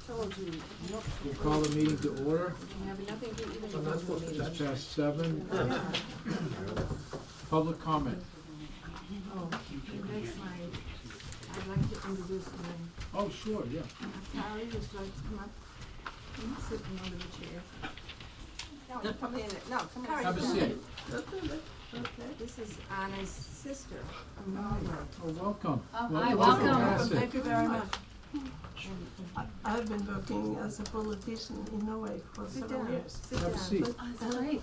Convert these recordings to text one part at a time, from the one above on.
told you, look. We'll call the meeting to order. You have nothing to even go to the Just meeting. past 7. Yeah. Public comment. Oh, the next slide, I'd like to introduce my, Oh, sure, yeah. Carrie would like to come up. He's sitting under the chair. No, come in, no, come in. Have a seat. Okay, this is Anna's sister, Amelia. Oh, welcome. hi, to welcome. Cohasset. Thank you very much. I've been working as a politician in Norway for Sit several down, years. sit Have a down. seat. Great.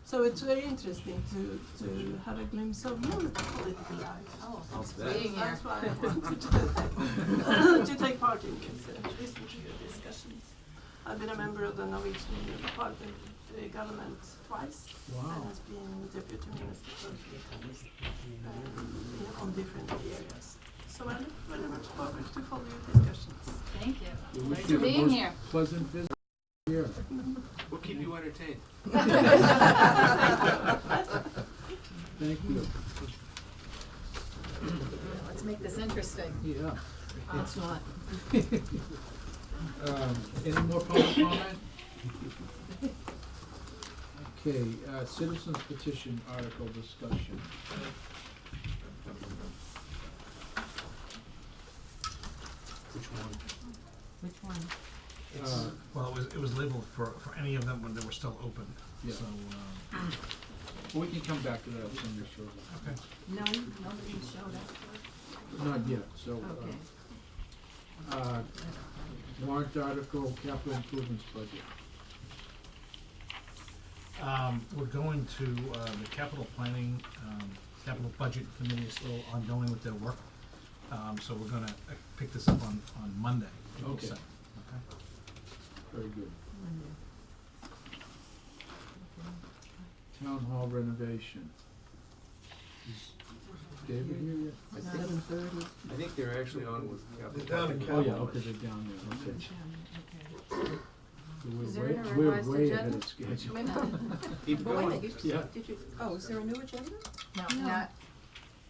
So it's very interesting to have a glimpse of your political life. Oh, thanks for being here. That's why I wanted to take part in this and listen to your discussions. I've been a member of the Norwegian Parliament government twice. Wow. And has been deputy minister for a few times on different areas. So I look very much forward to follow your discussions. Thank you. We wish Thanks you for the being most here. pleasant visit here. We'll keep you entertained. Thank you. Let's make this interesting. Yeah. It's not. Any more public comment? Okay, citizens petition article discussion. Which one? Which one? Well, it was labeled for any of them when they were still open, Yeah. so, Well, we can come back to that if somebody shows up. okay. Nobody showed up. Not yet, so, Okay. warrant article, capital improvements budget. We're going to, the capital planning, capital budget committee is still ongoing with their work. So we're gonna pick this up on Monday. April Okay. 2nd, okay? Very good. Monday. Town hall renovation. Is David here yet? I think, 7:30. I think they're actually on with capital. Oh, yeah, okay, they're down there, okay. Okay. So Is there a we're revised way ahead agenda? of schedule. Keep But wait a going. minute, Yeah. did you, oh, is there a new agenda? No, No. not,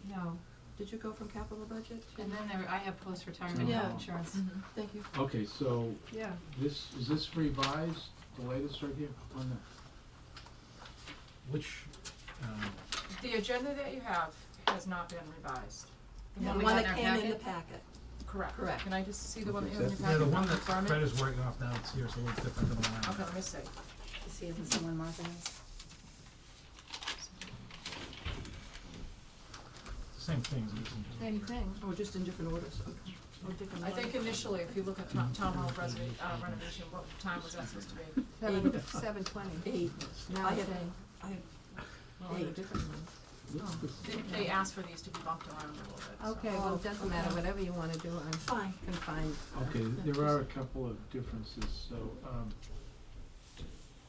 No. Did you go from capital budget to? and then I have post-retirement Yeah. health insurance. Thank you. Okay, so Yeah. is this revised, the latest right here on the? Which, The agenda that you have has not been revised. The The one we one got in that our came in the packet? packet. Correct. Correct. Can I just see the one that you Okay, have in your that's- packet? yeah, the one that Confirm it? Fred is working off now, it's here, it's a little different than the one I Okay, have. let me see. To see if it's the one Martha has. It's the same thing, isn't it? Same thing. Or just in different orders? Or different I think one. initially, if you look at town hall renovation, what time was that supposed to be? 7:20. 8. Now I it's have, saying, I have well, a different one. What's this? They asked for these to be bumped around a little bit. so. Okay, well, it doesn't matter, whatever you wanna do, I'm fine. confined. Okay, there are a couple of differences, so,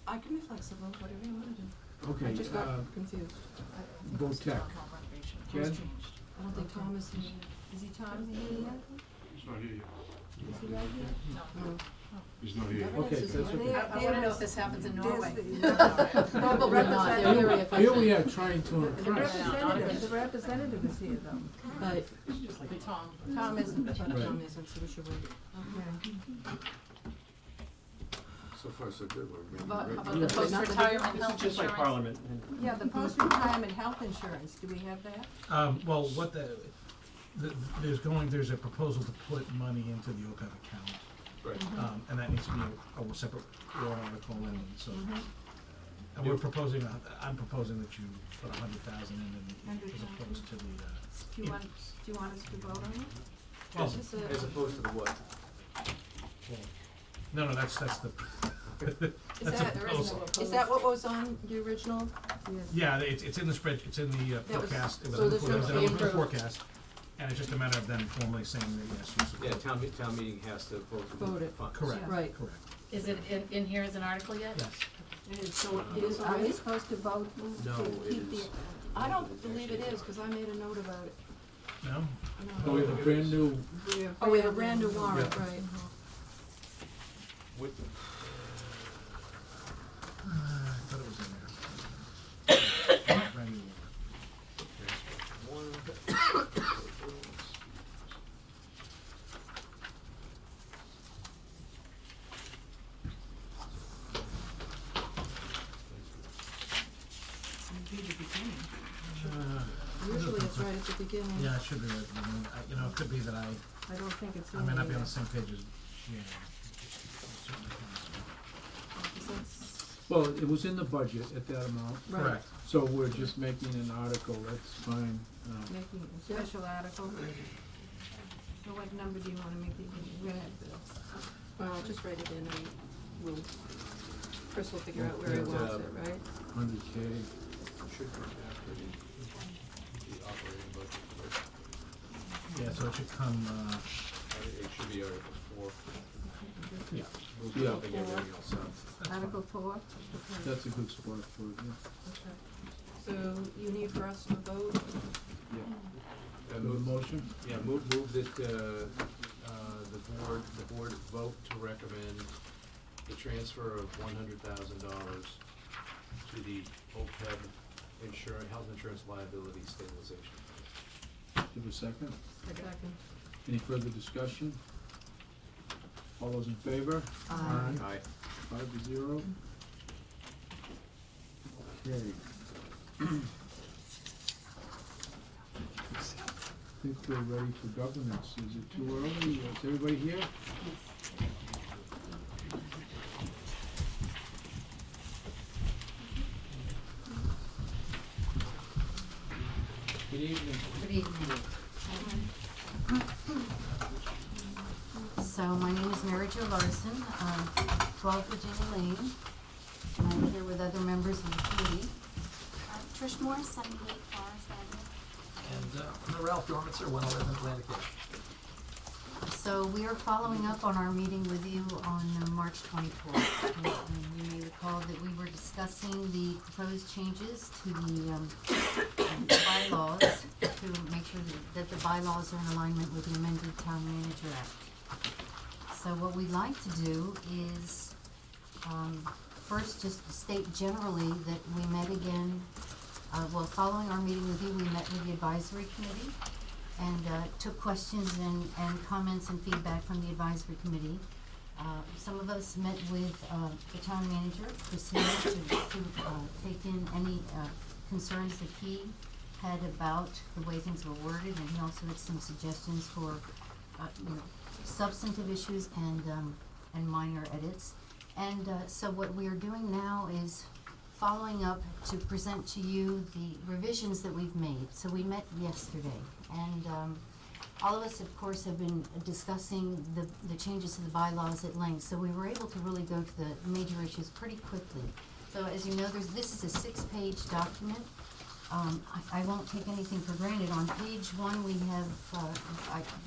I can be flexible, whatever you want to do. I okay, just got confused. vote tech. Town hall renovation. Ken? Those changed. I don't think Tom is here. Is he Tom here yet? He's not here yet. Is he right here? No. He's not here yet. Okay, that's okay. I wanna know if this happens in Norway. Probably not, they're here if I. Here we are trying to The impress. representative is here though. But Tom. Tom isn't, but Right. Tom isn't, so we should wait. okay. So far, so good. We're making How great about Yeah. the post-retirement This health is just like insurance? Parliament. Yeah, the post-retirement health insurance, do we have that? Well, what there's a proposal to put money into the OPEB account. Right. And that needs to be a separate warrant article, and so, and Yeah. I'm proposing that you put 100,000 in, and as 100,000. opposed to the, Do you want us to vote on it? well, Is this a- As opposed to the what? no, that's the, Is that's the that, proposal. is that what was on the original? Yes. Yeah, it's in the spread, it's in the That was- forecast, it was so in the this it was was in the approved. forecast, and it's just a matter of them formally saying that, yes, you support. Yeah, town meeting has to vote to Vote move the it. funds. Correct, Right. correct, Is it in here as an article yet? yes. And so are we supposed to vote No, to it keep the? is. I don't believe it is, cause I made a note about it. No? So we have a brand new, Oh, we have a brand new warrant, Yeah. right. With the- I thought it was in there. Brand new warrant. One. at the beginning. Yeah, it should be right at the beginning. You know, it could be that I don't think it's in may not be there on the yet. same page as Jan. Certainly can. Well, it was in the budget at that amount, Right. Correct. so we're just making an article, that's fine. Making a special article. So what number do you wanna make it? Go ahead, Bill. Well, just write it in and we'll, Chris will figure out where he And, wants it, right? 100K. Should come after the operating budget, but Yeah, so it should come, it should be Article 4. yeah. We'll Yeah. bumping everything else up. That's Article fine. 4? That's a good spot for it, yeah. Okay. So you need for us to vote? And Do a move, motion? yeah, move that, the board vote to recommend the transfer of $100,000 to the OPEB health insurance liability stabilization. Give a second. Second. Any further discussion? All those in favor? Aye. Aye. 5-0. Okay. I think we're ready for governance. Is it too early? Is everybody here? Good evening. Good evening. So my name is Mary Jo Larson, 12 Virginia Lane, and I'm here with other members of the committee. Trish Moore, 78 Forest Avenue. And Ralph Dormitzer, 111 Atlantic Ave. So we are following up on our meeting with you on March 24th. And you may recall that we were discussing the proposed changes to the bylaws to make sure that the bylaws are in alignment with the amended Town Manager Act. So what we'd like to do is, first just state generally that we met again, following our meeting with you, we met with the advisory committee and took questions and comments and feedback from the advisory committee. Some of us met with the town manager, Christina, to take in any concerns that he had about the way things were worded, and he also had some suggestions for substantive issues and minor edits. And so what we are doing now is following up to present to you the revisions that we've made. So we met yesterday, and all of us, of course, have been discussing the changes to the bylaws at length, so we were able to really go to the major issues pretty quickly. So as you know, this is a 6-page document. I won't take anything for granted. On page 1, we have,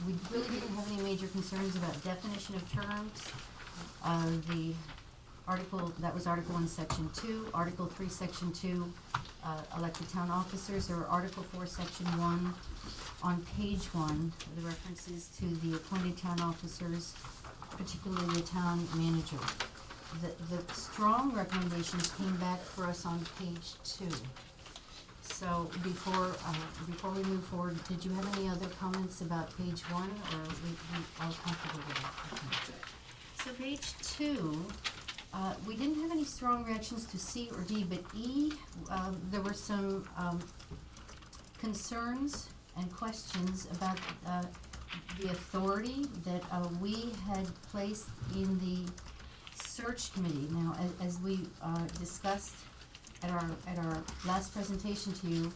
we really didn't have any major concerns about definition of terms. The article, that was Article 1, Section 2, Article 3, Section 2, elected town officers, or Article 4, Section 1. On page 1, the references to the appointed town officers, particularly the town manager. The strong recommendations came back for us on page 2. So before we move forward, did you have any other comments about page 1, or we all comfortable with that? Okay. So page 2, we didn't have any strong reactions to C or D, but E, there were some concerns and questions about the authority that we had placed in the search committee. Now, as we discussed at our last presentation to you,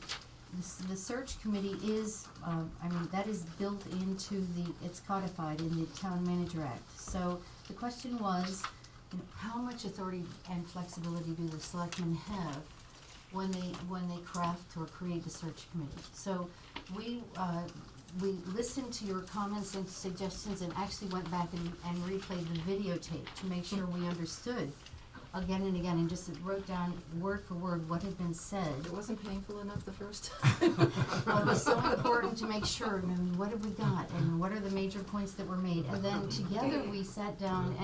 the search committee is, that is built into it's codified in the Town Manager Act. So the question was, how much authority and flexibility do the selectmen have when they craft or create the search committee? So we listened to your comments and suggestions and actually went back and replayed the videotape to make sure we understood again and again, and just wrote down word for word what had been said. It wasn't painful enough the first time. Well, it was so important to make sure, what have we got, and what are the major points that were made, and then together we sat down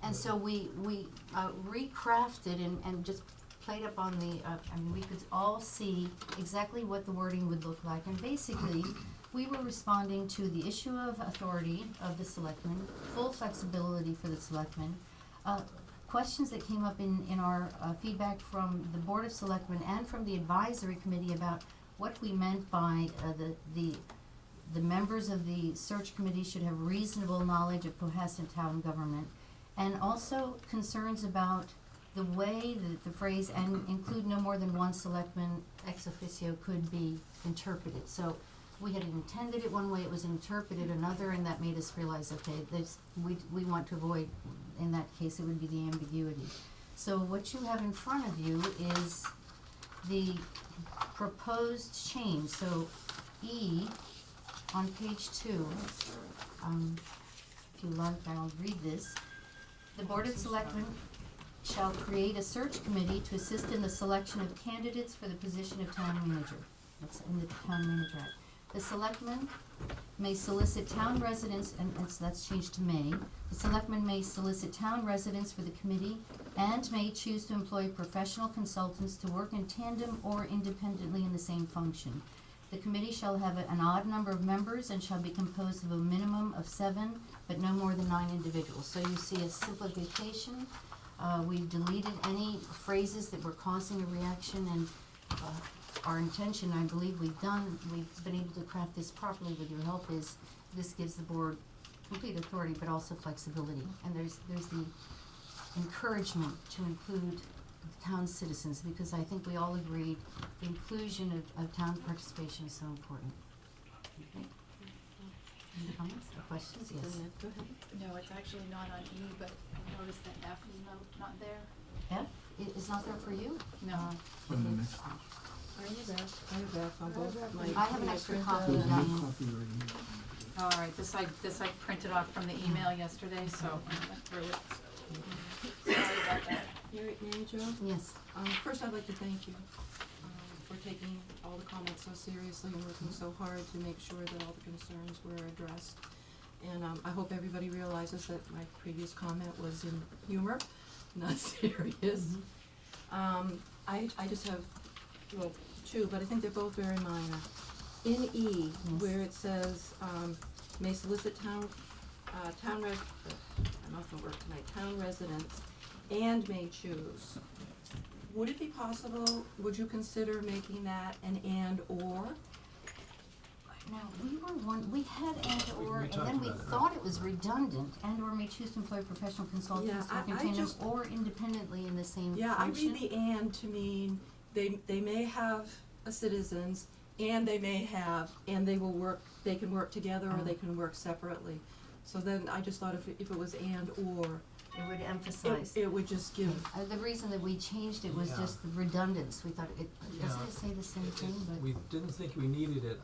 and so we recrafted and just played up on the, we could all see exactly what the wording would look like, and basically, we were responding to the issue of authority of the selectmen, full flexibility for the selectmen, questions that came up in our feedback from the Board of Selectmen and from the advisory committee about what we meant by, the members of the search committee should have reasonable knowledge of Cohasset town government, and also concerns about the way that the phrase, and include no more than one selectman ex officio, could be interpreted. So we had intended it one way, it was interpreted another, and that made us realize, okay, we want to avoid, in that case, it would be the ambiguity. So what you have in front of you is the proposed change. So E, on page 2, if you like, I'll read this. The Board of Selectmen shall create a search committee to assist in the selection of candidates for the position of town manager. That's in the Town Manager Act. The selectmen may solicit town residents, and that's changed to may. The selectmen may solicit town residents for the committee and may choose to employ professional consultants to work in tandem or independently in the same function. The committee shall have an odd number of members and shall be composed of a minimum of 7, but no more than 9 individuals. So you see a simplification. We've deleted any phrases that were causing a reaction, and our intention, I believe we've been able to craft this properly with your help, is this gives the board complete authority but also flexibility. And there's the encouragement to include town citizens, because I think we all agreed the inclusion of town participation is so important. Okay. Any comments or questions? Yes. Go ahead. No, it's actually not on E, but I noticed that F is not there. F is not there for you? No. On the next page. I have F on both my. I have an extra copy. There's a Diane. new copy right here. All right, this I printed off from the email yesterday, so I went through it. So, sorry about that. Mary Jo? Yes. First, I'd like to thank you for taking all the comments so seriously and working so hard to make sure that all the concerns were addressed. And I hope everybody realizes that my previous comment was in humor, not serious. I just have, well, 2, but I think they're both very minor. In E, Yes. where it says, may solicit town residents and may choose. Would it be possible, would you consider making that an and or? Now, we had and or, We and talked then we about it, right? thought it was redundant, and or may choose to employ professional consultants Yeah, to work in I tandem just- or independently in the same Yeah, I function. read the and to mean they may have a citizens and they may have, and they can work together or they can work separately. So then I just thought if it was and or, It would emphasize. it would just give, The reason that we changed it was Yeah. just the redundance. We thought doesn't Yeah. it say the same thing, but. We didn't think we needed it.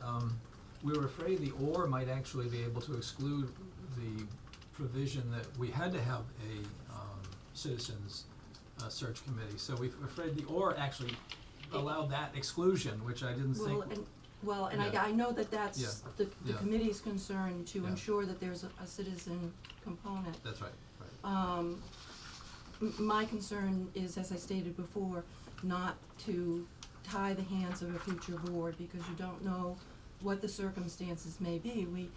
We were afraid the or might actually be able to exclude the provision that we had to have a citizens search committee. So we're afraid the or actually allowed that exclusion, which I didn't think. and Yeah. I know that that's Yeah. the Yeah. committee's concern to Yeah. ensure that there's a citizen component. That's right, right. My concern is, as I stated before, not to tie the hands of a future board, because you don't know what the circumstances may be.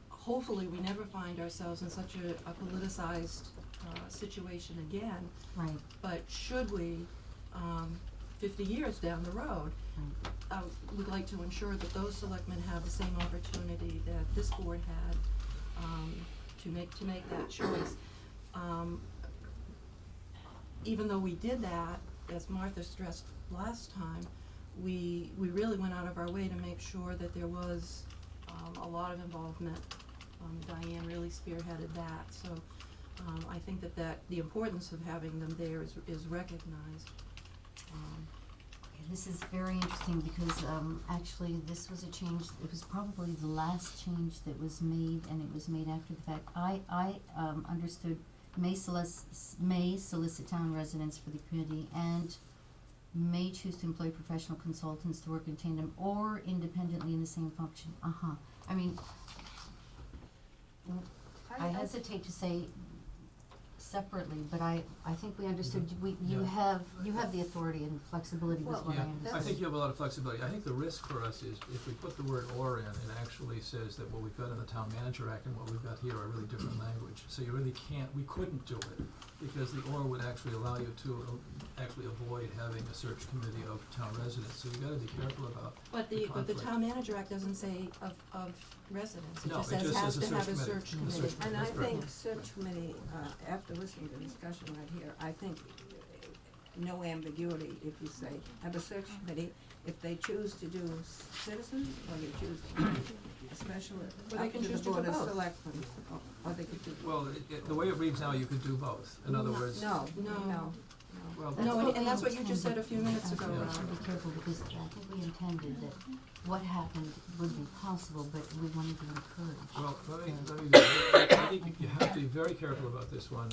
Hopefully, we never find ourselves in such a politicized situation again, Right, but should we, 50 years down the road, we'd like to ensure that those selectmen have the same opportunity that this board had, to make that choice. Even though we did that, as Martha stressed last time, we really went out of our way to make sure that there was a lot of involvement. Diane really spearheaded that, so I think that the importance of having them there is recognized. this is very interesting because, actually, this was a change, it was probably the last change that was made, and it was made after the fact. I understood may solicit town residents for the committee and may choose to employ professional consultants to work in tandem or independently in the same function. I mean, I hesitate to say separately, but I think we understood, you Yeah. have the authority and flexibility was what I Yeah, understood. I think you have a lot of flexibility. I think the risk for us is if we put the word or in, it actually says that what we've got in the Town Manager Act and what we've got here are really different language. So you really can't, we couldn't do it, because the OR would actually allow you to actually avoid having a search committee of town residents, so you gotta be careful about But the the conflict. Town Manager Act doesn't say of residents, it No, just it says just has says to a have search a committee. search A committee. search And I That's correct. think search committee, after listening to the discussion right here, I think no ambiguity if you say, have a search committee, if they choose to do citizens, or they choose to do a special, Or they up can to the choose to do board of both. selectmen, or they could do. Well, the way it reads now, you could do both, in other words. No, No. no. Well, No, what and that's we what you just said a few intended. minutes ago, I Ron. have to be careful because I think we intended that what happened would be possible, but we wanted to encourage. Well, let me, So- I think you have to be very careful about this one.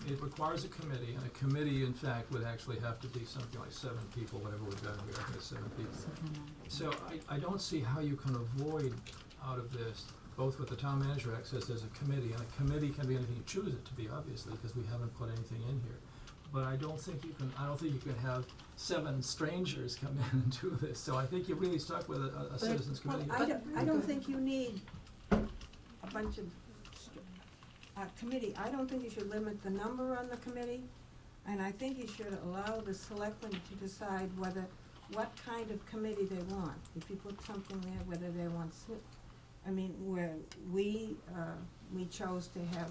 It requires a committee, and a committee, in fact, would actually have to be something like 7 people, whatever we've got here, I think it's 7 people. Something like that. So I don't see how you can avoid out of this, both what the Town Manager Act says there's a committee, and a committee can be anything you choose it to be, obviously, because we haven't put anything in here. But I don't think you can have 7 strangers come in and do this, so I think you're really stuck with a citizens Well, committee. I don't think you need a bunch of, committee, I don't think you should limit the number on the committee, and I think you should allow the selectmen to decide what kind of committee they want. If you put something there, whether they want where we chose to have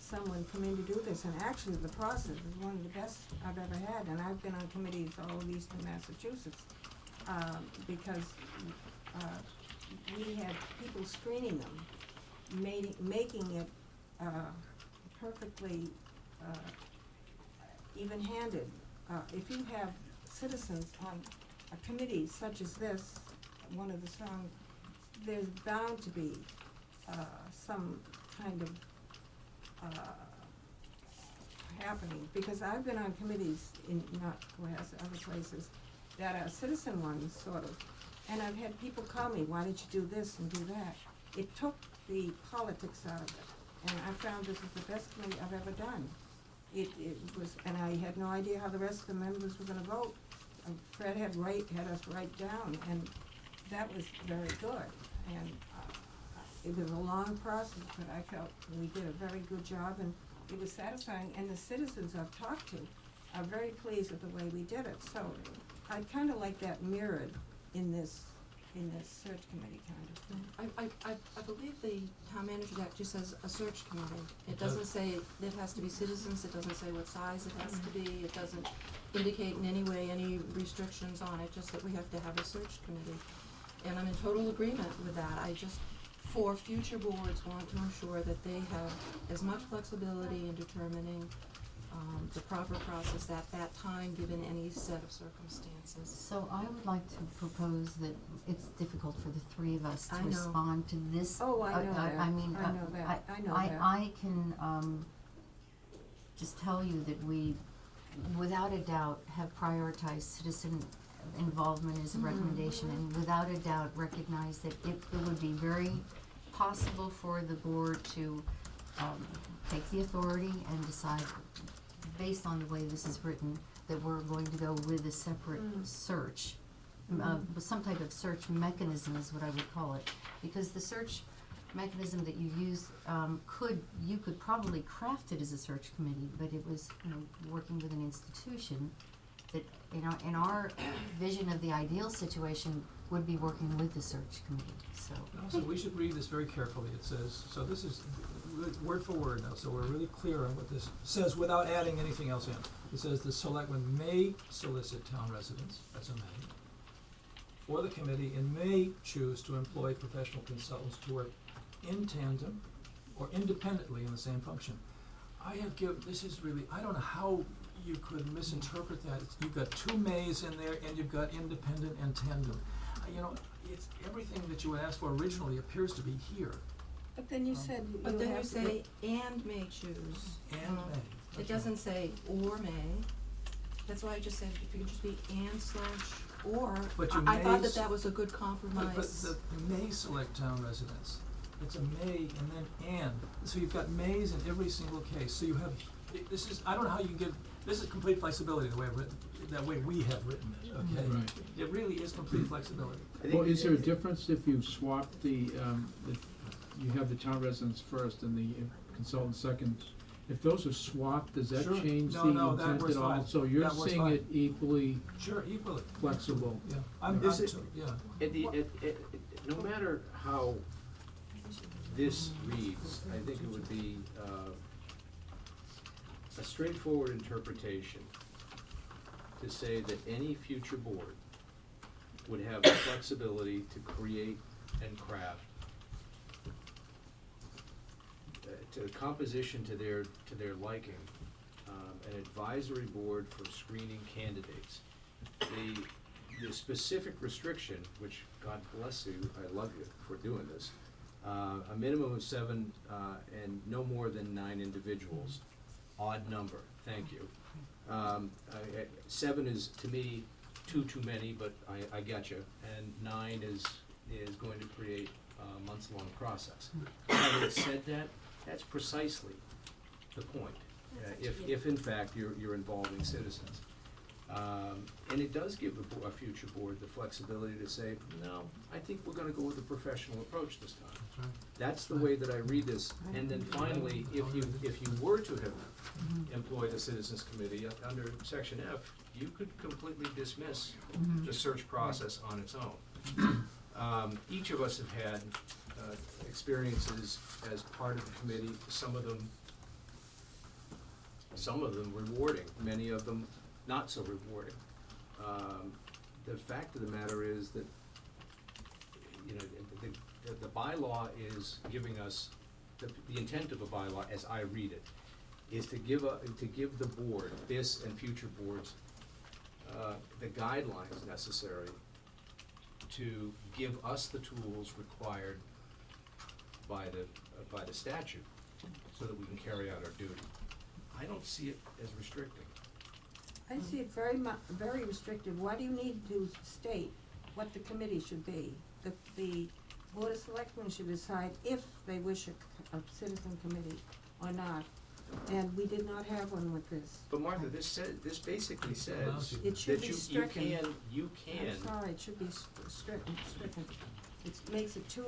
someone come in to do this, and actually the process is one of the best I've ever had, and I've been on committees all over eastern Massachusetts, because, we had people screening them, making it, perfectly, even-handed. If you have citizens on a committee such as this, one of the strong, there's bound to be, some kind of, happening, because I've been on committees in, not Cohasset, other places, that are citizen ones, sort of, and I've had people call me, why did you do this and do that? It took the politics out of it, and I found this is the best committee I've ever done. It was, and I had no idea how the rest of the members were gonna vote. Fred had us write down, and that was very good, and, it was a long process, but I felt we did a very good job, and it was satisfying, and the citizens I've talked to are very pleased with the way we did it, so I'd kinda like that mirrored in this search committee kind of thing. I believe the Town Manager Act just says a search committee. It It does. doesn't say it has to be citizens, it doesn't say what size it has to be, it doesn't indicate in any way any restrictions on it, just that we have to have a search committee. And I'm in total agreement with that. I just, for future boards, want to ensure that they have as much flexibility in determining the proper process at that time, given any set of circumstances. So I would like to propose that it's difficult for the 3 of us to I know. respond to this. Oh, I know that. I mean, I know that. I know that. I can, just tell you that we, without a doubt, have prioritized citizen involvement as a recommendation, and without a doubt recognize that it would be very possible for the board to, take the authority and decide, based on the way this is written, that we're going to go with a separate search, with some type of search mechanism is what I would call it, because the search mechanism that you use, you could probably craft it as a search committee, but it was, working with an institution that, in our vision of the ideal situation, would be working with the search committee, so. Also, we should read this very carefully. It says, so this is word for word now, so we're really clear on what this says without adding anything else in. It says the selectmen may solicit town residents, that's a may, for the committee, and may choose to employ professional consultants to work in tandem or independently in the same function. This is really, I don't know how you could misinterpret that. You've got 2 mays in there, and you've got independent and tandem. It's everything that you would ask for originally appears to be here, But then you said you But then you have to. say, and may choose. and may. It That's doesn't right. say or may. That's why I just said if it could just be and/or. But you I thought may that that was a good compromise. But the may select town residents. It's a may and then and. So you've got mays in every single case. So you have, this is, I don't know how you get, this is complete flexibility the way I've written, that way we have written it, okay? Right. It really is complete flexibility. Well, is there a difference if you swap the you have the town residents first and the consultant second. If those are swapped, does that Sure. change the No, that intent works at all? fine. So you're That works seeing fine. it equally Sure, equally, flexible? yeah. This is- Yeah. No matter how this reads, I think it would be a straightforward interpretation to say that any future board would have the flexibility to create and craft to the composition to their liking, an advisory board for screening candidates. The specific restriction, which, God bless you, I love you for doing this, a minimum of 7 and no more than 9 individuals, odd number, thank you. 7 is, to me, too many, but I get you, and 9 is going to create a months-long process. Having said that, that's precisely the point, if in fact you're involving citizens. And it does give a future board the flexibility to say, no, I think we're gonna go with a professional approach this time. That's right. That's the way that I read this, and then finally, if you were to have employed a citizens committee under section F, you could completely dismiss the search process on its own. Each of us have had experiences as part of the committee, some of them rewarding, many of them not so rewarding. The fact of the matter is that, you know, the bylaw is giving us, the intent of a bylaw, as I read it, is to give the board, this and future boards, the guidelines necessary to give us the tools required by the statute, so that we can carry out our duty. I don't see it as restricting. I see it very restrictive. Why do you need to state what the committee should be? The Board of Selectmen should decide if they wish a citizen committee or not. And we did not have one with this. But Martha, this basically says It should that be you stricken. can. I'm sorry, it should be stricken. It makes it too,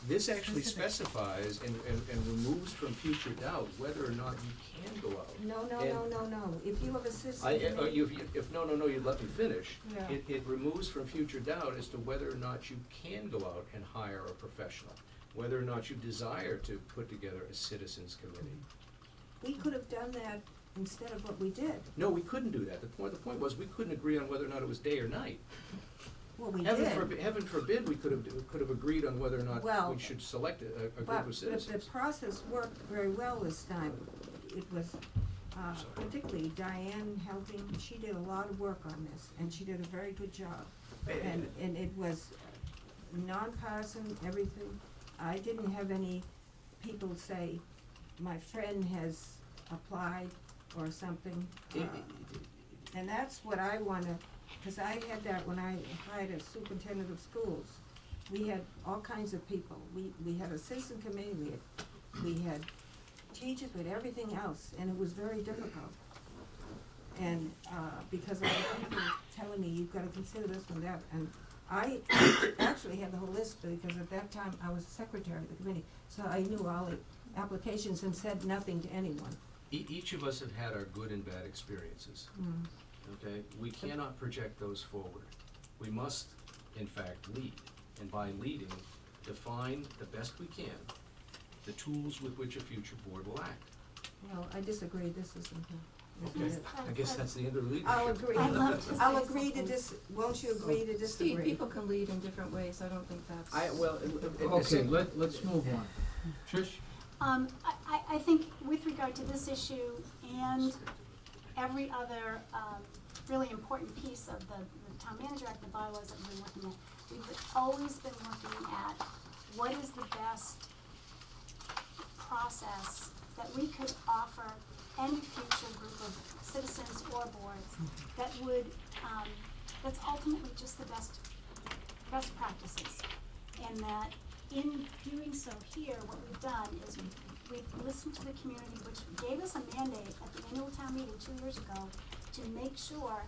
This actually specific. specifies and removes from future doubt whether or not you can go out. No. If you have a citizen committee. You'd let me finish. Yeah. It removes from future doubt as to whether or not you can go out and hire a professional, whether or not you desire to put together a citizens committee. We could have done that instead of what we did. No, we couldn't do that. The point was, we couldn't agree on whether or not it was day or night. Well, we Heaven did. heaven forbid we could have agreed on whether or not Well, we should select a group But of citizens. the process worked very well this time. It was, particularly Diane helping, she did a lot of work on this, and she did a very good job. And it was nonpartisan, everything. I didn't have any people say, my friend has applied or something. And that's what I wanna, cause I had that when I hired a superintendent of schools. We had all kinds of people. We had a citizen committee, we had teachers, we had everything else, and it was very difficult. And, because of the people telling me, you've gotta consider this one, that, and I actually had the whole list, because at that time, I was secretary of the committee, so I knew all the applications and said nothing to anyone. Each of us have had our good and bad experiences, okay? We cannot project those forward. We must, in fact, lead, and by leading, define the best we can the tools with which a future board will act. Well, I disagree, this isn't, Okay, I guess that's the end of the leadership. I'll agree, I'd love to I'll say agree to something. won't you agree to disagree? Steve, people can lead in different ways, I don't think that's. Okay, let's move on. Trish? I think with regard to this issue and every other, really important piece of the Town Manager Act, the bylaws that we've been looking at, we've always been looking at what is the best process that we could offer any future group of citizens or boards that would, that's ultimately just the best practices. And that in doing so here, what we've done is we've listened to the community, which gave us a mandate at the annual town meeting 2 years ago to make sure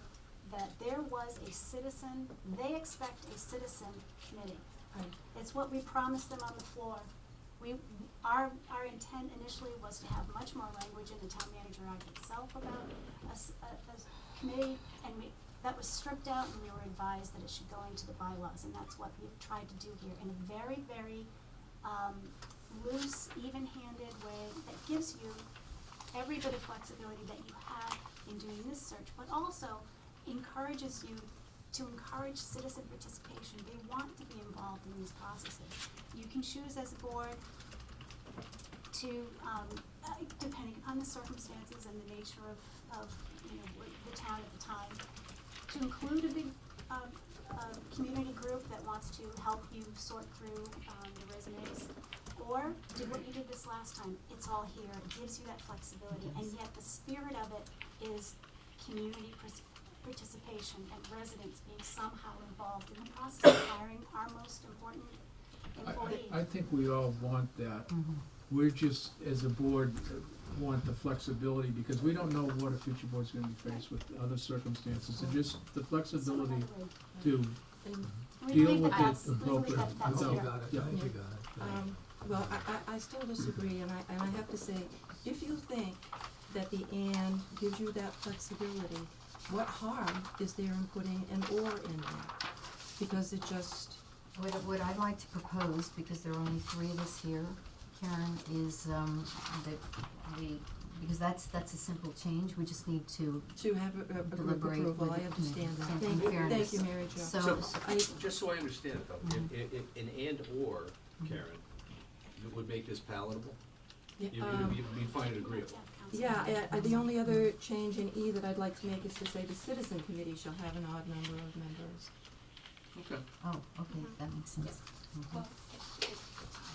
that there was a citizen, they expect a citizen committee. It's what we promised them on the floor. Our intent initially was to have much more language in the Town Manager Act itself about a committee, and that was stripped out, and we were advised that it should go into the bylaws, and that's what we've tried to do here in a very, very loose, even-handed way that gives you every bit of flexibility that you have in doing this search, but also encourages you to encourage citizen participation. They want to be involved in these processes. You can choose as a board to, depending upon the circumstances and the nature of the town at the time, to include a big community group that wants to help you sort through the resumes, or do what you did this last time. It's all here. It gives you that flexibility, and yet the spirit of it is community participation and residents being somehow involved in the process of hiring our most important employee. I think we all want that. Mhm. We're just, as a board, want the flexibility, because we don't know what a future board's gonna be faced with, other circumstances, and just the flexibility to And, We deal believe with that it that's, we believe appropriately. that that's I think here. you got it, Yeah. I think you got it. well, I still disagree, and I have to say, if you think that the and gives you that flexibility, what harm is there in putting an or in there? Because it just, What I'd like to propose, because there are only three of us here, Karen, is that we, because that's a simple change, we just need to to have a group deliberate with approval, I the understand that. committee in Thank fairness. you, Mary Jo. So, Just so I understand it though, an and/or, Karen, would make this palatable? Yeah, You'd find it agreeable? Yeah, the only other change in E that I'd like to make is to say the citizen committee shall have an odd number of members. Okay. oh, okay, that makes sense. Mhm. Well, I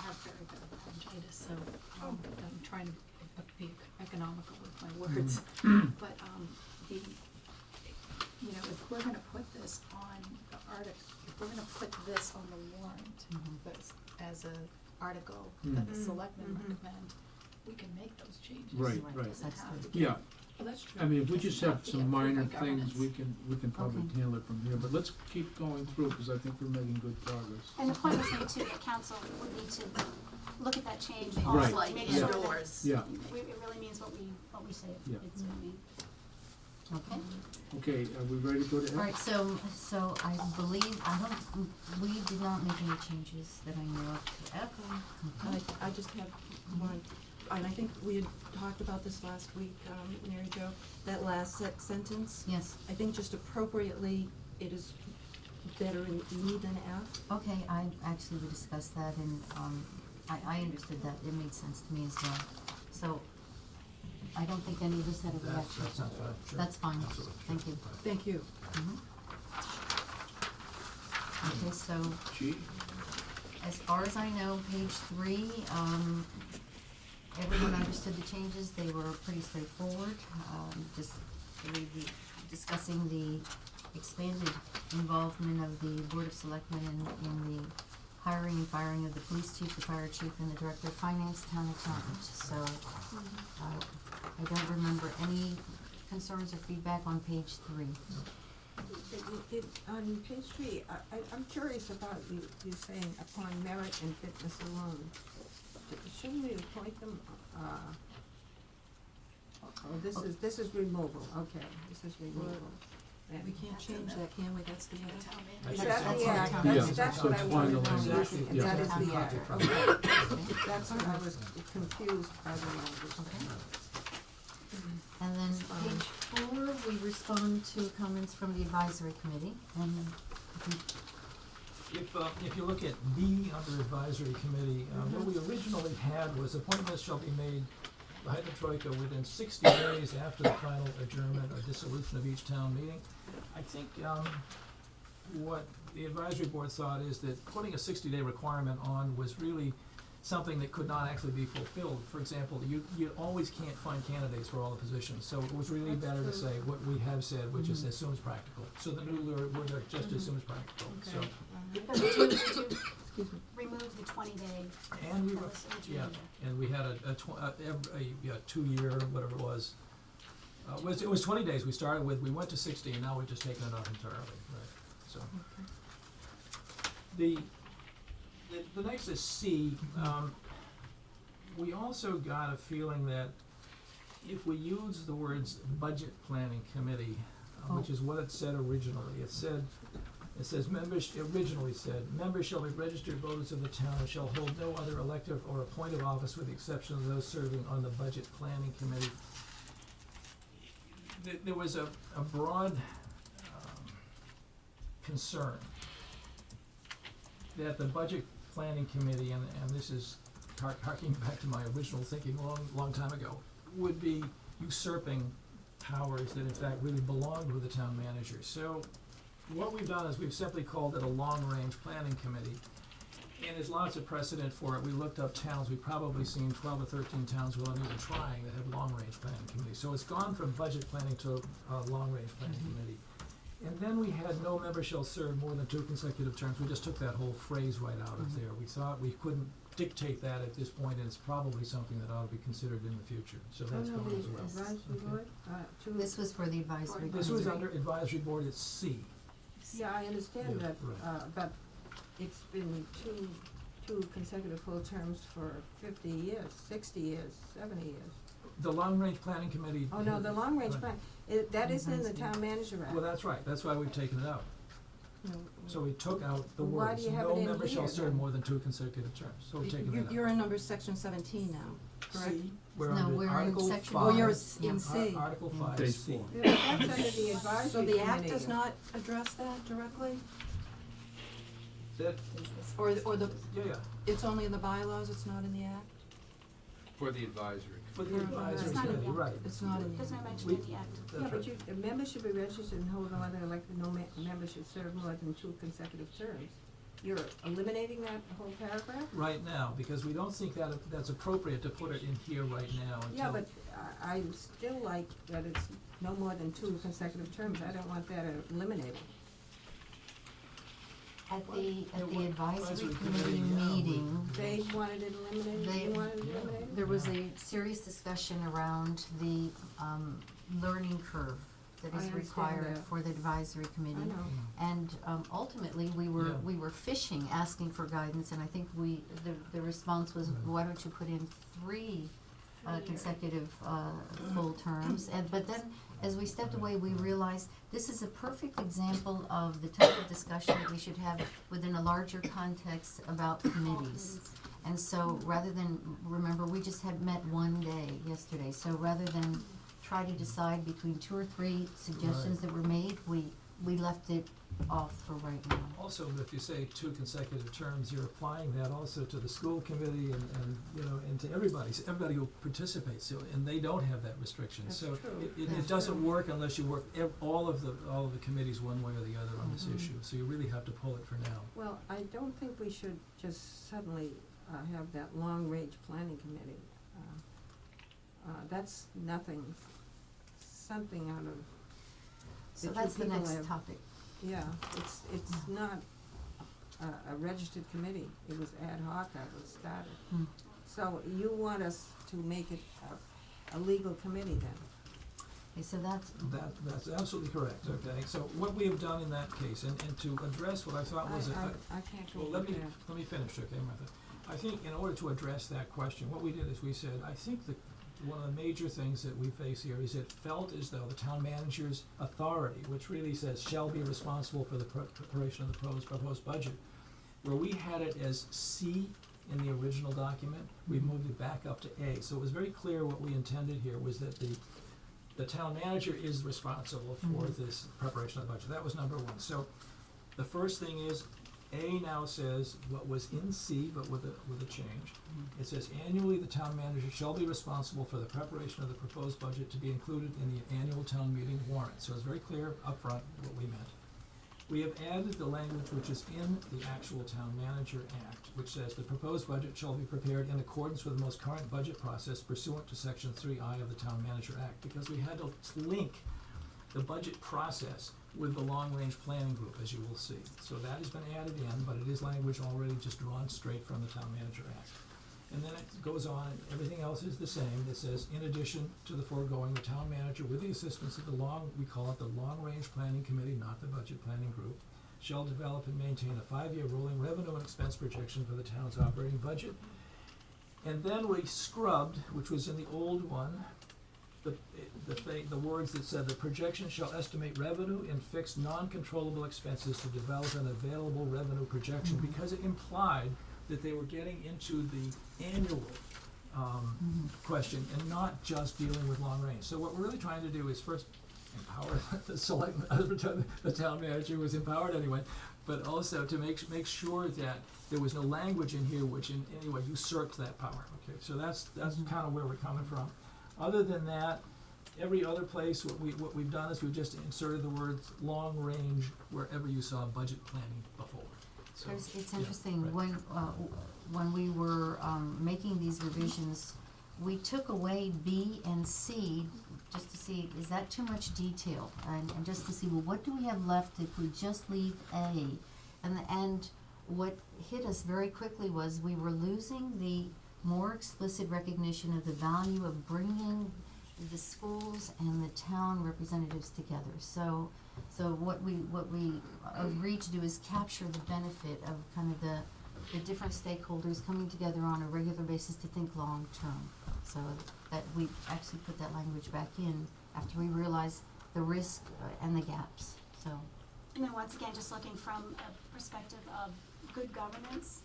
have very bad laryngitis, so I'm trying to be economical with my words. But if we're gonna put this on the if we're gonna put this on the warrant, that's as a article that the selectmen recommend, we can make those changes. Right, Right, right. Doesn't That's have good. to Yeah, Well, that's true. I mean, if we just have Doesn't have to some get minor approved by things, governance. we can probably Okay. handle it from here, but let's keep going through, because I think we're making good progress. And the point was made too, that council would need to look at that change Right. also, Like make sure that Yeah, it really means what we say Yeah. it's gonna mean. Okay, okay, are we ready to go to F? all right, so I believe, we did not make any changes that I know of to F. Okay. I just have one, and I think we had talked about this last week, Mary Jo, that last sentence. Yes, I think just appropriately, it is better in E than F. okay, we discussed that, and, I understood that, it made sense to me as well. So, I don't think any of us had a reaction. That sounds fine, sure. That's fine, Absolutely. thank you. Thank you. Okay, so, G? as far as I know, page 3, everyone understood the changes, they were pretty straightforward, just really discussing the expanded involvement of the Board of Selectmen in the hiring and firing of the police chief, the fire chief, and the director of finance, town accountant. So, I don't remember any concerns or feedback on page 3. On page 3, I'm curious about you saying upon merit and fitness alone. Shouldn't we appoint them, this is removal, okay, this is removal. Then. We can't change that, can we? That's the end. That's Is that exactly- the act? Yeah. That's what I It's wanted to final know, language. and Yeah. that is the Town act, contract. okay. That's what I was confused by the language. And then page 4, we respond to comments from the advisory committee, and I think If you look at B under advisory committee, what we originally had was appointments shall be made by the Troika within 60 days after the final adjournment or dissolution of each town meeting. I think, what the advisory board thought is that putting a 60-day requirement on was really something that could not actually be fulfilled. For example, you always can't find candidates for all the positions, so it was really better to say what we have said, which is as soon as practical. So the new word are just as soon as practical, so. But to Excuse me. remove the 20-day, And you, that was yeah, originally and we had a 2-year, whatever it was. It was 20 days we started with, we went to 60, and now we've just taken it off entirely, right, so. the next is C. We also got a feeling that if we use the words budget planning committee, which is what it said originally, it says members, originally said, members shall be registered voters of the town and shall hold no other elective or appointed office with the exception of those serving on the budget planning committee. There was a broad concern that the budget planning committee, and this is harking back to my original thinking long time ago, would be usurping powers that in fact really belonged with the town manager. So what we've done is we've simply called it a long-range planning committee. And there's lots of precedent for it. We looked up towns, we've probably seen 12 or 13 towns without even trying that have long-range planning committees. So it's gone from budget planning to long-range planning committee. And then we had no member shall serve more than 2 consecutive terms. We just took that whole phrase right out of there. We thought we couldn't dictate that at this point, and it's probably something that ought to be considered in the future. So that's gone as well. Advisory board, This was for the advisory. This was committee. under advisory board, it's C. Yeah, I understand Yeah, that, right. but it's been two consecutive full terms for 50 years, 60 years, 70 years. The long-range planning committee. Oh, no, the long-range Right. plan, that isn't in the town manager act. Well, that's right, that's why we've taken it out. No, So we took out the Well, why words, do you have no it in member shall here, serve then? more than 2 consecutive terms, so we've taken that out. You're in number section 17 now, correct? C, we're No, under we're in Article section 5. Oh, you're Yeah. in C. Article 5, Page C. 4. Yeah, but that's under the advisory So committee. the act does not address that directly? That, Or the, Yeah, it's only in the bylaws, it's not in the act? for the advisory. for the For- advisory It's not in committee, the right. It's not in the Doesn't act. mention We- in the act. That's Yeah, right. but a member should be registered and hold no other elected, member should serve more than 2 consecutive terms. You're eliminating that whole paragraph? Right now, because we don't think that that's appropriate to put it in here right now until. Yeah, but I still like that it's no more than 2 consecutive terms. I don't want that eliminated. At the Advisory advisory committee, committee yeah, we- meeting, They wanted it eliminated, They- you wanted it yeah. eliminated? there was a serious discussion around the learning curve that I is understand required that. for the advisory I committee. know. And ultimately, we Yeah. were fishing, asking for guidance, and I think the response was, Right. why don't you put in 3 consecutive full terms? But then, as we stepped away, we realized this is a perfect example of the type of discussion that we should have within a larger context about committees. And so, rather than, remember, we just had met one day yesterday, so rather than try to decide between 2 or 3 suggestions that were made, we left it off for right now. Also, if you say 2 consecutive terms, you're applying that also to the school committee and and to everybody who participates, so, and they don't have that restriction. That's So true. it That's doesn't true. work unless you work all of the committees one way or the other on this issue, so you really have to pull it for now. Well, I don't think we should just suddenly have that long-range planning committee. That's nothing, something out of, So The two that's the people next have- topic. yeah, it's not a registered committee. It was ad hoc, I was started. Hmm. So you want us to make it a legal committee then? Okay, so that's, That's absolutely correct, okay? So what we have done in that case, and to address what I thought was I can't go well, with that. let me finish, okay, Martha? I think in order to address that question, what we did is we said, I think that one of the major things that we face here is it felt as though the town manager's authority, which really says shall be responsible for the preparation of the proposed budget, where we had it as C in the original document, we moved it back up to A. So it was very clear what we intended here was that the town manager is responsible for this preparation of the budget. That was number 1. So the first thing is, A now says what was in C, but with a change. It says annually, the town manager shall be responsible for the preparation of the proposed budget to be included in the annual town meeting warrant. So it's very clear upfront what we meant. We have added the language which is in the actual Town Manager Act, which says the proposed budget shall be prepared in accordance with the most current budget process pursuant to Section 3I of the Town Manager Act, because we had to link the budget process with the long-range planning group, as you will see. So that has been added in, but it is language already just drawn straight from the Town Manager Act. And then it goes on, and everything else is the same. It says, in addition to the foregoing, the town manager, with the assistance of we call it the long-range planning committee, not the budget planning group, shall develop and maintain a 5-year rolling revenue and expense projection for the town's operating budget. And then we scrubbed, which was in the old one, the words that said the projection shall estimate revenue and fixed non-controllable expenses to develop an available revenue projection, because it implied that they were getting into the annual question and not just dealing with long range. So what we're really trying to do is first empower the the town manager was empowered anyway, but also to make sure that there was no language in here which in any way usurped that power. Okay, so that's kind of where we're coming from. Other than that, every other place what we've done is we've just inserted the words long range wherever you saw budget planning before. So, It's yeah, interesting, right. when we were making these revisions, we took away B and C just to see, is that too much detail? And just to see, well, what do we have left if we just leave A? And what hit us very quickly was we were losing the more explicit recognition of the value of bringing the schools and the town representatives together. So what we agreed to do is capture the benefit of kind of the different stakeholders coming together on a regular basis to think long term. So that we actually put that language back in after we realized the risk and the gaps. So. And then once again, just looking from a perspective of good governance,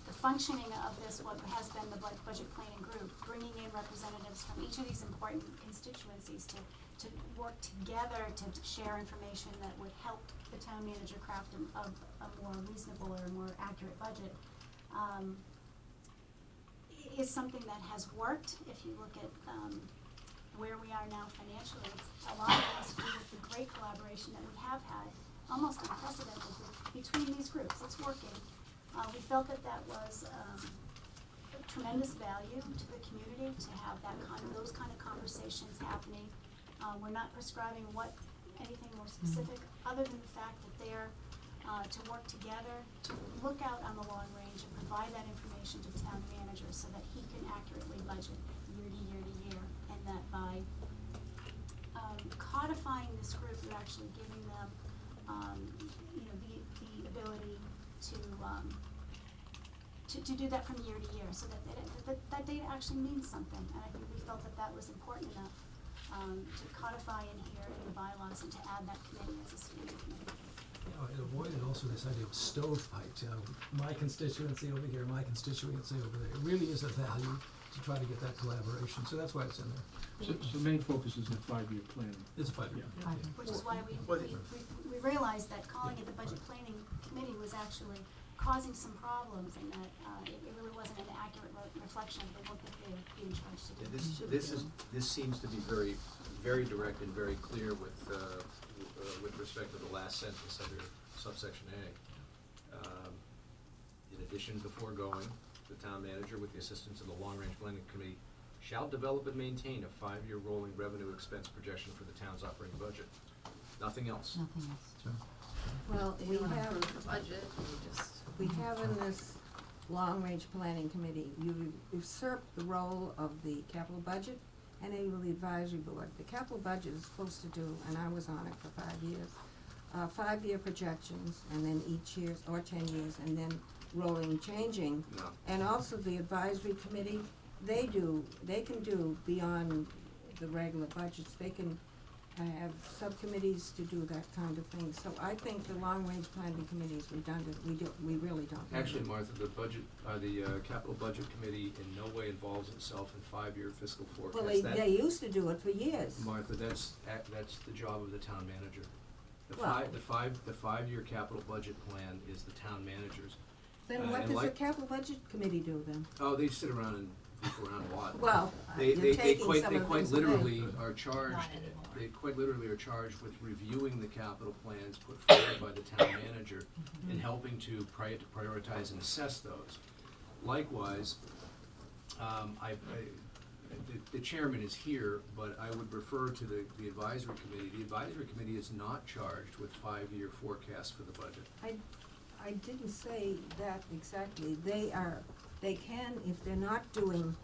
the functioning of this, what has been the budget planning group, bringing in representatives from each of these important constituencies to work together to share information that would help the town manager craft a more reasonable or more accurate budget, is something that has worked. If you look at where we are now financially, it's a lot of it has to do with the great collaboration that we have had, almost unprecedented, between these groups. It's working. We felt that was tremendous value to the community to have those kind of conversations happening. We're not prescribing anything more specific, other than the fact that they're to work together, to look out on the long range and provide that information to the town manager so that he can accurately budget year to year to year, and that by codifying this group, you're actually giving them the ability to do that from year to year, so that data actually means something. And I think we felt that was important enough to codify in here in the bylaws and to add that committee as a standing committee. It avoided also this idea of stovepipes, my constituency over here, my constituency over there. It really is a value to try to get that collaboration, so that's why it's in there. So the main focus is the 5-year plan. It's a 5-year. Yeah. Which is why we realized that calling it the budget planning committee was actually causing some problems, and that it really wasn't an accurate reflection of the work that they would be in charge to do. This seems to be very, very direct and very clear with respect to the last sentence under subsection A. In addition to the foregoing, the town manager, with the assistance of the long-range planning committee, shall develop and maintain a 5-year rolling revenue expense projection for the town's operating budget. Nothing else. Nothing else. So, Well, we have, the budget, we have in this long-range planning committee, you usurped the role of the capital budget and the advisory board. The capital budget is supposed to do, and I was on it for 5 years, 5-year projections, and then each year, or 10 years, and then rolling, changing. No. And also the advisory committee, they can do beyond the regular budgets. They can have subcommittees to do that kind of thing. So I think the long-range planning committee is redundant. We really don't. need Actually, it. Martha, the capital budget committee in no way involves itself in 5-year fiscal forecast. Well, they used to do it for years. Martha, that's the job of the town manager. Well- The 5-year capital budget plan is the town manager's. Then what and does the like- capital budget committee do then? Oh, they sit around and goof around a lot. Well, They you're taking quite some of quite those away. literally are charged, Not anymore. they quite literally are charged with reviewing the capital plans put forward by the town manager and helping to prioritize and assess those. Likewise, the chairman is here, but I would refer to the advisory committee. The advisory committee is not charged with 5-year forecasts for the budget. I didn't say that exactly. They can, if they're not doing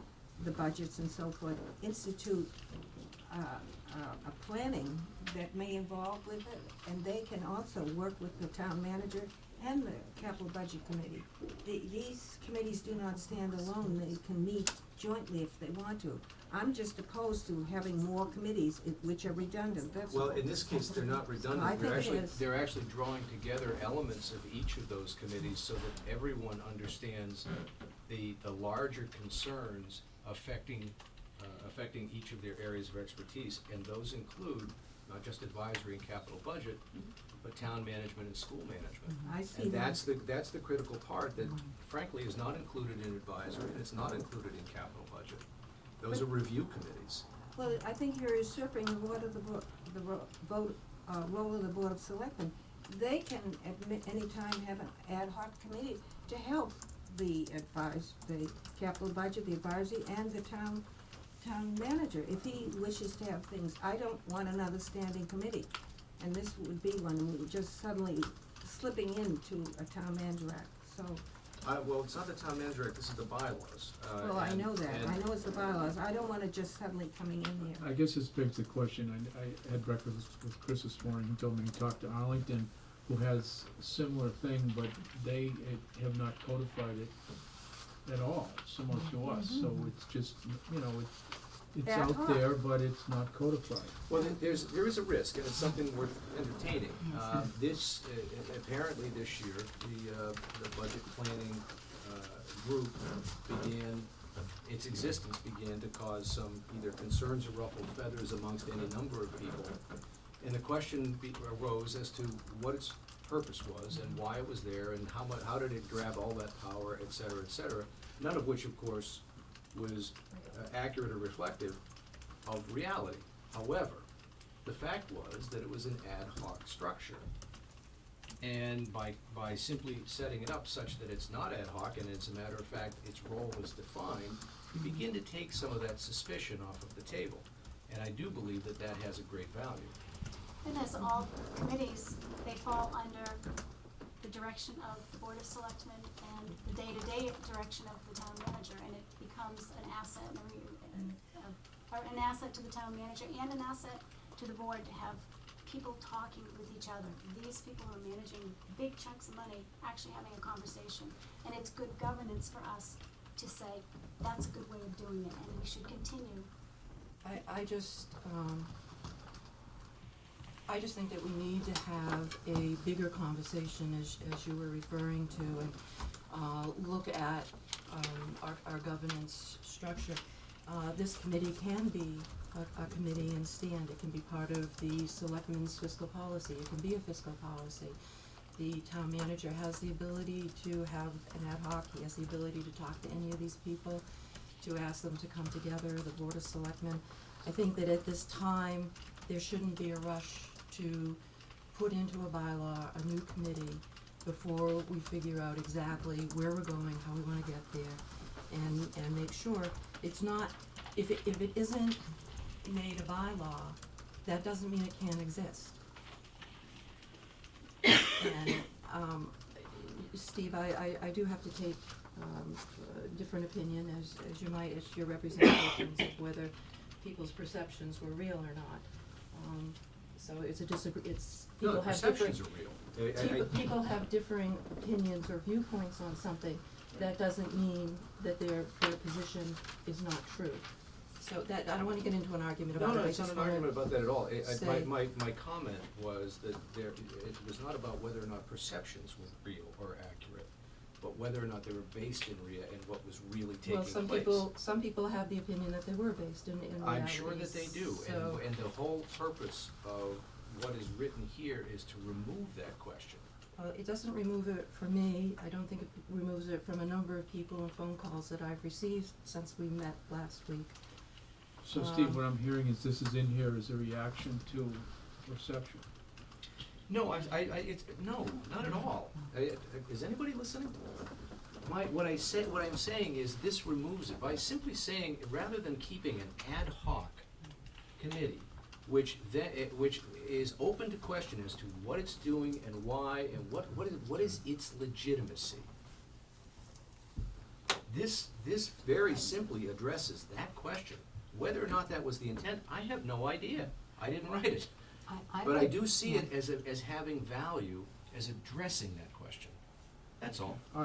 the budgets and so forth, institute a planning that may involve with it, and they can also work with the town manager and the capital budget committee. These committees do not stand alone, they can meet jointly if they want to. I'm just opposed to having more committees which are redundant, that's all. Well, in this case, they're not I redundant, think it is. they're actually drawing together elements of each of those committees so that everyone understands the larger concerns affecting each of their areas of expertise, and those include not just advisory and capital budget, but town management and school management. I see And that. that's the critical part that frankly is not included in advisory, and it's not included in capital budget. Those are review committees. Well, I think you're usurping the role of role of the Board of Selectmen. They can at any time have an ad hoc committee to help the capital budget, the advisory, and the town manager. If he wishes to have things, I don't want another standing committee. And this would be one, and we're just suddenly slipping into a town manager act, so. Well, it's not the town manager act, this is the bylaws. Well, I and- know that, and- I know it's the bylaws, I don't want it just suddenly coming in here. I guess this begs the question, I had breakfast with Chris this morning, he told me he talked to Arlington, who has a similar thing, but they have not codified it at all, similar to us, so it's just, it's Ad out hoc. there, but it's not codified. Well, there is a risk, and it's something worth entertaining. Apparently this year, the budget planning group its existence began to cause some either concerns or ruffled feathers amongst any number of people. And the question arose as to what its purpose was and why it was there and how did it grab all that power, et cetera, none of which, of course, was accurate or reflective of reality. However, the fact was that it was an ad hoc structure. And by simply setting it up such that it's not ad hoc and as a matter of fact its role is defined, you begin to take some of that suspicion off of the table. And I do believe that that has a great value. And as all committees, they fall under the direction of the Board of Selectmen and the day-to-day direction of the town manager, and it becomes an asset, an asset to the town manager and an asset to the board to have people talking with each other. These people who are managing big chunks of money actually having a conversation, and it's good governance for us to say, that's a good way of doing it, and we should continue. I just think that we need to have a bigger conversation, as you were referring to, and look at our governance structure. This committee can be a committee and stand. It can be part of the selectmen's fiscal policy. It can be a fiscal policy. The town manager has the ability to have an ad hoc. He has the ability to talk to any of these people, to ask them to come together, the Board of Selectmen. I think that at this time, there shouldn't be a rush to put into a bylaw a new committee before we figure out exactly where we're going, how we wanna get there, and make sure it's not, if it isn't made a bylaw, that doesn't mean it can't exist. And, Steve, I do have to take, a different opinion as you might, as your representations of whether people's perceptions were real or not. So it's No, people the have different. perceptions are real. People have differing opinions or viewpoints on something. That doesn't mean that their position is not true. So that, I don't wanna get into an argument about it. No, I it's not just an wanna argument about that at all. say- My comment was that it was not about whether or not perceptions were real or accurate, but whether or not they were based in and what was really taking Well, place. some people have the opinion that they were based in reality. I'm sure that they do, So, and the whole purpose of what is written here is to remove that question. it doesn't remove it from me. I don't think it removes it from a number of people and phone calls that I've received since we met last week. So Steve, what I'm hearing is this is in here as a reaction to perception. No, no, not at all. Is anybody listening? What I'm saying is this removes it by simply saying, rather than keeping an ad hoc committee, which is open to question as to what it's doing and why and what is its legitimacy. This very simply addresses that question. Whether or not that was the intent, I have no idea. I didn't write it. But I do see it as having value, as addressing that question. That's all. All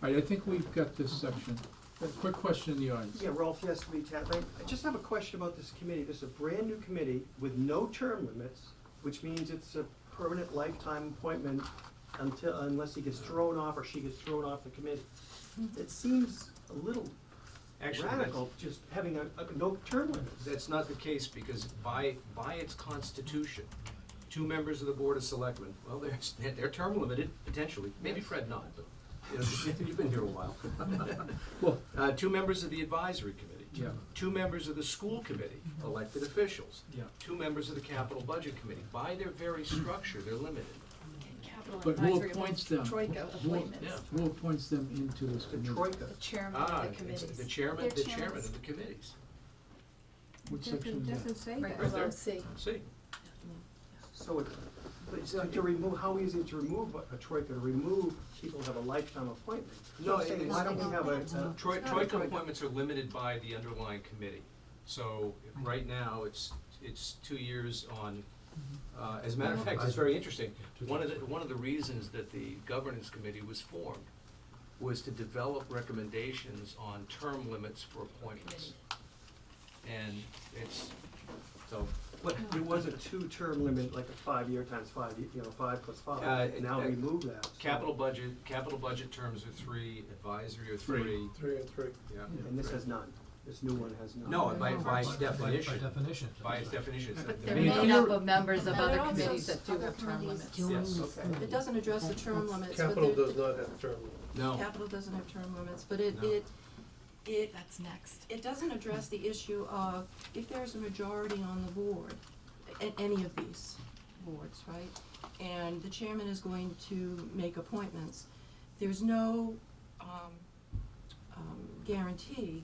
right, I think we've got this section. A quick question in the audience. Yeah, Rolf, yes, to be tapped. I just have a question about this committee. This is a brand-new committee with no term limits, which means it's a permanent lifetime appointment unless he gets thrown off or she gets thrown off the committee. It seems a little Actually, radical, just having a no term limits. that's not the case, because by its constitution, 2 members of the Board of Selectmen, well, they're term limited, potentially, maybe Fred not, but, you know, you've been here a while. Well, 2 members of the advisory committee. yeah, 2 members of the school committee, elected officials. yeah. 2 members of the capital budget committee. By their very structure, they're limited. Capital But who advisory appoints appointments, them? troika Who- appointments. Who appoints them into this The committee? troika. The chairman of the It's committees. the chairman They're chairmans. of the committees. What section is that? Doesn't say Right that. below C. See? So to remove, how easy to remove a troika, to remove people who have a lifetime appointment? No, I'm saying, it's- why don't we have a Troika appointments are limited by the underlying committee. So right now, it's 2 years on, as a matter of fact, it's very interesting. One of the reasons that the governance committee was formed was to develop recommendations on term limits for appointments. And it's, so, But there was a 2-term limit, like a 5-year times 5, 5 plus 5. Now remove that. so- capital budget terms are 3, advisory are 3. 3 and 3. Yeah. And this has none. This new one has none. No, by its By definition. definition. By its definition, it's But a- they're I mean, made you're- up of members of But other it also committees that do Other have term committees limits. doing Yes. this Okay. committee. It doesn't address the term limits, but Capital there- does not have term limits. No. Capital doesn't have term limits, but it, No. it That's next. it doesn't address the issue of if there's a majority on the board, any of these boards, right? And the chairman is going to make appointments, there's no, guarantee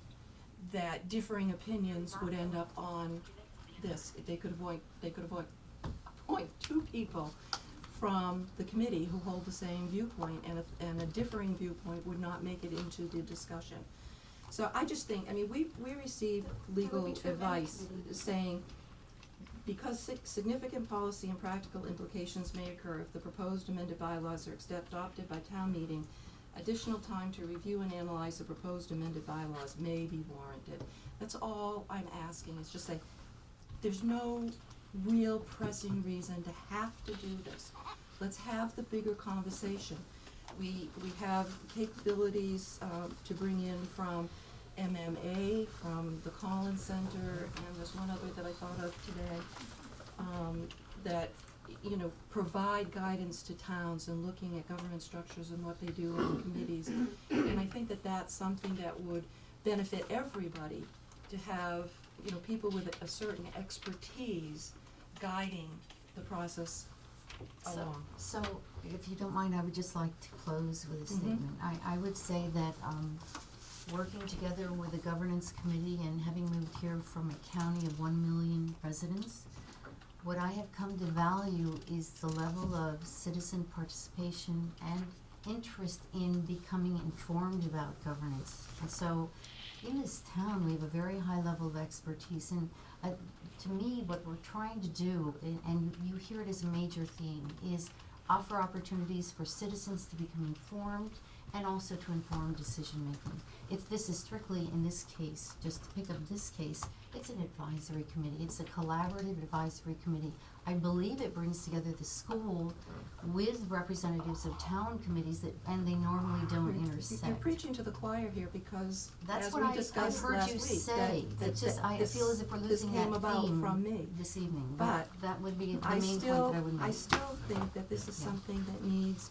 that differing opinions would end up on this. They could appoint 2 people from the committee who hold the same viewpoint, and a differing viewpoint would not make it into the discussion. So I just think, I mean, we received legal That would be true of any advice committee. saying, because significant policy and practical implications may occur if the proposed amended bylaws are adopted by town meeting, additional time to review and analyze the proposed amended bylaws may be warranted. That's all I'm asking, is just say, there's no real pressing reason to have to do this. Let's have the bigger conversation. We have capabilities, to bring in from MMA, from the Collins Center, and there's one other that I thought of today, that, you know, provide guidance to towns in looking at government structures and what they do in committees. And I think that that's something that would benefit everybody, to have, you know, people with a certain expertise guiding the process along. So, if you don't mind, I would just like to close with a statement. I would say that, working together with the governance committee and having moved here from a county of 1 million residents, what I have come to value is the level of citizen participation and interest in becoming informed about governance. And so, in this town, we have a very high level of expertise, and to me, what we're trying to do, and you hear it as a major theme, is offer opportunities for citizens to become informed and also to inform decision-making. If this is strictly, in this case, just to pick up this case, it's an advisory committee, it's a collaborative advisory committee. I believe it brings together the school with representatives of town committees that, and they normally don't intersect. You're preaching to the choir here, because That's as what we I've discussed heard last you week, say, that just, I feel as if we're losing this came that about theme from me. this evening, But but that would be the I main point still, that I would make. I still think that this is Yeah. something that needs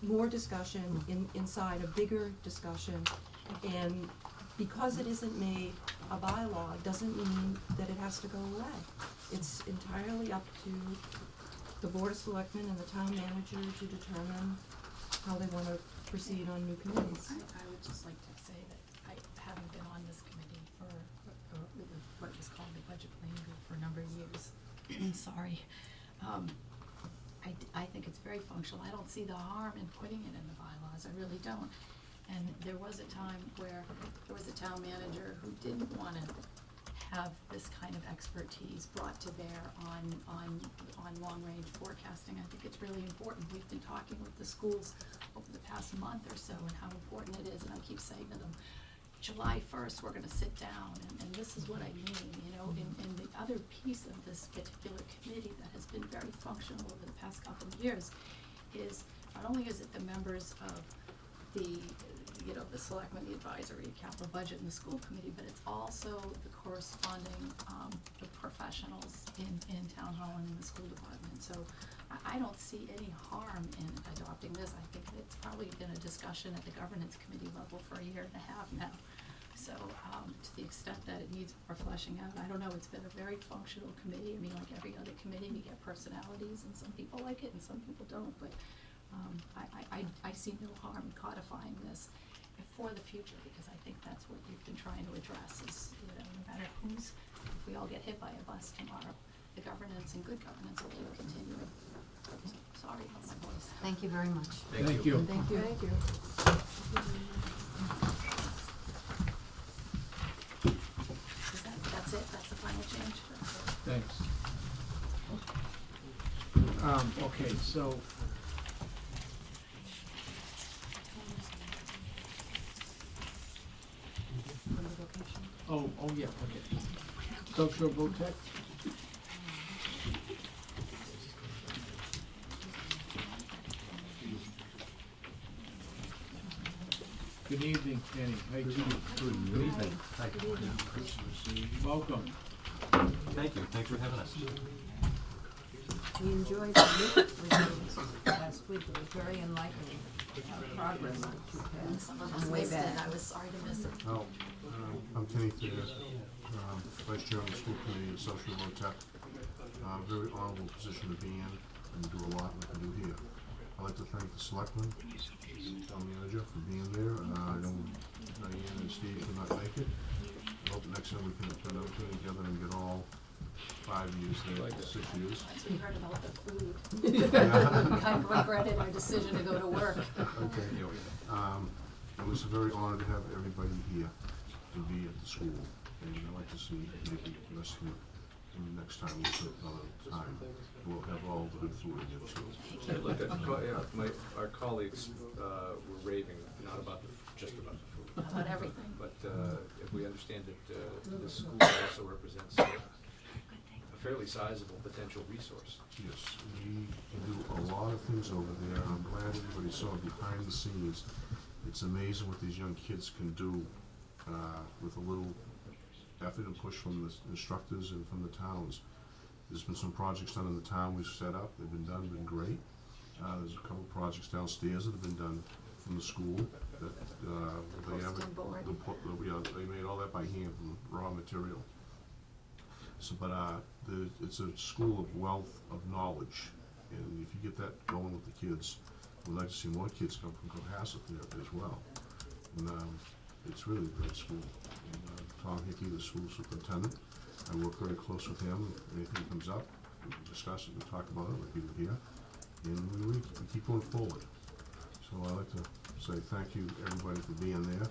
more discussion inside, a bigger discussion. And because it isn't made a bylaw, it doesn't mean that it has to go away. It's entirely up to the Board of Selectmen and the town manager to determine how they wanna proceed on new committees. I would just like to say that I haven't been on this committee for, what was called the budget planning group for a number of years. Sorry. I think it's very functional. I don't see the harm in putting it in the bylaws, I really don't. And there was a time where there was a town manager who didn't wanna have this kind of expertise brought to bear on long-range forecasting. I think it's really important. We've been talking with the schools over the past month or so and how important it is, and I keep saying to them, July 1st, we're gonna sit down, and this is what I mean, you know, and the other piece of this particular committee that has been very functional over the past couple of years is, not only is it the members of the, you know, the selectmen, the advisory, capital budget, and the school committee, but it's also the corresponding, the professionals in town hall and in the school department. So I don't see any harm in adopting this. I think it's probably been a discussion at the governance committee level for a year and a half now. So, to the extent that it needs more fleshing out, I don't know, it's been a very functional committee. I mean, like every other committee, we get personalities, and some people like it and some people don't, but, I see no harm in codifying this for the future, because I think that's what you've been trying to address is, you know, no matter if we all get hit by a bus tomorrow, the governance and good governance will keep continuing. So, sorry, that's the voice. Thank you very much. Thank you. Thank you. Thank you. That's it, that's the final change? Thanks. Okay, so. Oh, yeah, okay. Social Protect? Good evening, Kenny. How you doing? Good evening. Hi. Welcome. Thank you. Thanks for having us. We enjoyed the meetings last week. It was very enlightening. Progress that you've had. Some of us Way missed it, back. I was sorry to miss it. Oh, I'm Kenny Thayer, Vice Chair of the School Committee of Social Tech. Very honorable position to be in and do a lot like I do here. I'd like to thank the Selectman, Town Manager, for being there. I know Diane and Steve could not make it. I hope next time we can put everything together and get all 5 years there, 6 years. Once we heard about the food, we kind of regretted our decision to go to work. Okay. It was a very honor to have everybody here to be at the school, and I'd like to see maybe the rest of it, and next time we'll put another time. We'll have all the good food again too. Hey, look, our colleagues were raving, not about just about the food. About everything. But if we understand that the school also represents a fairly sizable potential resource. Yes, we can do a lot of things over there. I'm glad everybody saw behind the scenes. It's amazing what these young kids can do with a little effort and push from the instructors and from the towns. There's been some projects done in the town we've set up. They've been done, been great. There's a couple projects downstairs that have been done from the school that they have. Posting board. They made all that by hand from raw material. So, but it's a school of wealth of knowledge, and if you get that going with the kids, we'd like to see more kids come from Cohasset there as well. And it's really a great school. And Tom Hickey, the school superintendent, I work very close with him. If anything comes up, we can discuss it and talk about it like we do here, and we keep going forward. So I'd like to say thank you everybody for being there.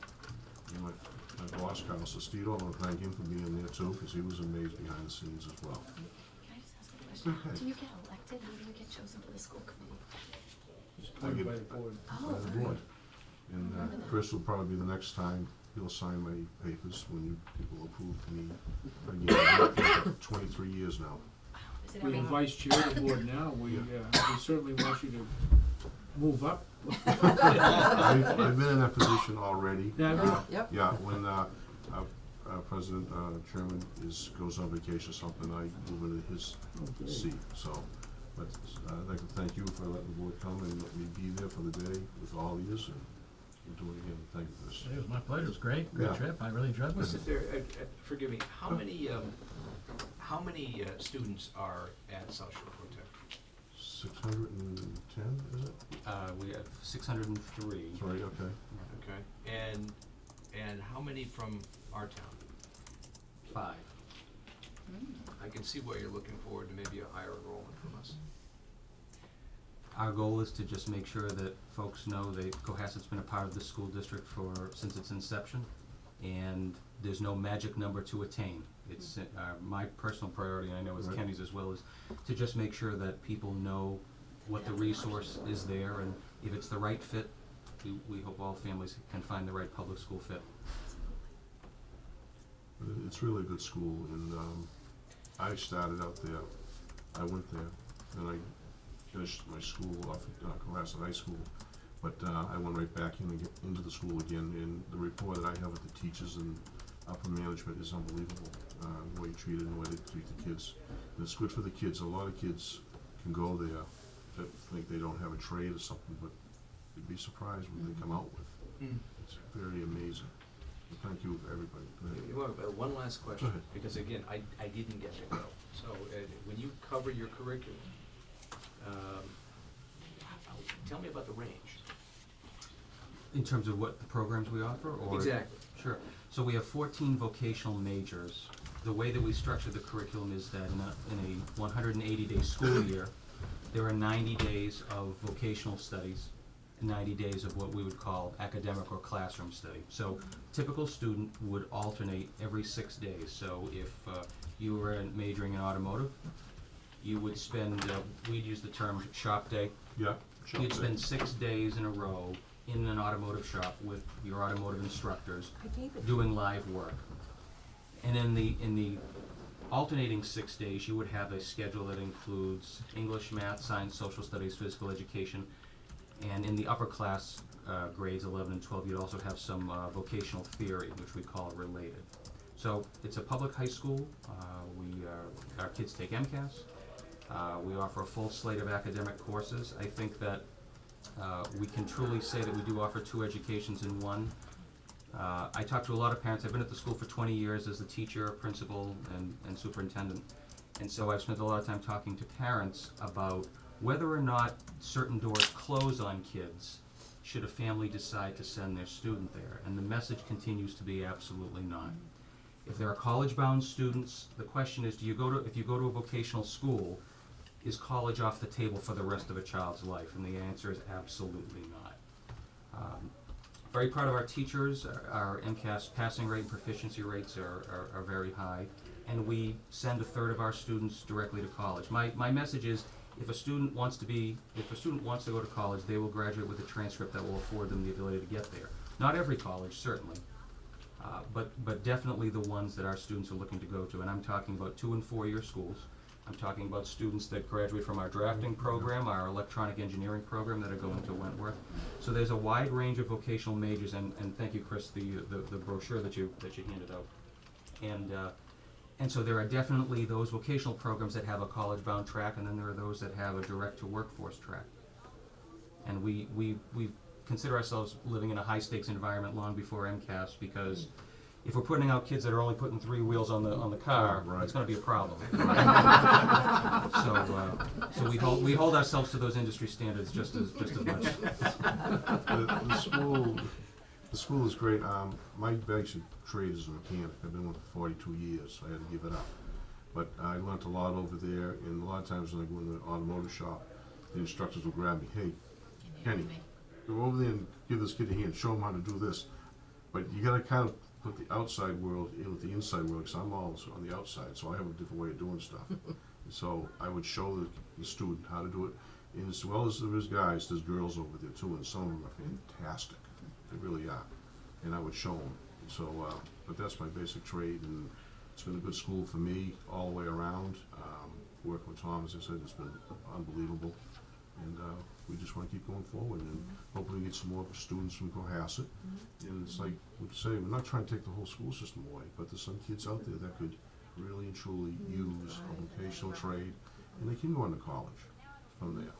And my boss, Carl Sestito, I want to thank him for being there too, because he was amazed behind the scenes as well. Can I just ask a question? Okay. Do you get elected? How do you get chosen to the school committee? Appointed by the board. Oh, By the board. And Chris will probably be the next time, he'll sign my papers when you people approve me again. I've been here for 23 years now. is it We're every? the vice chair of the board now. We certainly want you to move up. I've been in that position already. Yeah, Yep. Yeah, when President, Chairman goes on vacation or something, I move into his seat, so. But I'd like to thank you for letting the board come and let me be there for the day with all of yous, and we'll do it again. Thank you for this. It was my pleasure. It was great. Great Yeah. trip. I really enjoyed Listen, it. there, forgive me, how many students are at South Shore Protect? 610, is it? We have 603. Sorry, okay. Okay, and how many from our town? 5. I can see why you're looking forward to maybe a higher enrollment from us. Our goal is to just make sure that folks know that Cohasset's been a part of the school district since its inception, and there's no magic number to attain. It's my personal priority, and I know it's Right. Kenny's as well, is to just make sure that people know what the resource is there, and if it's the right fit, we hope all families can find the right public school fit. It's really a good school, and I started out there. I went there, and I finished my school off at Cohasset High School. But I went right back into the school again, and the rapport that I have with the teachers and upper management is unbelievable. The way you treat it and the way they treat the kids. And it's good for the kids. A lot of kids can go there that think they don't have a trade or something, but you'd be surprised what they come out with. It's very amazing. Thank you, everybody. Go ahead. One last question, ahead. because again, I didn't get to go. So, when you cover your curriculum, tell me about the range. In terms of what the programs we offer, or? Exactly. Sure. So we have 14 vocational majors. The way that we structure the curriculum is that in a 180-day school year, there are 90 days of vocational studies, 90 days of what we would call academic or classroom study. So typical student would alternate every 6 days. So if you were majoring in automotive, you would spend, we'd use the term shop day. Yeah. sure. You'd spend 6 days in a row in an automotive shop with your automotive instructors I gave it. doing live work. And in the alternating 6 days, you would have a schedule that includes English, math, science, social studies, physical education, and in the upper class grades 11 and 12, you'd also have some vocational theory, which we call related. So it's a public high school. Our kids take MCAS. We offer a full slate of academic courses. I think that we can truly say that we do offer 2 educations in one. I talk to a lot of parents. I've been at the school for 20 years as a teacher, principal, and superintendent. And so I've spent a lot of time talking to parents about whether or not certain doors close on kids should a family decide to send their student there. And the message continues to be absolutely not. If there are college-bound students, the question is, if you go to a vocational school, is college off the table for the rest of a child's life? And the answer is absolutely not. Very proud of our teachers. Our MCAS passing rate and proficiency rates are very high, and we send a third of our students directly to college. My message is, if a student wants to go to college, they will graduate with a transcript that will afford them the ability to get there. Not every college, certainly, but definitely the ones that our students are looking to go to. And I'm talking about 2- and 4-year schools. I'm talking about students that graduate from our drafting program, our electronic engineering program that are going to Wentworth. So there's a wide range of vocational majors, and thank you, Chris, the brochure that you handed out. And so there are definitely those vocational programs that have a college-bound track, and then there are those that have a direct-to-workforce track. And we consider ourselves living in a high-stakes environment long before MCAS, because if we're putting out kids that are only putting 3 wheels on the car, Right. it's going to be a problem. So we hold ourselves to those industry standards just as much. The school is great. My basic trade is a mechanic. I've been with it for 42 years, so I had to give it up. But I learned a lot over there, and a lot of times when I go in the automotive shop, the instructors will grab me, hey, Kenny, go over there and give this kid a hand, show him how to do this. But you gotta kind of put the outside world in with the inside world, because I'm always on the outside, so I have a different way of doing stuff. So I would show the student how to do it, and as well as there is guys, there's girls over there too, and some of them are fantastic. They really are. And I would show them. So, but that's my basic trade, and it's been a good school for me all the way around. Working with Tom, as I said, it's been unbelievable. And we just want to keep going forward, and hopefully get some more students from Cohasset. And it's like we say, we're not trying to take the whole school system away, but there's some kids out there that could really and truly use a vocational trade, and they can go into college from there.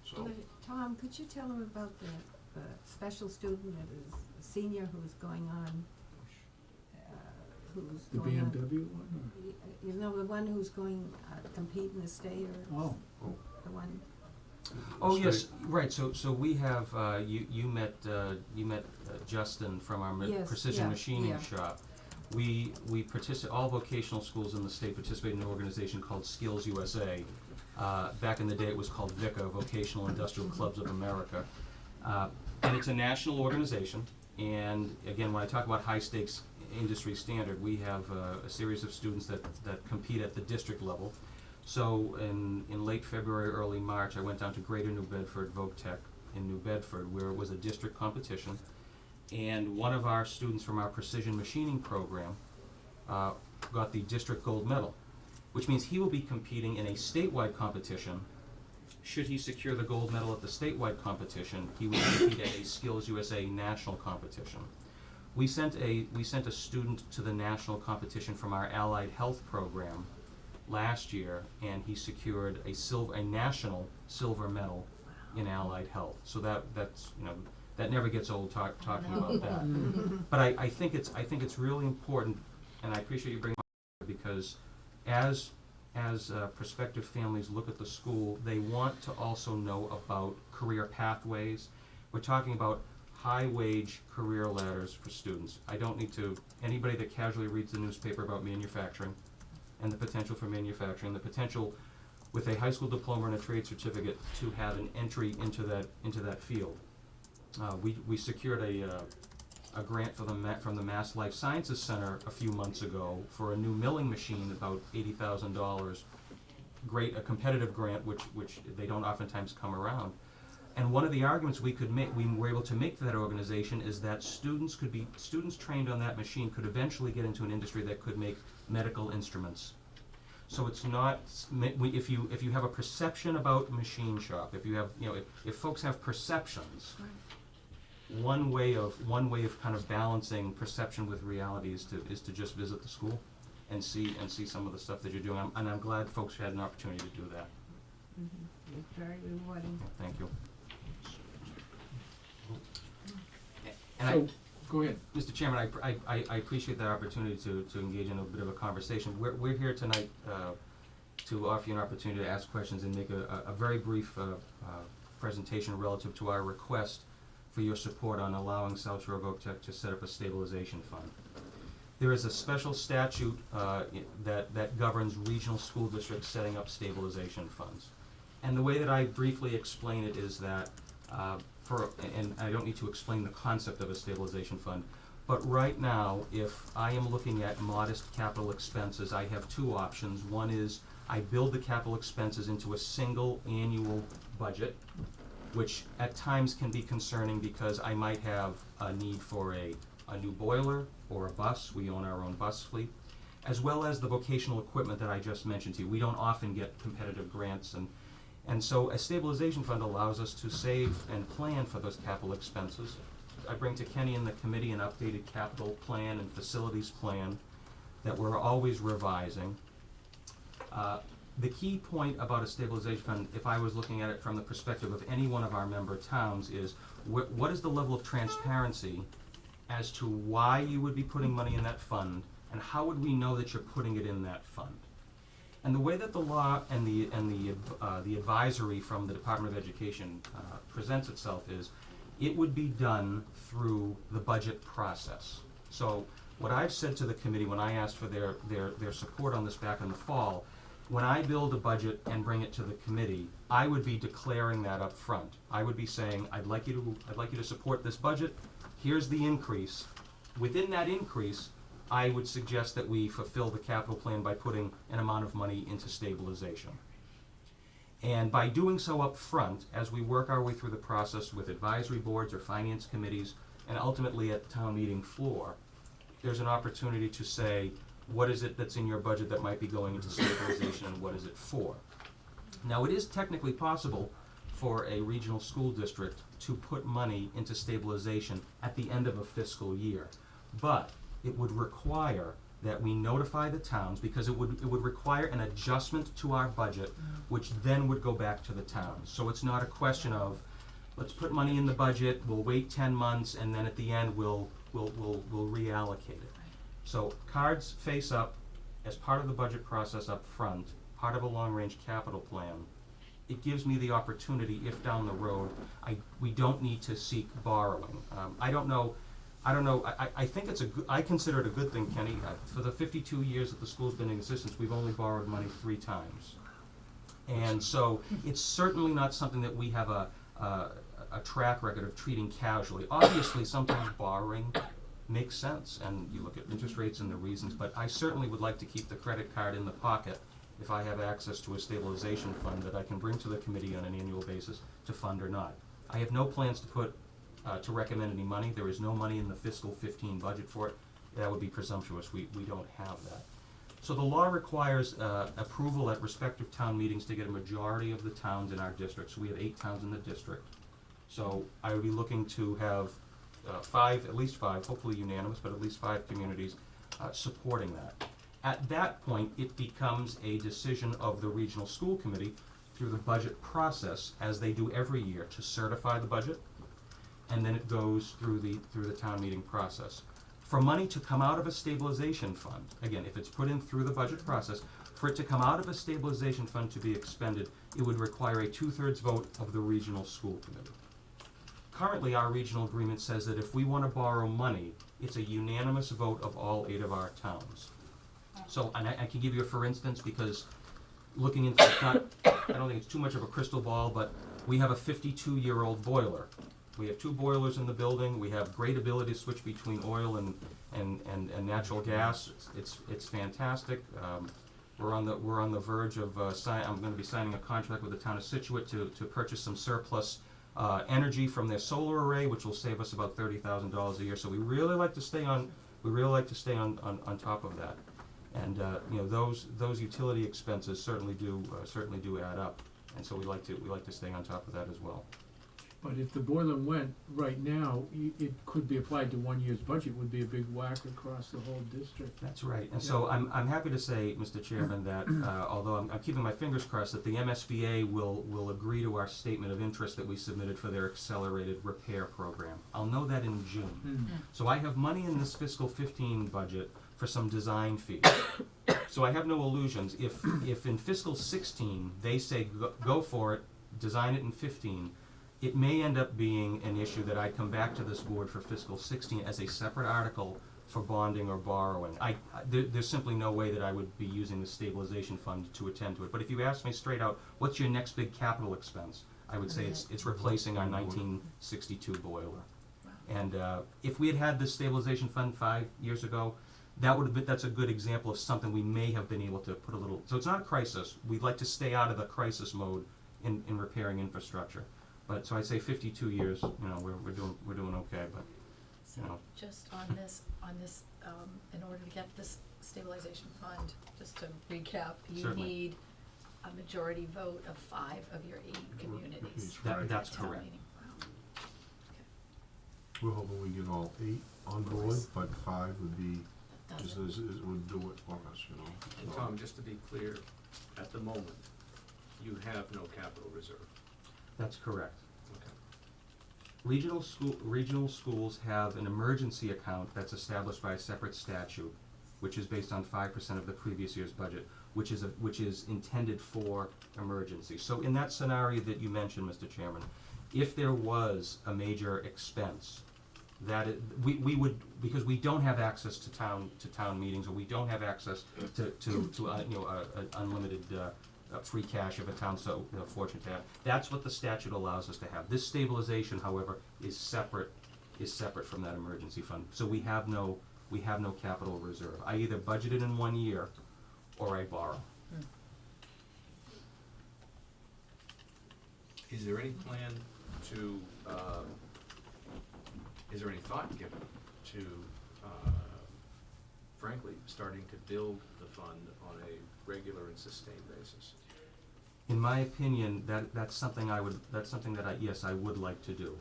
So, Tom, could you tell him about the special student that is a senior who's going on, The BMW one? you know, the one who's going to compete in the state, or Oh, the one? Oh, yes, right, so we have, you met Justin from our Yes, precision yeah, machining yeah. shop. all vocational schools in the state participate in an organization called Skills USA. Back in the day, it was called VICA, Vocational Industrial Clubs of America. And it's a national organization, and again, when I talk about high-stakes industry standard, we have a series of students that compete at the district level. So in late February, early March, I went down to Greater New Bedford VocaTech in New Bedford, where it was a district competition. And one of our students from our precision machining program got the district gold medal, which means he will be competing in a statewide competition. Should he secure the gold medal at the statewide competition, he would compete at a Skills USA national competition. We sent a student to the national competition from our allied health program last year, and he secured a national silver medal in allied health. So that's that never gets old talking about that. But I think it's really important, and I appreciate you bringing it up, because as prospective families look at the school, they want to also know about career pathways. We're talking about high-wage career ladders for students. I don't need to, anybody that casually reads the newspaper about manufacturing and the potential for manufacturing, the potential with a high school diploma and a trade certificate to have an entry into that field. We secured a grant from the Mass Life Sciences Center a few months ago for a new milling machine, about $80,000. A competitive grant, which they don't oftentimes come around. And one of the arguments we were able to make to that organization is that students trained on that machine could eventually get into an industry that could make medical instruments. So it's not, if you have a perception about machine shop, if folks have perceptions, one way of kind of balancing perception with reality is to just visit the school and see some of the stuff that you're doing. And I'm glad folks had an opportunity to do that. Mm-hmm. It's very rewarding. Thank you. So, go ahead. Mr. Chairman, I appreciate that opportunity to engage in a bit of a conversation. We're here tonight to offer you an opportunity to ask questions and make a very brief presentation relative to our request for your support on allowing South Shore VocaTech to set up a stabilization fund. There is a special statute that governs regional school districts setting up stabilization funds. And the way that I briefly explain it is that and I don't need to explain the concept of a stabilization fund, but right now, if I am looking at modest capital expenses, I have two options. One is I build the capital expenses into a single annual budget, which at times can be concerning because I might have a need for a new boiler or a bus. We own our own bus fleet, as well as the vocational equipment that I just mentioned to you. We don't often get competitive grants, and so a stabilization fund allows us to save and plan for those capital expenses. I bring to Kenny and the committee an updated capital plan and facilities plan that we're always revising. The key point about a stabilization fund, if I was looking at it from the perspective of any one of our member towns, is what is the level of transparency as to why you would be putting money in that fund, and how would we know that you're putting it in that fund? And the way that the law and the advisory from the Department of Education presents itself is, it would be done through the budget process. So what I've said to the committee when I asked for their support on this back in the fall, when I build a budget and bring it to the committee, I would be declaring that up front. I would be saying, I'd like you to support this budget. Here's the increase. Within that increase, I would suggest that we fulfill the capital plan by putting an amount of money into stabilization. And by doing so up front, as we work our way through the process with advisory boards or finance committees, and ultimately at the town meeting floor, there's an opportunity to say, what is it that's in your budget that might be going into stabilization, and what is it for? Now, it is technically possible for a regional school district to put money into stabilization at the end of a fiscal year, but it would require that we notify the towns, because it would require an adjustment to our budget, which then would go back to the towns. So it's not a question of, let's put money in the budget, we'll wait 10 months, and then at the end we'll reallocate it. So cards face up, as part of the budget process up front, part of a long-range capital plan. It gives me the opportunity, if down the road we don't need to seek borrowing. I don't know I don't know, I think it's I consider it a good thing, Kenny. For the 52 years that the school's been in existence, we've only borrowed money 3 times. And so it's certainly not something that we have a track record of treating casually. Obviously, sometimes borrowing makes sense, and you look at interest rates and the reasons, but I certainly would like to keep the credit card in the pocket if I have access to a stabilization fund that I can bring to the committee on an annual basis to fund or not. I have no plans to recommend any money. There is no money in the fiscal 15 budget for it. That would be presumptuous. We don't have that. So the law requires approval at respective town meetings to get a majority of the towns in our district. So we have 8 towns in the district. So I would be looking to have 5, at least 5, hopefully unanimous, but at least 5 communities supporting that. At that point, it becomes a decision of the regional school committee through the budget process, as they do every year, to certify the budget, and then it goes through the town meeting process. For money to come out of a stabilization fund, again, if it's put in through the budget process, for it to come out of a stabilization fund to be expended, it would require a 2/3 vote of the regional school committee. Currently, our regional agreement says that if we want to borrow money, it's a unanimous vote of all 8 of our towns. So, and I can give you a for instance, because looking into, I don't think it's too much of a crystal ball, but we have a 52-year-old boiler. We have 2 boilers in the building. We have great ability to switch between oil and natural gas. It's fantastic. We're on the verge of I'm going to be signing a contract with the town of Situate to purchase some surplus energy from their solar array, which will save us about $30,000 a year. So we really like to stay on top of that. And you know, those utility expenses certainly do add up, and so we like to stay on top of that as well. But if the boiler went right now, it could be applied to 1 year's budget, would be a big whack across the whole district. That's right. And so I'm happy to say, Mr. Chairman, that although I'm keeping my fingers crossed, that the MSBA will agree to our statement of interest that we submitted for their accelerated repair program. I'll know that in June. So I have money in this fiscal 15 budget for some design fees. So I have no illusions. If in fiscal 16 they say go for it, design it in 15, it may end up being an issue that I come back to this board for fiscal 16 as a separate article for bonding or borrowing. There's simply no way that I would be using the stabilization fund to attend to it. But if you ask me straight out, what's your next big capital expense? I would say it's replacing our 1962 boiler. And if we had had this stabilization fund 5 years ago, that's a good example of something we may have been able to put a little. So it's not a crisis. We'd like to stay out of the crisis mode in repairing infrastructure. But so I'd say 52 years. You know, we're doing okay. But So you know, just on this, in order to get this stabilization fund, just to recap, you Certainly. need a majority vote of 5 of your 8 communities. that's at town correct. meeting. Wow. We're hoping we get all 8 on board, but 5 would be, Does would do it for us, you know. And So- Tom, just to be clear, at the moment, you have no capital reserve. That's correct. Okay. Regional schools have an emergency account that's established by a separate statute, which is based on 5% of the previous year's budget, which is intended for emergency. So in that scenario that you mentioned, Mr. Chairman, if there was a major expense, we would, because we don't have access to town meetings, or we don't have access to unlimited free cash if a town's so fortunate to have. That's what the statute allows us to have. This stabilization, however, is separate from that emergency fund. So we have no capital reserve. I either budget it in 1 year or I borrow. Is there any plan to, is there any thought given to, frankly, starting to build the fund on a regular and sustained basis? In my opinion, that's something that I would like to do.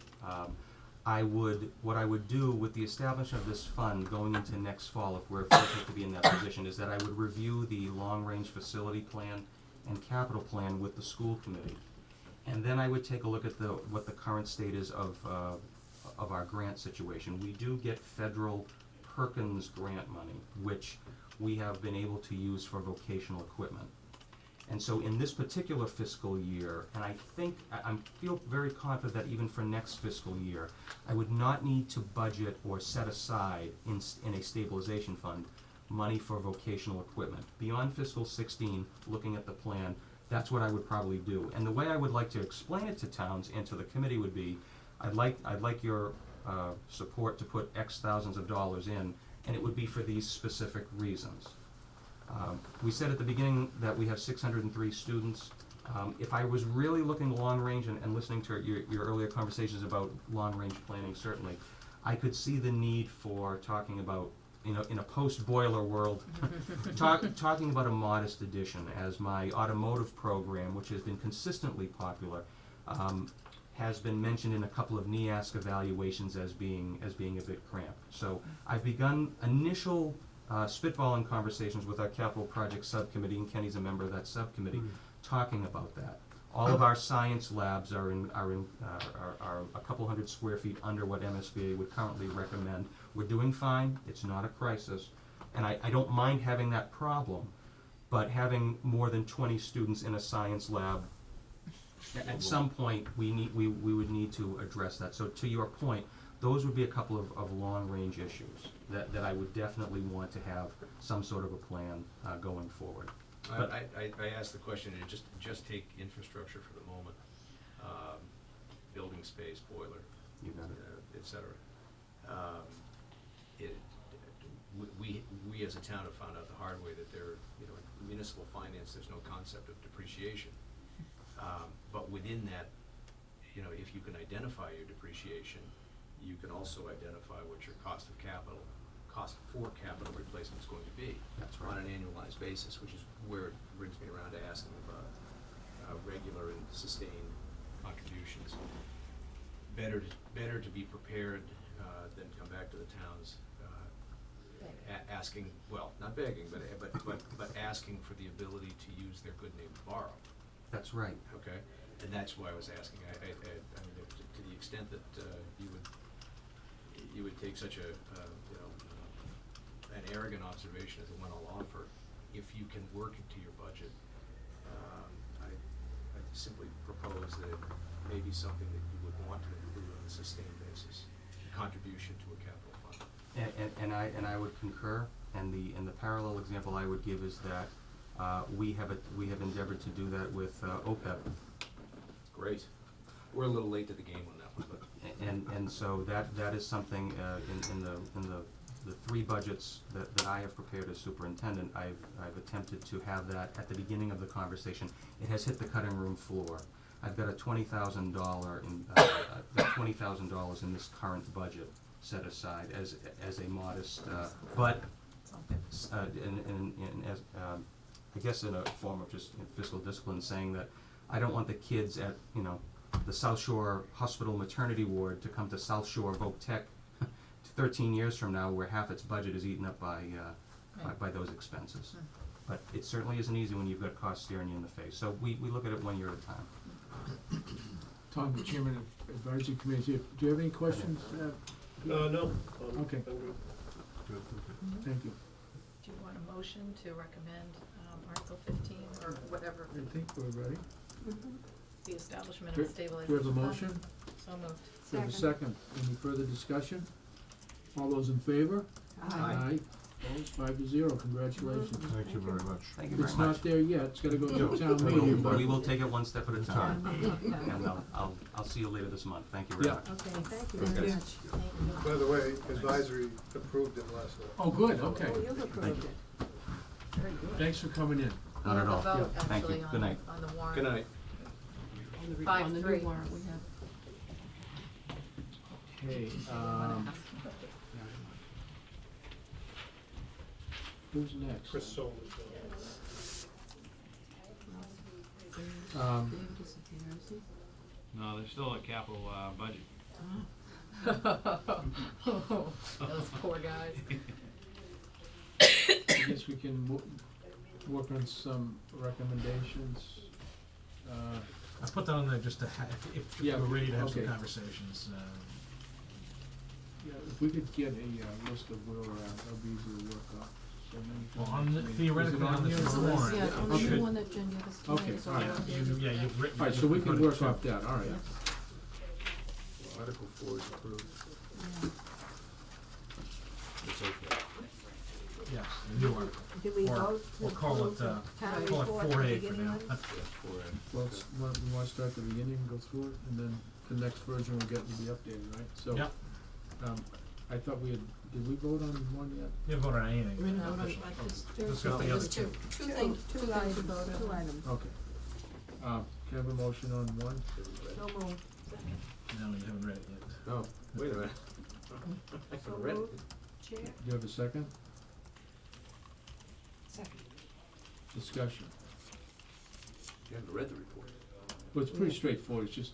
What I would do with the establishment of this fund going into next fall, if we're fortunate to be in that position, is that I would review the long-range facility plan and capital plan with the school committee. And then I would take a look at what the current state is of our grant situation. We do get federal Perkins grant money, which we have been able to use for vocational equipment. And so in this particular fiscal year, and I think, I feel very confident that even for next fiscal year, I would not need to budget or set aside in a stabilization fund money for vocational equipment. Beyond fiscal 16, looking at the plan, that's what I would probably do. And the way I would like to explain it to towns and to the committee would be, I'd like your support to put X thousands of dollars in, and it would be for these specific reasons. We said at the beginning that we have 603 students. If I was really looking long range and listening to your earlier conversations about long range planning, certainly, I could see the need for talking about, in a post-boiler world, talking about a modest addition, as my automotive program, which has been consistently popular, has been mentioned in a couple of NEASC evaluations as being a bit cramped. So I've begun initial spitballing conversations with our capital projects subcommittee, and Kenny's a member of that subcommittee, talking about that. All of our science labs are a couple hundred square feet under what MSBA would currently recommend. We're doing fine, it's not a crisis, and I don't mind having that problem, but having more than 20 students in a science lab, at some point, we would need to address that. So to your point, those would be a couple of long-range issues that I would definitely want to have some sort of a plan going forward. But I asked the question, and just take infrastructure for the moment, building space, boiler, You got it. et cetera. We as a town have found out the hard way that there, in municipal finance, there's no concept of depreciation. But within that, if you can identify your depreciation, you can also identify what your cost for capital replacement is going to be. That's right. On an annualized basis, which is where it brings me around to asking about regular and sustained contributions. Better to be prepared than come back to the towns asking, well, not begging, but asking for the ability to use their good name to borrow. That's right. Okay, and that's why I was asking. I mean, to the extent that you would take such an arrogant observation as the one I'll offer, if you can work into your budget, I simply propose that it may be something that you would want to include on a sustained basis, a contribution to a capital fund. And I would concur. And the parallel example I would give is that we have endeavored to do that with OPEB. Great. We're a little late to the game on that one, but. And so that is something in the three budgets that I have prepared as superintendent, I've attempted to have that at the beginning of the conversation. It has hit the cutting room floor. I've got a $20,000 in this current budget set aside as a modest, but as I guess in a form of just fiscal discipline, saying that I don't want the kids at the South Shore Hospital maternity ward to come to South Shore Voc Tech 13 years from now, where half its budget is eaten up by those expenses. But it certainly isn't easy when you've got costs staring you in the face. So we look at it 1 year at a time. Tom, the chairman of advisory committee, do you have any questions? No. Okay. Good. Thank you. Do you want a motion to recommend Article 15 or whatever, I think we're ready. the establishment Do of a do stabilization we have a fund? motion? So moved. Do we have a second? Any further discussion? All those in favor? Aye. Opposed, 5-0, congratulations. Thank you very much. Thank you very It's much. not there yet, it's gotta go to Yeah. town meeting, but. We will take it one step at a time. Time. And I'll see you later this month. Thank you very Yeah. much. Okay, thank you Thank very you. much. By the way, advisory approved it last night. Oh, good, okay. Oh, you've approved it. Very good. Thanks for coming in. Not at all. We have a vote Yeah. Thank you. actually Good night. on the warrant. Good night. On the 5-3. new warrant, we have. Okay, So we wanna ask- who's next? Chris Solis. Dave disappeared, is he? No, there's still a capital budget. Those poor guys. I guess we can work on some recommendations. I put that on there just to if Yeah, we're ready to have some okay. conversations. Yeah, if we could get a list of where we're at, that'd be easy to work off. so many Well, times. on the, I mean, theoretically, is it on here? this warrant. Yeah, on the Okay. new one that Jen gave us tonight Okay, is all all right. on there. Yeah, you've written. Alright, so we can you've work got it off that, alright. Article 4 is approved. Yeah. It's okay. too. Yes, the new article. Did we Or vote to we'll call approve it, the town call it report 4A at the for beginning now. of this? Yeah, 4A. Well, it's, you wanna start at the beginning and go through it, and then the next version will get to be updated, right? So, Yep. I thought we had, did we vote on one yet? You haven't voted on anything. We didn't vote on, officially. there's, Let's go to the there's other two. two things we voted Two on. items. Okay. Can I have a motion on one? So moved. No, you haven't read it yet. Oh, wait a minute. I So can read it. moved. Chair? Do you have a second? Second. Discussion. You haven't read the report. Well, it's pretty straightforward, it's just,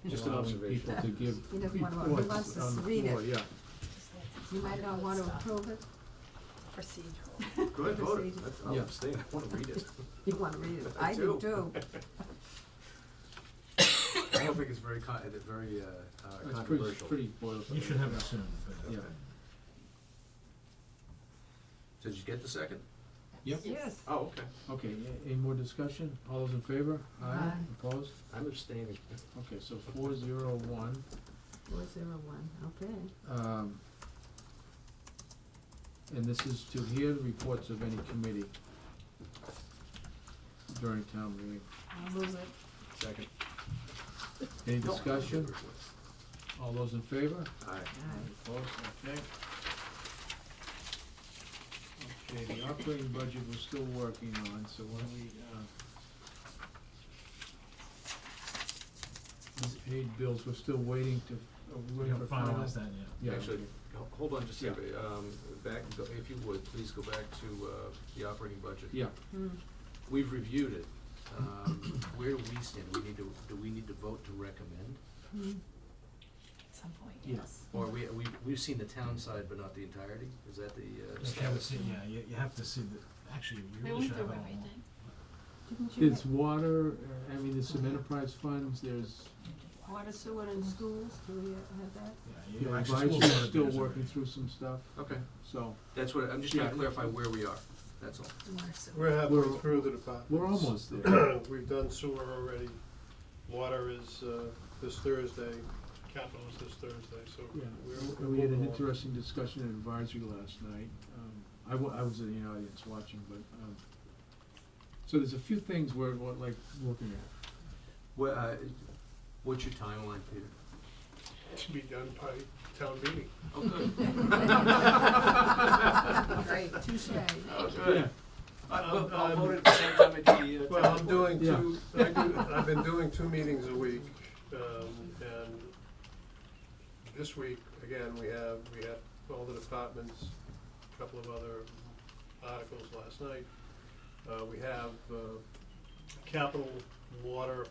Just an allowing observation. people to give He doesn't wanna- he reports wants us on to the read it. floor, yeah. You might not want to approve it. Procedural. Go ahead, vote it. Proceed. I'll Yeah. abstain, I wanna read it. You wanna read it? I I do do. too. I don't think it's very It's controversial. pretty boilerplate. You should have yeah. it soon, but. Yeah. So did you get the second? Yep. Yes. Oh, okay. Okay, any more discussion? All those in favor? Aye. Opposed? I'm abstaining. Okay, so 401. 401, okay. And this is to hear the reports of any committee during town meeting. I'll move it. Second. Any discussion? All those in favor? Aye. Aye. Opposed? Okay. Okay, the operating budget we're still working on, so why don't we, these paid bills, we're still waiting to, We waiting for haven't final. finalized that yet. Yeah, Actually, okay. hold on just a Yeah. second. If you would, please go back to the operating budget. Yeah, We've reviewed it. Where do we stand? Do we need to vote to recommend? At some point, Yeah. yes. Or we've seen the town side, but not the entirety? Is that the You have to status? see, yeah, you have to see the, actually, you We really went should through have it all. everything. Didn't you there's water, I mean, there's some enterprise funds, there's, water, sewer, and schools, do we have that? Yeah, you know, actually, schools advisory's wanted still theirs working already. through some stuff, Okay, so, that's what, I'm just trying to Yeah. clarify where we are, that's all. We're halfway We're- through the departments. we're almost there. We've done sewer already. Water is, this Thursday. Capital is this Thursday, so Yeah, we're and we had an moving along. interesting discussion at advisory last night. I was in the audience watching, but, so there's a few things we're looking at. What's your timeline, Peter? To be done by town meeting. Oh, good. Great, touche. Oh, good. Yeah. I'll vote at the same time I do the Well, town I'm report. doing Yeah. I've been doing 2 meetings a week, and this week, again, we had all the departments, a couple of other articles last night. We have, capital, water,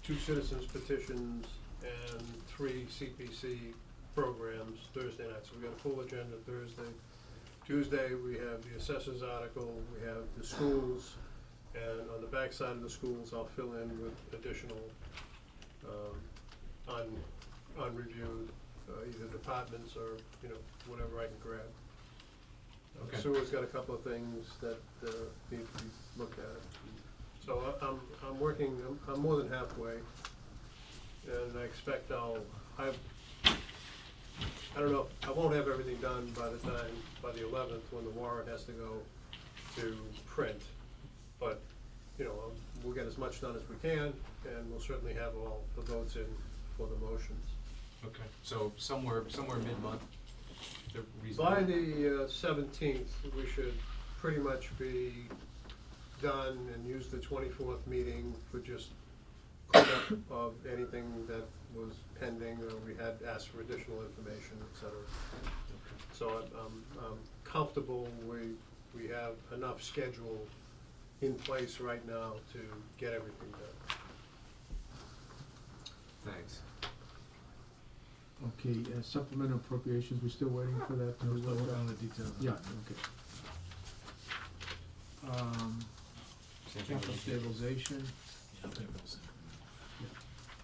2 citizens petitions, and 3 CPC programs Thursday night, so we got a full agenda Thursday. Tuesday, we have the assessors article, we have the schools, and on the backside of the schools, I'll fill in with additional, unreviewed, either departments or, whatever I can grab. Okay. Sewer's got a couple of things that, need to be looked at. So I'm working, I'm more than halfway, and I expect I don't know, I won't have everything done by the 11th, when the warrant has to go to print. But, we'll get as much done as we can, and we'll certainly have all the votes in for the motions. Okay, so somewhere mid-month, they're reasonable. By the 17th, we should pretty much be done and use the 24th meeting for just cleanup of anything that was pending, or we had asked for additional information, et cetera. So I'm comfortable we have enough schedule in place right now to get everything done. Thanks. Okay, supplemental appropriations, we're still waiting for that to We're still look working up? on the details. Yeah, okay. Same thing Capital with- stabilization, Yeah, I'll take those.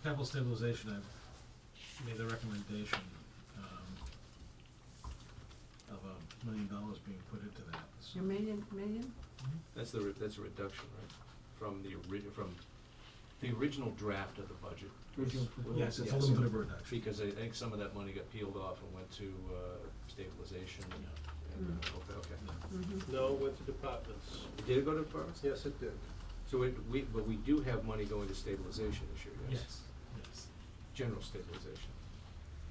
Capital stabilization, I've made the recommendation, of a $1 million being put into that, so. Your million? That's a reduction, right? From the original draft of the budget. Original Yes, it's a Yes. little bit of a reduction. Because I think some of that money got peeled off and went to stabilization and, okay. Mm-hmm. No, it went to departments. Did it go to departments? Yes, it did. So but we do have money going to stabilization this year, yes? Yes, yes, General stabilization,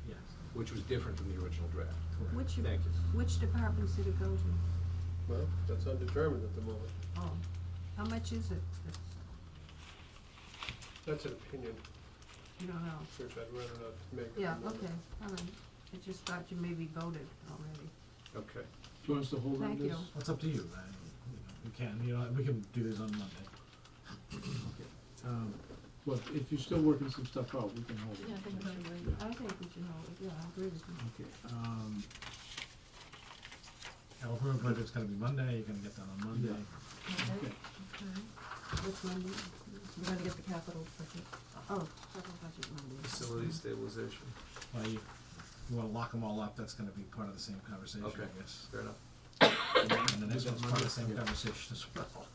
yes, which was different from the original draft. correct. Thank you. Which departments did it go to? Well, that's undetermined at the moment. Oh, how much is it? That's an opinion, You don't know. which I'd rather not make. at the Yeah, moment. okay, all right. I just thought you maybe voted already. Okay. Do you want us to hold on Thank this? you. Well, it's up to you, we can, we can do this on Monday. Okay. Well, if you're still working some stuff out, we can hold it. Yeah, I think we should wait. I think we should hold it, yeah, I agree with you. Okay, California budget's gonna be Monday, you're gonna get that on Monday. okay. Which Monday? We're gonna get the capital budget. Oh, federal budget Monday. Facility stabilization, Well, you wanna lock them all up, that's gonna be part of the same conversation, Okay. I guess. fair enough. And the next that one's part of the Monday? same Yeah. conversation as well.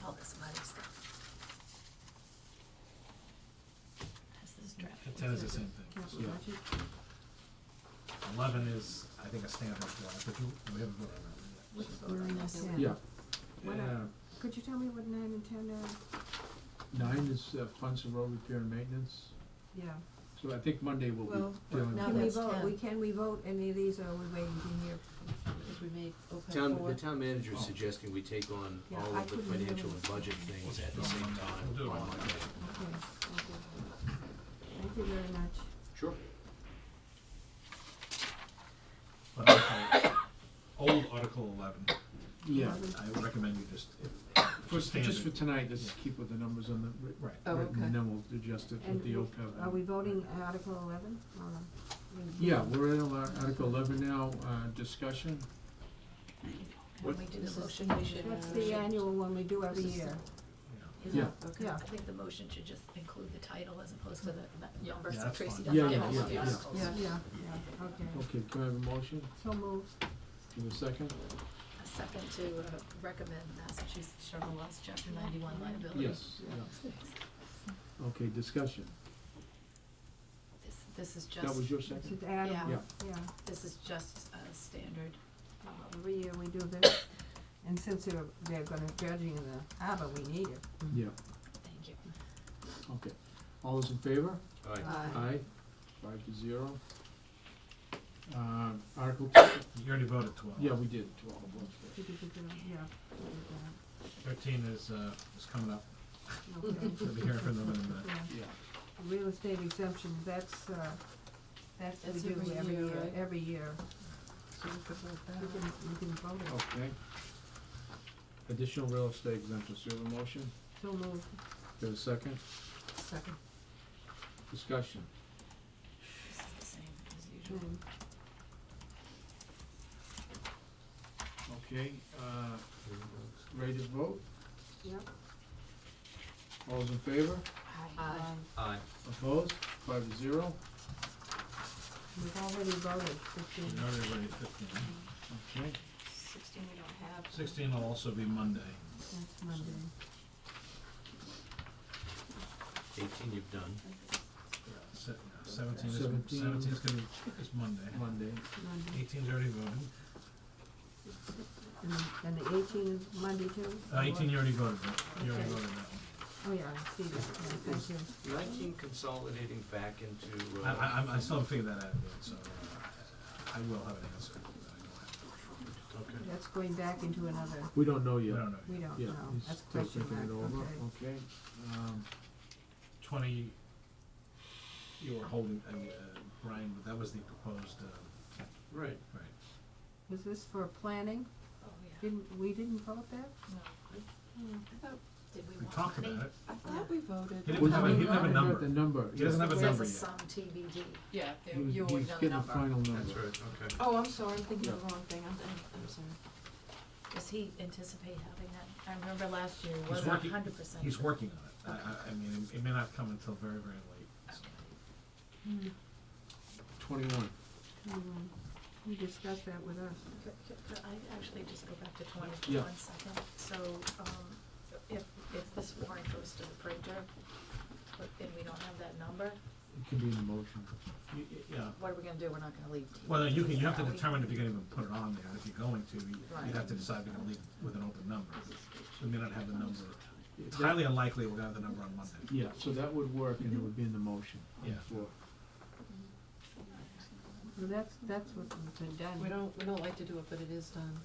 All this money stuff. This is draft. And 10 is the same thing. Capital Yeah. budget? 11 is, I think, a standard draft, but we haven't voted on that yet. What's vote on 9 and this. 10? Yeah. What Could you tell me what 9 and 10 are? 9 is funds for road repair and maintenance. Yeah. So I think Monday we'll Well, be dealing now Can with we that's vote, 10. can we vote any of these, or are we waiting to hear? Because we made OPEB The 4. town manager is Oh. suggesting we take on Yeah, all I of the couldn't hear financial what and he budget said. things at the same time. We'll do it on Monday. Okay, thank you. Thank you very much. Sure. But old Article 11, Yeah, I would recommend you just, just for tonight, let's keep with the numbers on the right. Oh, okay. and then we'll adjust it with the And OPEB. are we voting Article 11? Or Yeah, we're in Article 11 now, discussion. When we do This the is- motion, we should. That's the annual one we do every This is year. Is Yeah. that- Yeah. I think the motion should just include the title as opposed to the number, Yeah, so that's Tracy fine. doesn't Yeah, get yeah, all yeah, confused. Yeah, yeah, okay. Okay, can I have a motion? So moved. Give a second? A second to recommend Massachusetts General Laws, Chapter 91 liability. Yes, yeah. Okay, discussion. This is just. That was your This second? is Adam, Yeah. yeah. This is just a standard. Every year we do this, and since they're gonna dredging in the harbor, we need it. Yeah, Thank you. okay. All those in favor? Aye. Aye. 5-0. Article 2, You already voted 12. yeah, we did 12. Yeah. we did 13 is coming up, that. Okay. we'll be hearing from them in a minute. Yeah. Yeah. Real estate exemption, that's we That's do every every year, year, right? every year. So we could vote that. We can vote it. Okay. Additional real estate exemption, so you have a motion? So moved. Do you have a second? Second. Discussion. This is the same as usual. Mm. Okay, ready to vote? Yep. All those in favor? Aye. Aye. Opposed? 5-0. We've already voted We 15. already voted 15. Okay. 16 we don't have. 16 will also be Monday. That's Monday. 18 you've done. 17 is, 17. 17 is Monday. Monday. Monday. 18 is already voted. And the 18 is Monday too? 18 you already voted, you already Okay. voted that one. Oh, yeah, I see that, yeah, thank you. 19 consolidating back into, I still haven't figured that out yet, so I will have an answer. but I don't have it. okay. That's going back into another, We don't know We yet. don't know. we don't Yeah, know, he's that's still question thinking it mark, over, okay. okay. 20, you were holding, Brian, but that was the proposed, Right. right. Was this for planning? Oh, yeah. We didn't vote that? No. Hmm. Did we We want talked money? about it. I thought we voted. He didn't have a, he didn't have a Not number. the number. He doesn't have a It number says a yet. sum TBD. Yeah, He was- you he's were on the getting a number. final number. That's right, okay. Oh, I'm sorry, I'm thinking of Yeah. the wrong thing, I'm sorry. Does he anticipate having that? I remember last year, it He's wasn't working- 100%. He's working on it. I mean, it may not come until very, very late. So. Okay. 21. You discussed that with us. Could I actually just go back to twenty for Yeah. 1 second? So, if this warrant goes to the printer, but then we don't have that number, It can be in the motion. Yeah, what are we gonna do? We're not gonna leave TV. well, you have to Are we- determine if you're gonna even put it on there, and if you're going to, you Right. have to decide if you're gonna leave with an open number. We may not have the number, it's highly unlikely we're gonna have the number on Monday. Yeah, so that would work and it would be in the motion on the Yeah. floor. Well, that's what's been done. We don't like to do it, but it is done,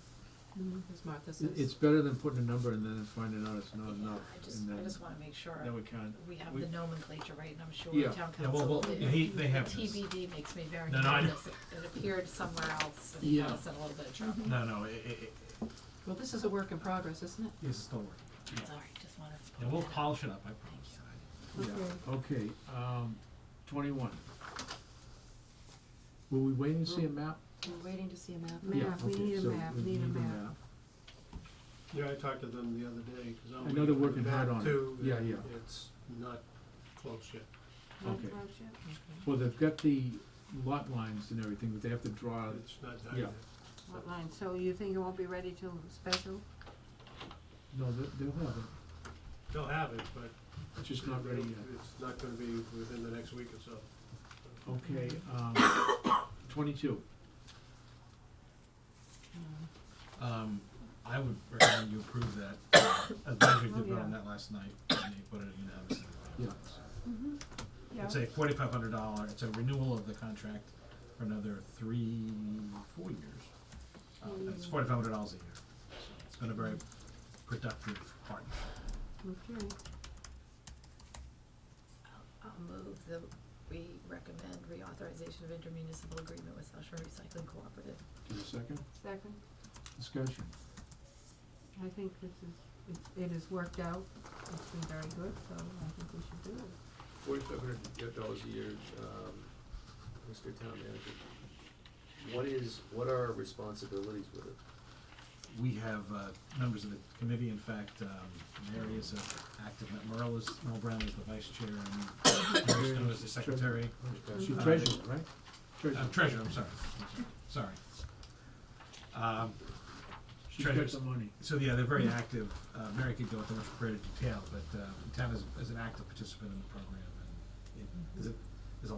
Mhm. as Martha says. It's better than putting a number and then finding out it's not enough, I and I then, just wanna make sure then we can't. we have we- the nomenclature right, and I'm sure Yeah. town Yeah, well, council, they have this. TBD makes me very No, no, I know. nervous. It appeared somewhere else and Yeah. got us in a little bit of trouble. No, Well, this is a work in progress, isn't it? it's still working. It's all right, just wanted to. And we'll point that out. polish it up, I promise. Yeah, okay, 21. Were we waiting to see a map? We're waiting to see a map. Map. Yeah, we okay, need a so map, we need a need map. Yeah, I talked to them the other day, cause I'm I know they're waiting for working the hard map on it. too, Yeah, and yeah. it's not close yet. Not Okay. close yet? Well, they've got the lot lines and everything, but they have to draw, It's not done yeah. yet. What line? So you think it won't be ready till special? No, they'll have it, They'll have it, but it's just not ready yet. it's not gonna be within the next week or so. Okay, 22. I would recommend you approve that, advisory did vote on yeah. that last night, and they put it unanimously. Yeah. Yeah. It's a $4,500, it's a renewal of the contract for another 4 years. It's $4,500 a year, so it's been a very productive partnership. Okay. I'll move that we recommend reauthorization of intermunicipal agreement with South Shore Recycling Cooperative. Do a second? Second. Discussion. I think it has worked out. It's been very good, so I think we should do it. $4,500 a year, Mr. Town Manager. What are our responsibilities with it? We have members of the committee, in fact, Mary is an active, Merle is, Merle Brown is the vice chair, and Mary Snow is the secretary. She treasurer, right? Treasurer, I'm sorry. She's got Treasurer's- the money. So, yeah, they're very active. Mary could go into much greater detail, but the town is an active participant in the program, and there's a,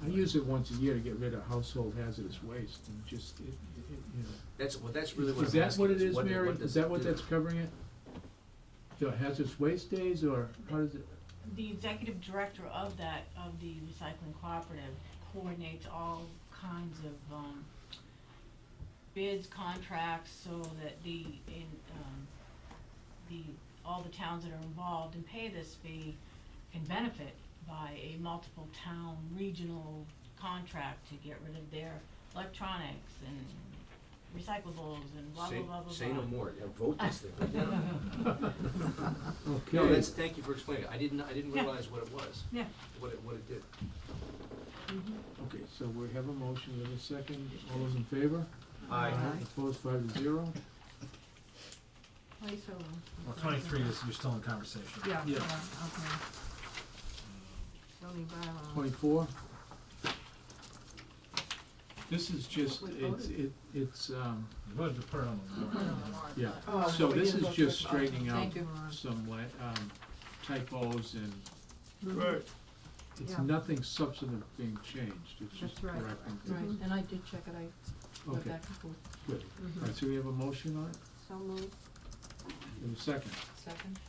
I use it once a year to get rid of household hazardous waste and just, you know. That's really what I'm Is asking. that what it is, what Mary? does Is that it what do? that's covering it? The hazardous waste days, or how does it? The executive director of the recycling cooperative coordinates all kinds of, bids, contracts, so that all the towns that are involved and pay this fee can benefit by a multiple town regional contract to get rid of their electronics and recyclables and blah, blah, blah, blah, blah. Say no more, yeah, vote this thing, right now. Okay. No, thank you for explaining, I didn't Yeah. realize what it was, Yeah. what it did. Okay, so we have a motion, we have a second. All those in favor? Aye. Opposed, 5-0. Placeholder. well, 23 is, you're still in conversation. Yeah, Yeah. okay. Zoning bylaw. 24. This is just, We it's, You voted to put it on the warrant. Put it on the warrant, yeah. but- So we this didn't is vote just for- straightening out Thank you. some typos, and Right. it's Yeah. nothing substantive being changed, it's just That's right. correcting. Right, Mhm. and I did check it, I went Okay, back and forth. good. All right, so we have a motion on it, So moved. we have a second. Second?